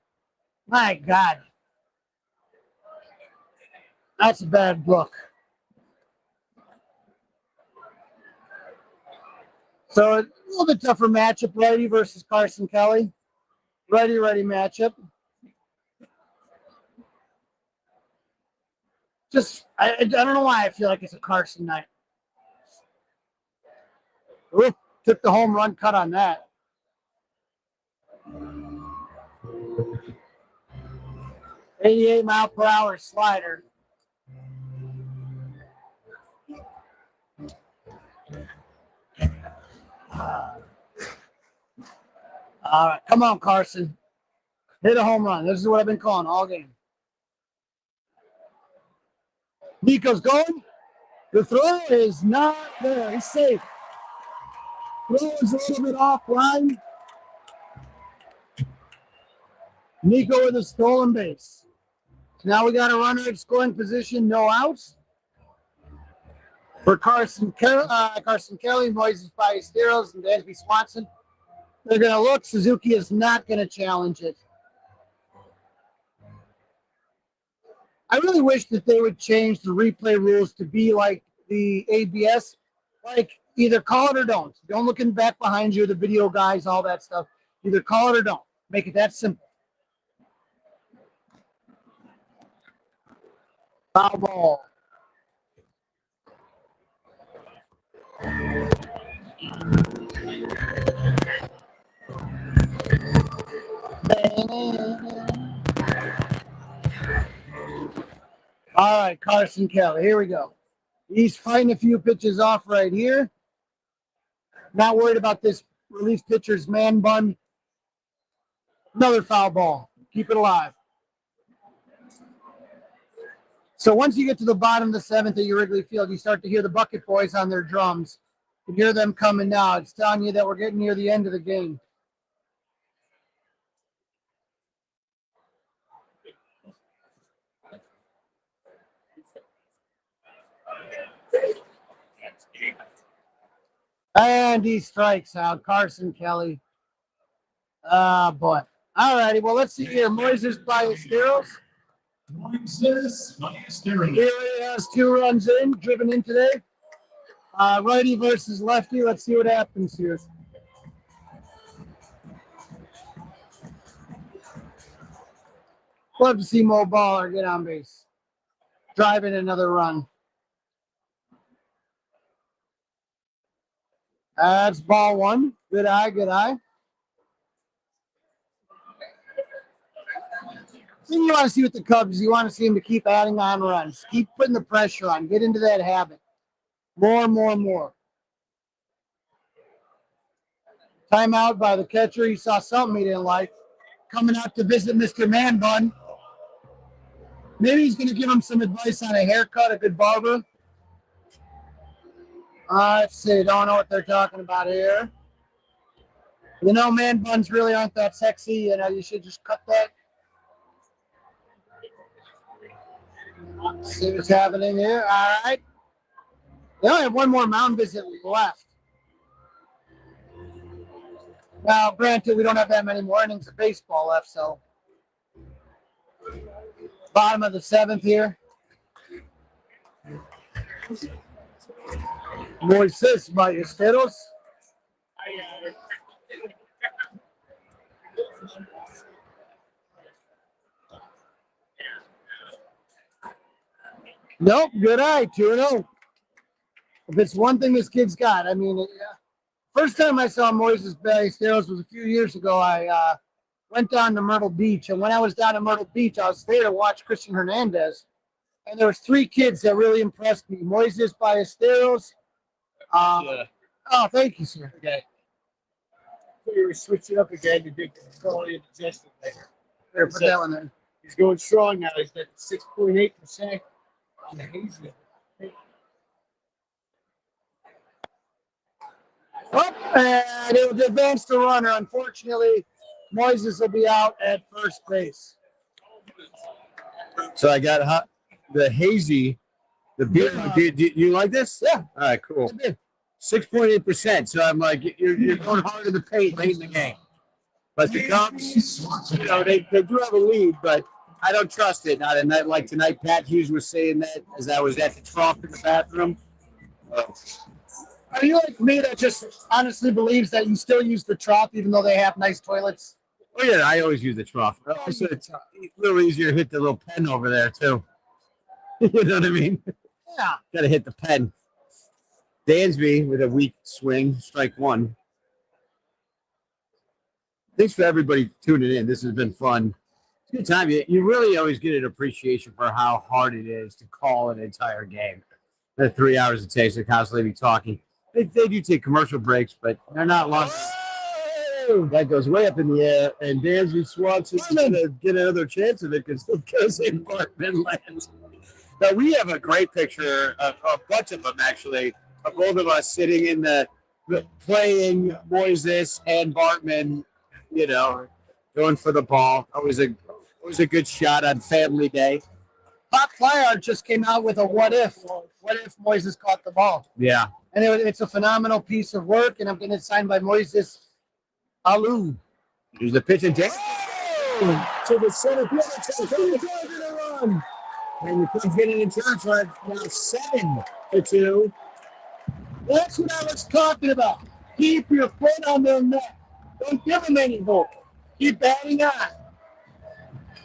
My God. That's a bad look. So a little bit tougher matchup, righty versus Carson Kelly. Righty matchup. Just, I don't know why I feel like it's a Carson night. Ooh, took the home run cut on that. .88-mile-per-hour slider. All right, come on, Carson. Hit a home run. This is what I've been calling all game. Nico's going. The throw is not there. He's safe. Throw is a little bit offline. Nico with a stolen base. Now we got a runner at scoring position, no outs. For Carson Kelly, Moises Ballesteros, and Dansby Swanson. They're going to look. Suzuki is not going to challenge it. I really wish that they would change the replay rules to be like the ABS. Like, either call it or don't. Don't look in back behind you, the video guys, all that stuff. Either call it or don't. Make it that simple. Foul ball. All right, Carson Kelly. Here we go. He's fighting a few pitches off right here. Not worried about this relief pitcher's man bun. Another foul ball. Keep it alive. So once you get to the bottom of the 7th at your Wrigley Field, you start to hear the Bucket Boys on their drums. You hear them coming now. It's telling you that we're getting near the end of the game. And he strikes out. Carson Kelly. Oh, boy. All righty. Well, let's see here. Moises Ballesteros. Here he has 2 runs in, driven in today. Righty versus lefty. Let's see what happens here. Love to see Mo Baller get on base. Driving another run. That's ball 1. Good eye, good eye. thing you want to see with the Cubs is you want to see them to keep adding on runs, keep putting the pressure on, get into that habit. More and more and more. Timeout by the catcher. He saw something he didn't like. Coming out to visit Mr. Man Bun. Maybe he's going to give him some advice on a haircut, a good barber. Let's see. Don't know what they're talking about here. You know, man buns really aren't that sexy. You know, you should just cut that. See what's happening here. All right. They only have one more mound visit left. Now, granted, we don't have that many more innings of baseball left, so. Bottom of the 7th here. Moises Ballesteros. Nope, good eye, 2-0. If it's one thing this kid's got, I mean, first time I saw Moises Ballesteros was a few years ago. I went down to Myrtle Beach, and when I was down at Myrtle Beach, I was there to watch Christian Hernandez, and there was 3 kids that really impressed me. Moises Ballesteros. Yeah. Oh, thank you, sir. Okay. So you were switching up again to big Crawly and Danny later. There, put that one there. He's going strong now. He's at 6.8% on the hazy. Oh, and it will advance the runner. Unfortunately, Moises will be out at first base. So I got the hazy, the beer. Yeah. Do you like this? Yeah. All right, cool. 6.8%. So I'm like, you're going hard in the paint late in the game. But the Cubs, you know, they do have a lead, but I don't trust it. Not a night like tonight. Pat Hughes was saying that as I was at the trough in the bathroom. Are you like me that just honestly believes that you still use the trough even though they have nice toilets? Oh yeah, I always use the trough. Also, it's a little easier to hit the little pen over there too. You know what I mean? Yeah. Got to hit the pen. Dansby with a weak swing, strike 1. Thanks for everybody tuning in. This has been fun. It's a good time. You really always get an appreciation for how hard it is to call an entire game. The 3 hours it takes to constantly be talking. They do take commercial breaks, but they're not long. Oh! That goes way up in the air, and Dansby Swanson is going to get another chance of it because in Bartman lands. Now, we have a great picture, a bunch of them actually, of both of us sitting in the playing Moises and Bartman, you know, going for the ball. Always a good shot on Family Day. Pop Flyart just came out with a what if. What if Moises caught the ball? Yeah. And it's a phenomenal piece of work, and I'm getting it signed by Moises Alou. Here's the pitch and take. To the center field. It's a run. And the Cubs getting in charge for now 7-2. That's what I was talking about. Keep your foot on their neck. Don't give them any hope. Keep batting on.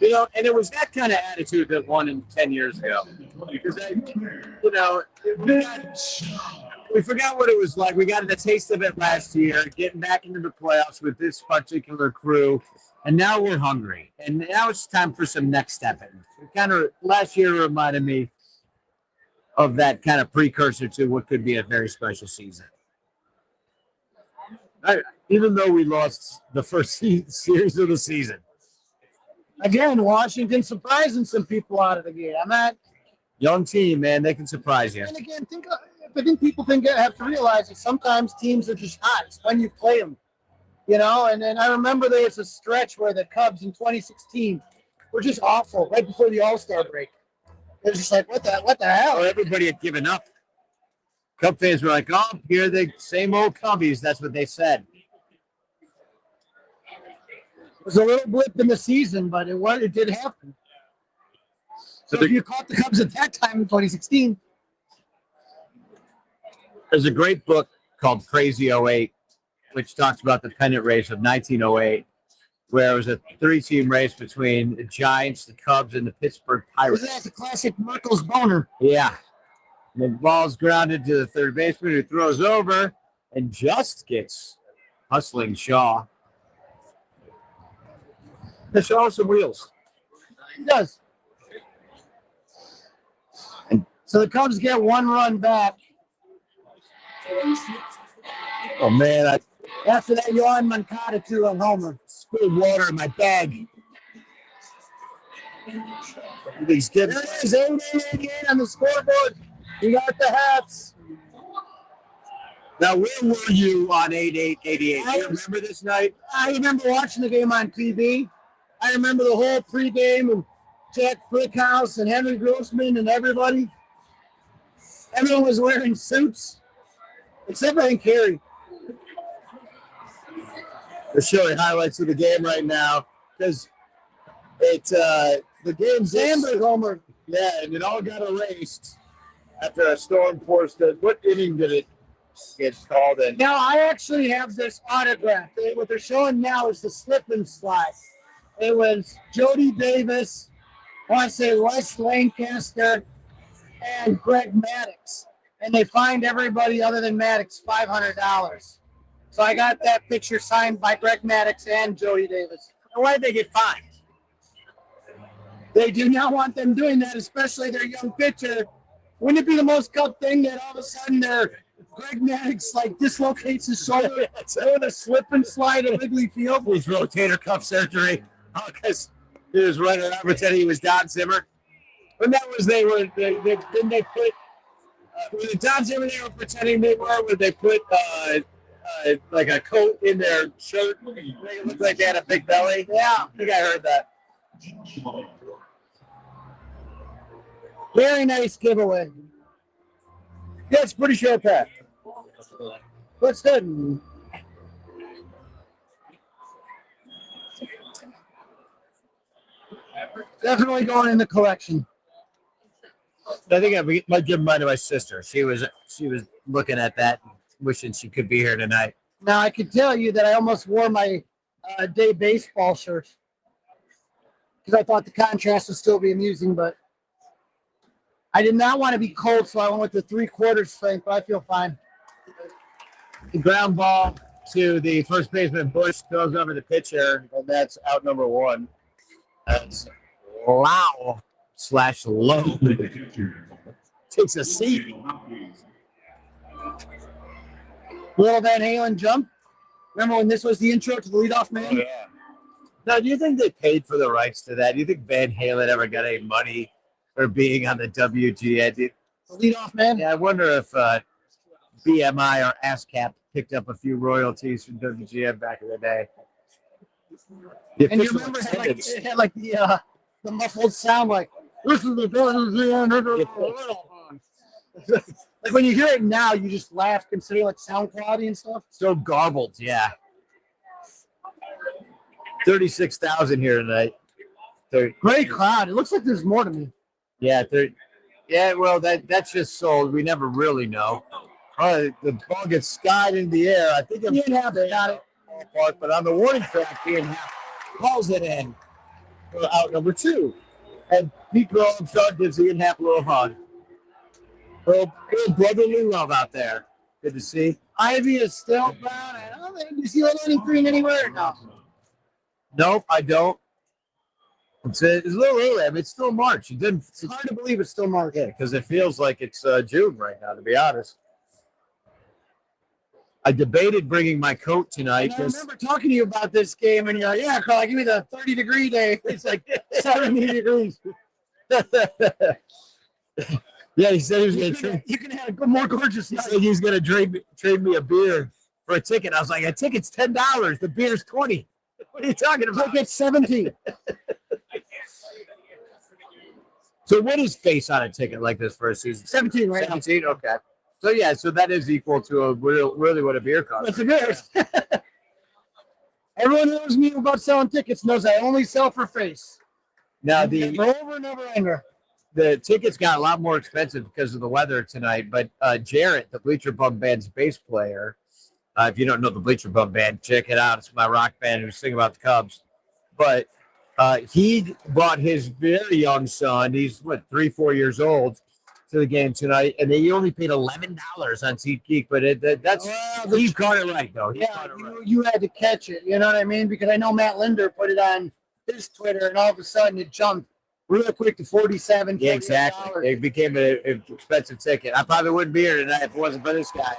You know, and it was that kind of attitude that won 10 years ago. Because, you know, we forgot what it was like. We got the taste of it last year, getting back into the playoffs with this particular crew. And now we're hungry. And now it's time for some next stepping. Kind of last year reminded me of that kind of precursor to what could be a very special season. Even though we lost the first series of the season. Again, Washington surprising some people out of the gate. I'm not. Young team, man, they can surprise you. And again, I think people have to realize that sometimes teams are just hot. It's when you play them. You know, and then I remember there was a stretch where the Cubs in 2016 were just awful right before the All-Star break. It was just like, what the hell? Oh, everybody had given up. Cub fans were like, oh, here the same old Cubbies. That's what they said. It was a little blip in the season, but it did happen. So if you caught the Cubs at that time in 2016. There's a great book called Crazy '08, which talks about the pennant race of 1908, where it was a 3-team race between the Giants, the Cubs, and the Pittsburgh Pirates. Isn't that the classic Merkel's boner? Yeah. And the ball's grounded to the third baseman who throws over and just gets hustling Shaw. The Shaw some wheels. He does. So the Cubs get one run back. Oh man, I After that, Yohan Moncada two-run homer. spilled water in my bag. These There kids. it is, 8-8 again on the scoreboard. We got the hats. Now, where were you on 8-8-88? Do you remember this night? I remember watching the game on TV. I remember the whole pregame and Jack Brickhouse and Henry Grossman and everybody. Everyone was wearing suits, except for Carey. They're showing highlights of the game right now because it's the game's Sandberg homer. Yeah, and it all got erased after a storm forced it. What inning did it get called in? Now, I actually have this autograph. What they're showing now is the slip and slide. It was Jody Davis, I want to say Wes Lancaster, and Greg Maddux. And they fined everybody other than Maddux $500. So I got that picture signed by Greg Maddux and Jody Davis. And why did they get fined? They do not want them doing that, especially their young pitcher. Wouldn't it be the most Cub thing that all of a sudden Greg Maddux like dislocates his shoulder with a slip and slide at Wrigley Field? His rotator cuff surgery. Oh, because he was running around pretending he was Don Zimmer. When that was, didn't they put, was it Don Zimmer they were pretending they were, when they put like a coat in their shirt, make it look like they had a big belly? Yeah. I think I heard that. Very nice giveaway. Yeah, it's pretty sure path. What's good? Definitely going in the collection. I think I might give mine to my sister. She was looking at that, wishing she could be here tonight. Now, I could tell you that I almost wore my day baseball shirt because I thought the contrast would still be amusing, but I did not want to be cold, so I went with the 3/4 strength, but I feel fine. The ground ball to the first baseman. Bush throws over the pitcher, and that's out number one. That's Lau / Low. Takes a seat. Little Van Halen jump. Remember when this was the intro to the leadoff man? Yeah. Now, do you think they paid for the rights to that? Do you think Van Halen ever got any money for being on the WGN? The leadoff man? Yeah, I wonder if BMI or ASCAP picked up a few royalties from WGN back in the day. And you remember it had like the muffled sound like, this is the WGN. Like when you hear it now, you just laugh considering like sound quality and stuff. So garbled, yeah. 36,000 here tonight. Great crowd. It looks like there's more to me. Yeah, well, that's just sold. We never really know. The ball gets skied in the air. I think I'm got it. But on the warning track, Ian Happ calls it in for out number 2. And Pete Grosjean gives Ian Happ a little hug. Little brotherly love out there. Good to see. Ivy is still brown. I don't think you see Lenny Green anywhere. No. Nope, I don't. It's a little early. I mean, it's still March. It's Hard to believe it's still March. Yeah, because it feels like it's June right now, to be honest. I debated bringing my coat tonight. And I remember talking to you about this game, and you're like, yeah, Crawly, give me the 30-degree day. It's like 70 degrees. Yeah, he said he was going to trade. You can have a more gorgeous He night. said he was going to trade me a beer for a ticket. I was like, a ticket's $10. The beer's $20. What are you talking about? Like it's 17. So what is face on a ticket like this for a season? 17 right now. 17? Okay. So, yeah, so that is equal to really what a beer costs. That's a good. Everyone who knows me about selling tickets knows I only sell for face. Now, Over and over anger. the tickets got a lot more expensive because of the weather tonight, but Jarrett, the Bleacher Bum Band's bass player, if you don't know the Bleacher Bum Band, check it out. It's my rock band who sing about the Cubs. But he brought his very young son, he's 3-4 years old, to the game tonight, and he only paid $11 on SeatGeek. But he caught it right, though. You had to catch it. You know what I mean? Because I know Matt Linder put it on his Twitter, and all of a sudden it jumped real quick to 47. Yeah, exactly. It became an expensive ticket. I probably wouldn't be here tonight if it wasn't for this guy.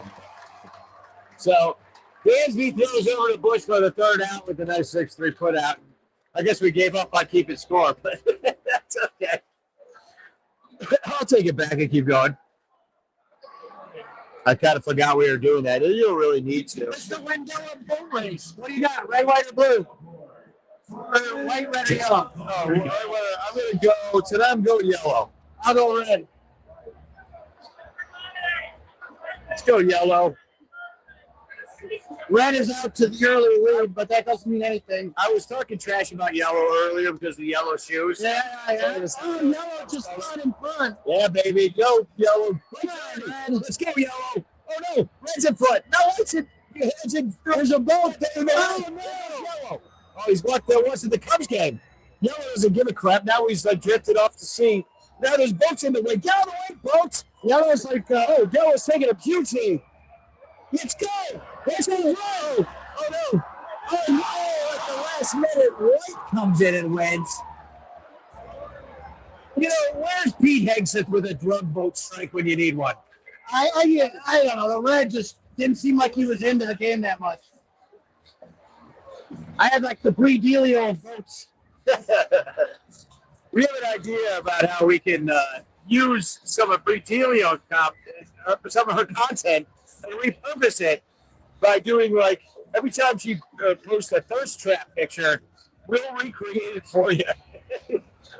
So, Dansby throws over to Bush for the third out with a nice 6-3 put out. I guess we gave up on keeping score, but that's okay. I'll take it back and keep going. I kind of forgot we were doing that. You don't really need to. It's the Wendell boat race. What do you got? Red, white, or blue? Or white, red, or yellow? Oh, I'm going to go. Today I'm going yellow. I'll go red. Let's go yellow. Red is out to the early lead, but that doesn't mean anything. I was talking trash about yellow earlier because of the yellow shoes. Yeah. Oh, yellow just not in front. Yeah, baby. Go yellow. Come on, red. Let's go yellow. Oh, no. Red's in front. No, there's a boat there. Oh, no. Yellow. Oh, he's walked there once in the Cubs game. Yellow doesn't give a crap. Now he's like drifted off to sea. Now there's boats in the way. Get out of the way, boats. Yellow's like, Yellow's taking a beauty. Let's go. Let's go. Oh, no. Oh, no. At the last minute, White comes in and wins. You know, where's Pete Hegseth with a drug boat strike when you need one? I don't know. The red just didn't seem like he was into the game that much. I had like the Bree Delio votes. We have an idea about how we can use some of Bree Delio, some of her content and repurpose it by doing like every time she posts a thirst trap picture, we'll recreate it for you.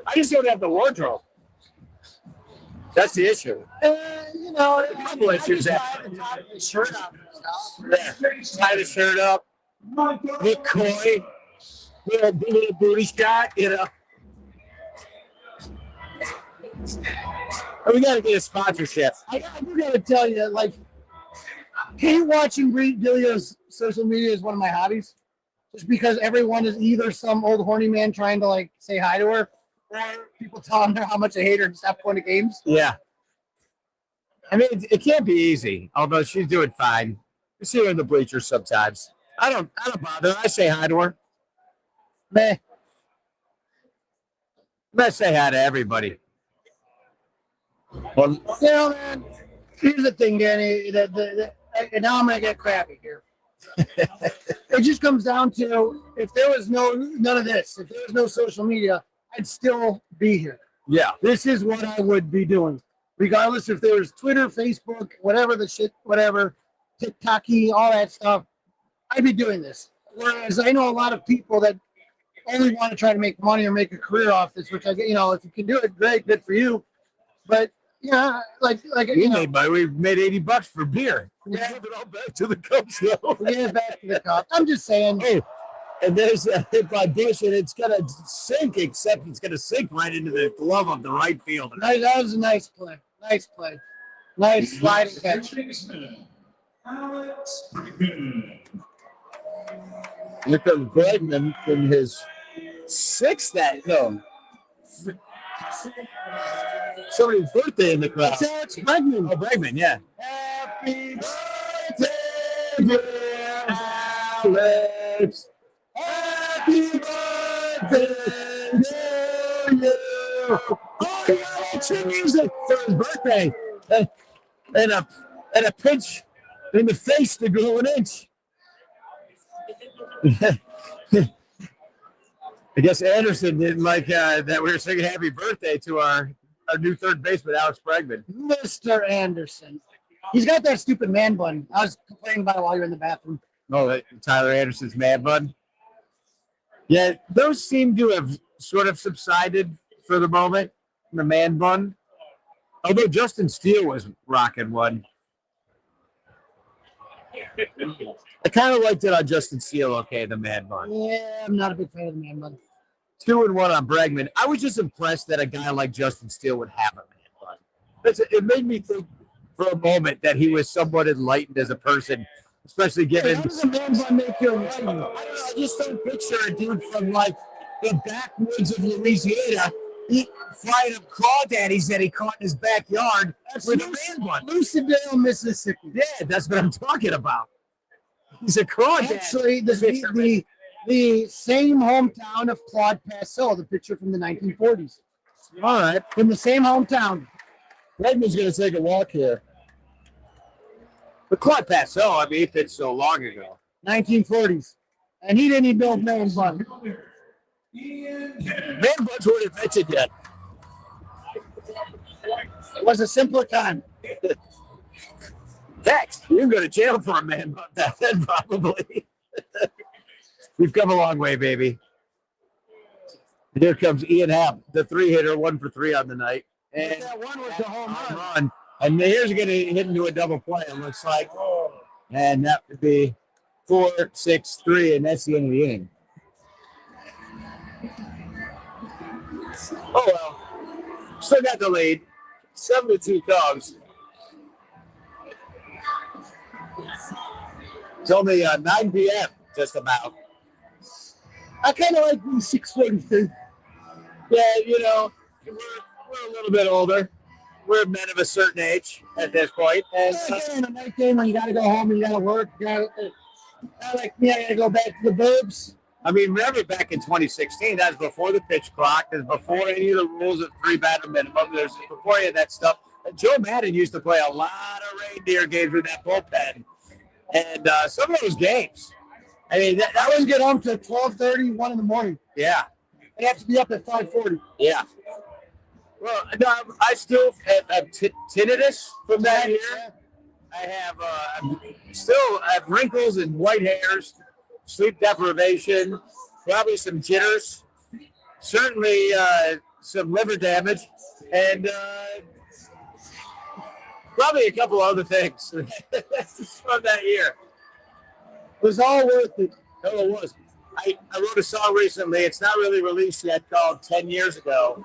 I just don't have the wardrobe. That's the issue. You know, a couple issues tie after. the shirt up. Tie the shirt up, look coy, little booty shot, you know. And we got to get a sponsorship. I do got to tell you, like, watching Bree Delio's social media is one of my hobbies. Just because everyone is either some old horny man trying to like say hi to her, or people telling her how much they hate her and stop going to games. Yeah. I mean, it can't be easy, although she's doing fine. You see her in the bleachers sometimes. I don't bother. I say hi to her. Meh. I say hi to everybody. Well, You know, man, here's the thing, Danny, and now I'm going to get crappy here. It just comes down to if there was none of this, if there was no social media, I'd still be here. yeah. This is what I would be doing. Regardless if there was Twitter, Facebook, whatever the shit, whatever, TikTok-y, all that stuff, I'd be doing this. Whereas I know a lot of people that only want to try to make money or make a career off this, which I get, if you can do it, great, good for you. But yeah, like We made $80 for beer. We Yeah. give it all back to the Cubs, though. get back to the cup. I'm just saying. Hey, and there's a hit by Bush, and it's gonna sink, except it's gonna sink right into the glove of the right fielder. That was a nice play. Nice play. Nice sliding catch. Alex Bregman. Here comes Bregman in his sixth somebody's birthday in the crowd. It's Alex Bregman. Oh, Bregman, yeah. Happy Birthday, dear Alex. Happy birthday to you. Oh, yeah, it's your music for his birthday. And a pinch in the face to grow an inch. I guess Anderson didn't like that we were singing happy birthday to our new third baseman, Alex Bregman. Mr. Anderson. He's got that stupid man bun. I was complaining about it while you were in the bathroom. Oh, Tyler Anderson's man bun. Yeah, those seem to have sort of subsided for the moment, the man bun. Although Justin Steele was rocking one. I kind of liked it on Justin Steele, okay, the man bun. Yeah, I'm not a big fan of the man bun. 2-1 on Bregman. I was just impressed that a guy like Justin Steele would have a man bun. It made me think for a moment that he was somewhat enlightened as a person, especially given. How does a man bun make you enlightened? I don't know, I just don't picture a dude from like the backwoods of Louisiana frying up crawdaddies that he caught in his backyard with a man bun. Lucedale, Mississippi. Yeah, that's what I'm talking about. He's a crawdad. Actually, the same hometown of Claude Passeau, the pitcher from the 1940s. All right. From the same hometown. Redmond's going to take a walk here. But Claude Passeau, I mean, he pitched so long ago. 1940s. And he didn't even build man bun. Man buns weren't invented yet. It was a simpler time. In fact, you can go to jail for a man bun back then, probably. We've come a long way, baby. Here comes Ian Happ, the 3-hitter, 1 for 3 on the night. And that one was the home run. And here's going to hit into a double play, it looks like. And that would be 4-6-3, and that's the end of the inning. Oh, well. Still got the lead. 7-2 Cubs. It's only 9 p.m., just about. I kind of like these 6-1 Yeah, you know, we're a little bit older. We're men of a certain age at this point. And in a night game when you got to go home and you got to work. Not like me, I got to go back to the burbs. I mean, remember back in 2016, that was before the pitch clock. That was before any of the rules of 3-batter minimum. There's before any of that stuff. And Joe Madden used to play a lot of reindeer games with that bullpen. And some of those games, I mean, that wouldn't get home till 12:30, 1 in the morning. Yeah. They have to be up at 5:40. Yeah. Well, no, I still have tinnitus from that year. I have I have wrinkles and white hairs, sleep deprivation, probably some jitters, certainly some liver damage, and probably a couple other things from that year. It was all worth it. No, it was. I wrote a song recently. It's not really released yet, called 10 Years Ago.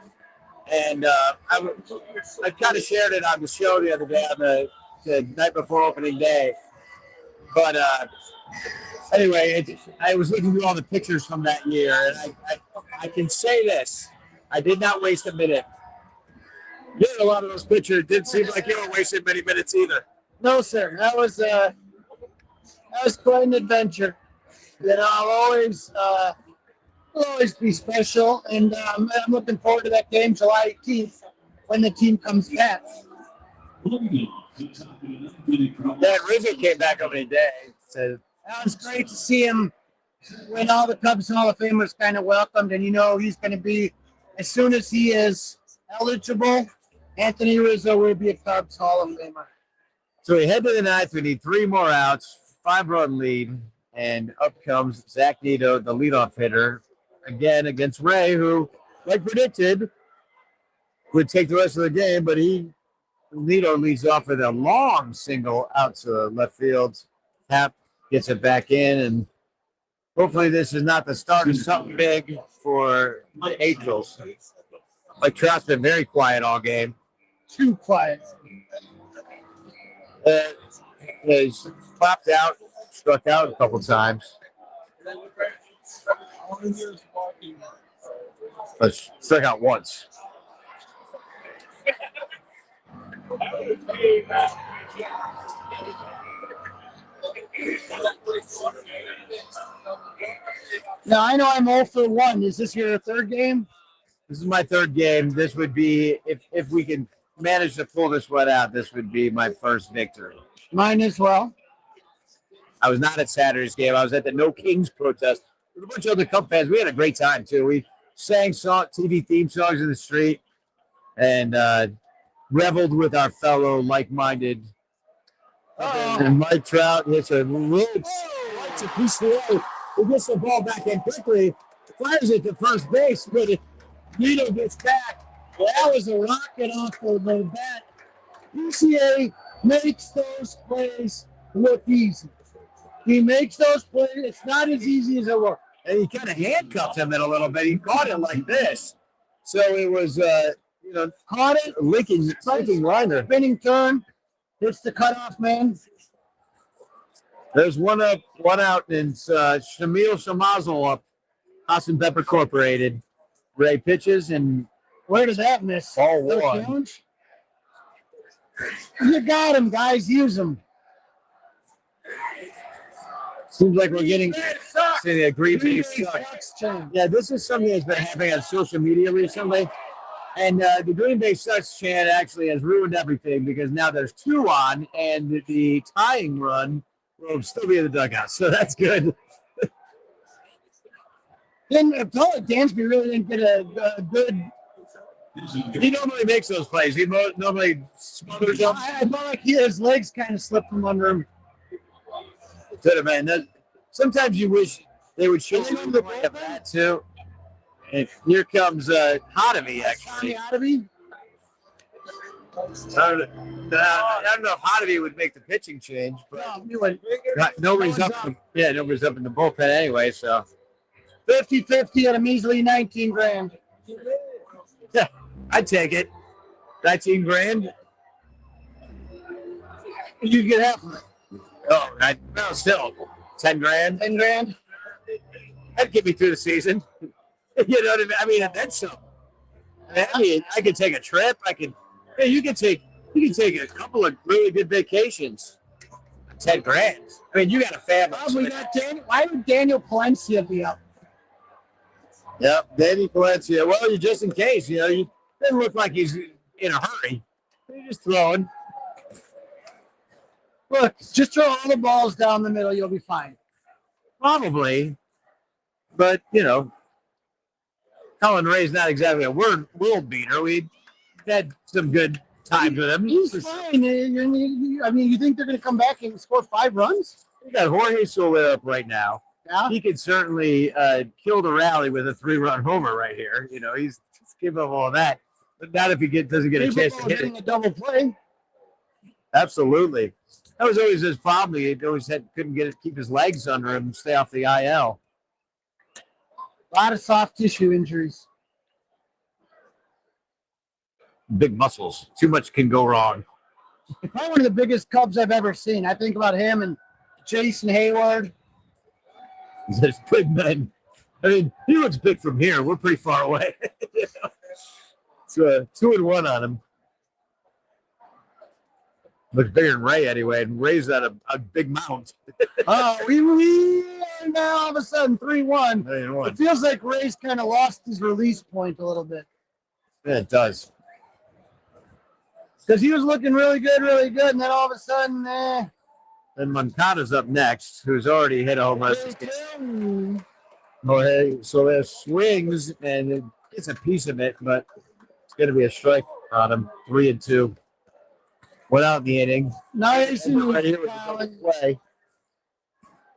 And I kind of shared it on the show the other day, on the night before opening day. But anyway, I was looking through all the pictures from that year, and I can say this. I did not waste a minute. Getting a lot of those pictures, it didn't seem like you were wasting many minutes either. No, sir. That was quite an adventure. You know, I'll always be special, and I'm looking forward to that game July 18th when the team comes back. Yeah, Rizzo came back opening day. So that was great to see him when all the Cubs Hall of Famers kind of welcomed, and you know he's going to be, as soon as he is eligible, Anthony Rizzo will be a Cubs Hall of Famer. So we head to the ninth. We need 3 more outs, 5-run lead, and up comes Zach Nito, the leadoff hitter, again against Ray, who, like predicted, would take the rest of the game, but Nito leads off with a long single out to left field. Happ gets it back in, and hopefully this is not the start of something big for the Angels. Like Trout's been very quiet all game. Too quiet. He's popped out, struck out a couple times. But struck out once. Now, I know I'm 0 for 1. Is this your third game? This is my third game. This would be, if we can manage to pull this one out, this would be my first victory. Mine as well. I was not at Saturday's game. I was at the No Kings protest with a bunch of other Cub fans. We had a great time, too. We sang TV theme songs in the street and reveled with our fellow like-minded. And Mike Trout hits a rope, lights a piece of the He gets the ball back in quickly, fires it to first base, but Nito gets back. Well, that was a rocket off the bat. PCA makes those plays look easy. He makes those plays. It's not as easy as it looks. And he kind of handcuffed him in a little bit. He caught it like this. So it was, caught it, licking liner. Spinning turn. Hits the cutoff man. There's one up, one out, and it's Shamil Shamazel up. Austin Pepper Incorporated. Ray pitches, and where does that miss? Ball one. You got him, guys. Use him. Seems like we're getting the Green Bay sucks. Yeah, this is something that's been happening on social media recently. And the Green Bay Sucks chant actually has ruined everything because now there's 2 on, and the tying run will still be in the dugout. So that's good. Then I felt like Dansby really didn't get a good. He normally makes those plays. He normally smothers them. I felt like his legs kind of slipped from under him. Could have been. Sometimes you wish they would show And then you on the the play of bullpen? that too. And here comes Hotovy, actually. Hotovy? I don't know if Hotovy would make the pitching change, but No, he went nobody's No up. one's up. Yeah, nobody's up in the bullpen anyway. So 50-50 at a measly 19 grand. yeah, I'd take it. 19 grand. You get half of it. Oh, well, still 10 grand. 10 grand. That'd get me through the season. You know what I mean? I mean, that's some. I mean, I could take a trip. Yeah, you could take a couple of really good vacations. 10 grand. I mean, you got a family. We got why would Daniel Palencia be up? Yep, Danny Palencia. Well, you just in case, you didn't look like he's in a hurry. You're just throwing. Look, just throw all the balls down the middle. You'll be fine. Probably, but Colin Ray's not exactly a world beater. We had some good times with him. He's fine. I mean, you think they're going to come back and score 5 runs? We got Jorge Soler up right now. Yeah. He could certainly kill the rally with a 3-run homer right here. He's capable of that, but not if he doesn't get a chance to hit Hitting it. a double play. Absolutely. That was always his problem. He always couldn't keep his legs under him and stay off the IL. A lot of soft tissue injuries. Big muscles. Too much can go wrong. Probably one of the biggest Cubs I've ever seen. I think about him and Jason Hayward. There's big men. I mean, he looks big from here. We're pretty far away. So 2-1 on him. Looks bigger than Ray anyway, and Ray's at a big mount. We are now all of a sudden 3-1. 3-1. It feels like Ray's kind of lost his release point a little bit. Yeah, it does. Because he was looking really good, and then all of a sudden, And Moncada's up next, who's already hit a home run. Jorge Soler swings and it gets a piece of it, but it's going to be a strike on him. 3-2. Without in the inning. Nice. Right here with the play.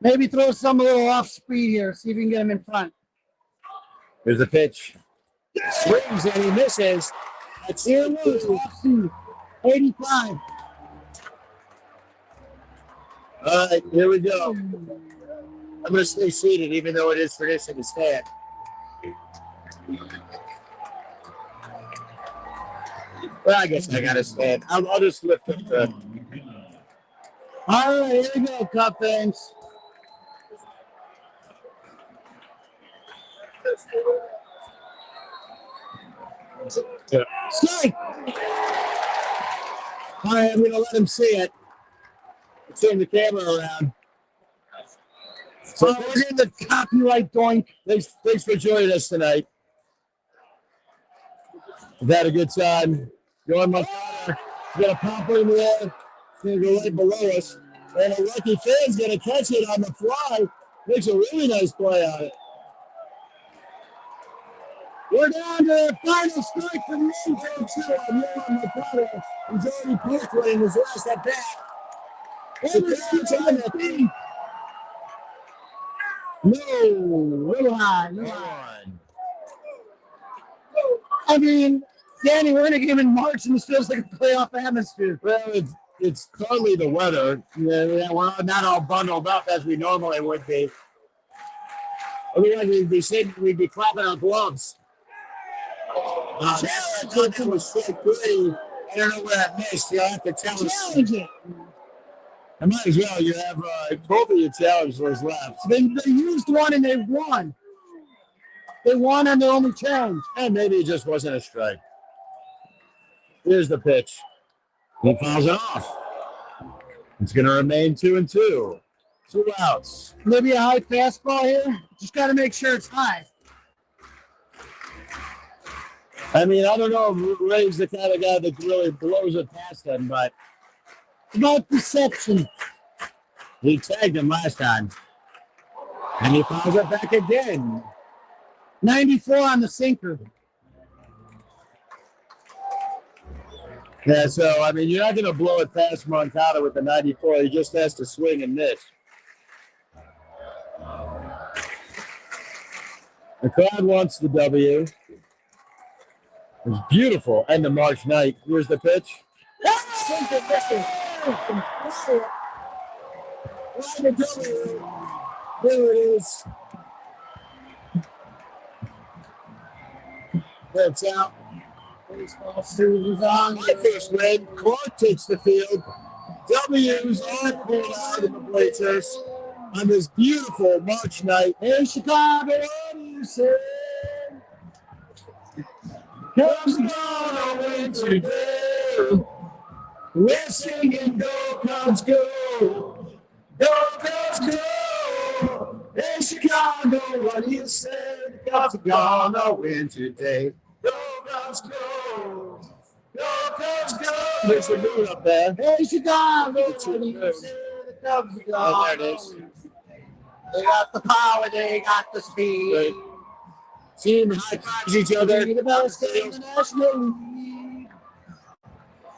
Maybe throw some a little off speed here. See if you can get him in front. Here's the pitch. Swings and he misses. That's Here it is. Off speed. 85. All right, here we go. I'm going to stay seated, even though it is tradition to stand. Well, I guess I got to stand. I'll just lift up the. All right, here we go, Cup fans. Strike. All right, I'm going to let him see it. Turn the camera around. So we're getting the copyright doink. Thanks for joining us tonight. We've had a good time. Going my father. We got a popper in the air. It's going to go right below us. And a lucky fan's going to catch it on the fly. Makes a really nice play on it. We're down to the final strike from Main Road 2 on Yohan Mercado and Jordy Parkway in his last at bat. Little high. I mean, Danny, we're in a game in March, and this feels like a playoff atmosphere. Well, it's totally the weather. Yeah, we're not all bundled up as we normally would be. Otherwise, we'd be clapping our gloves. That was so pretty. I don't know where I missed. You'll have to tell us. Challenge it. I might as well. You have both of your challengers left. They used one and they won. They won on their only challenge. And maybe it just wasn't a strike. Here's the pitch. He fouls it off. It's going to remain 2-2. 2 outs. Maybe a high fastball here. Just got to make sure it's high. I mean, I don't know if Ray's the kind of guy that really blows it past him, but About deception. he tagged him last time. And he fouls it back again. 94 on the sinker. Yeah, so, I mean, you're not going to blow it past Moncada with the 94. He just has to swing and miss. The crowd wants the W. It was beautiful. And the March night. Here's the pitch. There it is. That's out. My first win. Clark takes the field. W's are pulled out in the bleachers on this beautiful March night in Chicago. What do you say? Comes gonna win today. We're singing Go Cubs Go. Go Cubs Go. In Chicago, what do you say? The Cubs are gonna win today. Go Cubs Go. Go Cubs Go. There's the moon up there. Hey, Chicago, what do you say? The Cubs are Oh, there it gonna is. win. They got the power, they got the speed. Good. Team high fives each other. They're the best in the National League.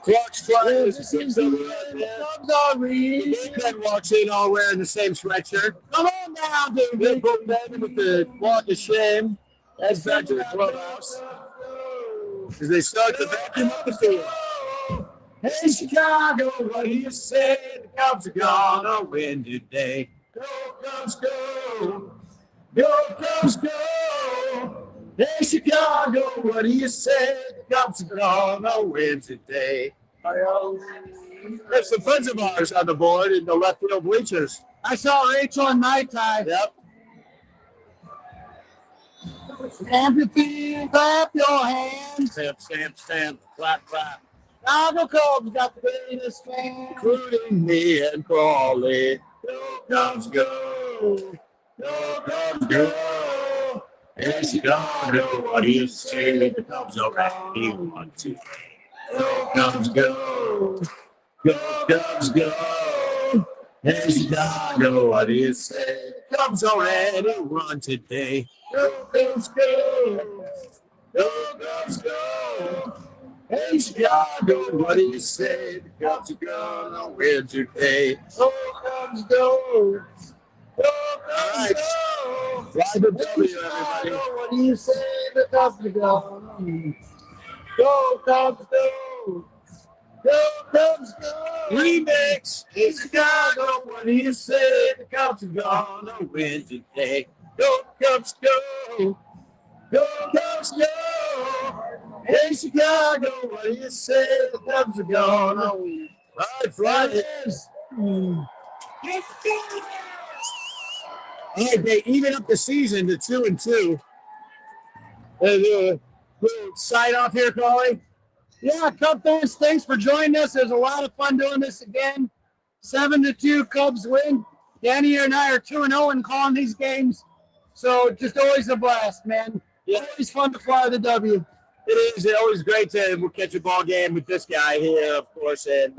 Clock's flying. This is the The way the Cubs are reading. bullpen walks in all wearing the same sweatshirt. Come on now, dude. Big bullpen with the walk of shame. That's back to the clubhouse. As they start to vacuum up the field. Hey, Chicago, what do you say? The Cubs are gonna win today. Go, Cubs, go. Go, Cubs, go. Hey, Chicago, what do you say? The Cubs are gonna win today. There's some friends of ours on the board in the left field bleachers. I saw Rachel and Mai Tai. Yep. Stamp your feet, clap your hands. Stamp, stamp, stamp, clap, clap. Chicago Cubs got the greatest fans. Including me and Crawly. Go, Cubs, go. Go, Cubs, go. Hey, Chicago, what do you say? The Cubs are ready. 1, 2, 3. Go, Cubs, go. Go, Cubs, go. Hey, Chicago, what do you say? The Cubs are ready. Run today. Go, Cubs, go. Go, Cubs, go. Hey, Chicago, what do you say? The Cubs are gonna win today. Go, Cubs, go. Go, Cubs, go. Fly the W, everybody. What do you say? The Cubs are going. Go Cubs, go. Go Cubs, go. Remix. Hey, Chicago, what do you say? The Cubs are gonna win today. Go, Cubs, go. Go, Cubs, go. Hey, Chicago, what do you say? The Cubs are gonna win. All right, fly it. All right, they even up the season to 2-2. Little sign off here, Crawly. Yeah, Cub fans, thanks for joining us. There's a lot of fun doing this again. 7-2 Cubs win. Danny and I are 2-0 and calling these games. So just always a blast, man. Yeah. Always fun to fly the W. It is always great to catch a ball game with this guy here, of course. And,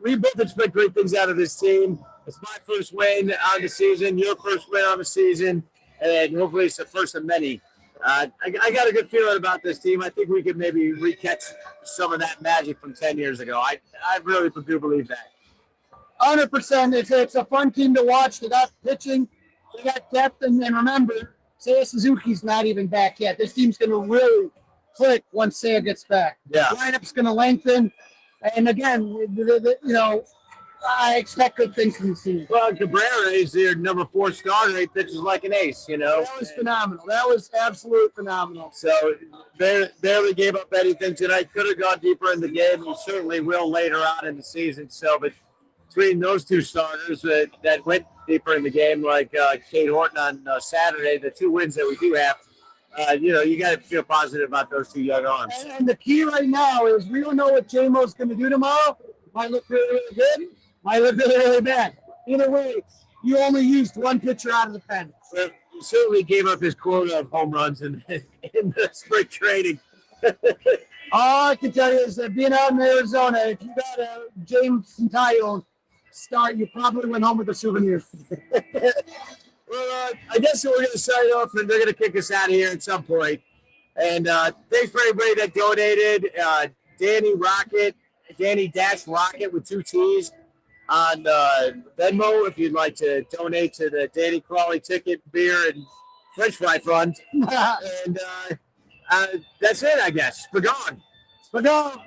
we both expect great things out of this team. It's my first win on the season, your first win on the season, and hopefully it's the first of many. I got a good feeling about this team. I think we could maybe recatch some of that magic from 10 years ago. I really do believe that. 100%. It's a fun team to watch. They got pitching. They got depth. And remember, Seiya Suzuki's not even back yet. This team's going to really click once Seiya gets back. Yeah. The lineup's going to lengthen. And again, I expect good things from the team. Well, Cabrera is their number 4 starter. He pitches like an ace, you know. That was phenomenal. That was absolute phenomenal. So barely gave up anything tonight. Could have gone deeper in the game. He certainly will later on in the season. So, but between those two starters that went deeper in the game, like Kate Horton on Saturday, the 2 wins that we do have, you got to feel positive about those 2 young arms. And the key right now is we don't know what J-Mo's going to do tomorrow. Might look really, really good. Might look really, really bad. Either way, you only used 1 pitcher out of the pen. he certainly gave up his quota of home runs in the spring training. All I can tell you is that being out in Arizona, if you got a James Centennial start, you probably went home with a souvenir. Well, I guess we're going to sign off, and they're going to kick us out of here at some point. And thanks for everybody that donated. Danny Rockett, Danny-Rockett with 2 T's on Venmo if you'd like to donate to the Danny Crawly ticket, beer, and French fry fund. And that's it, I guess. We're gone. But no,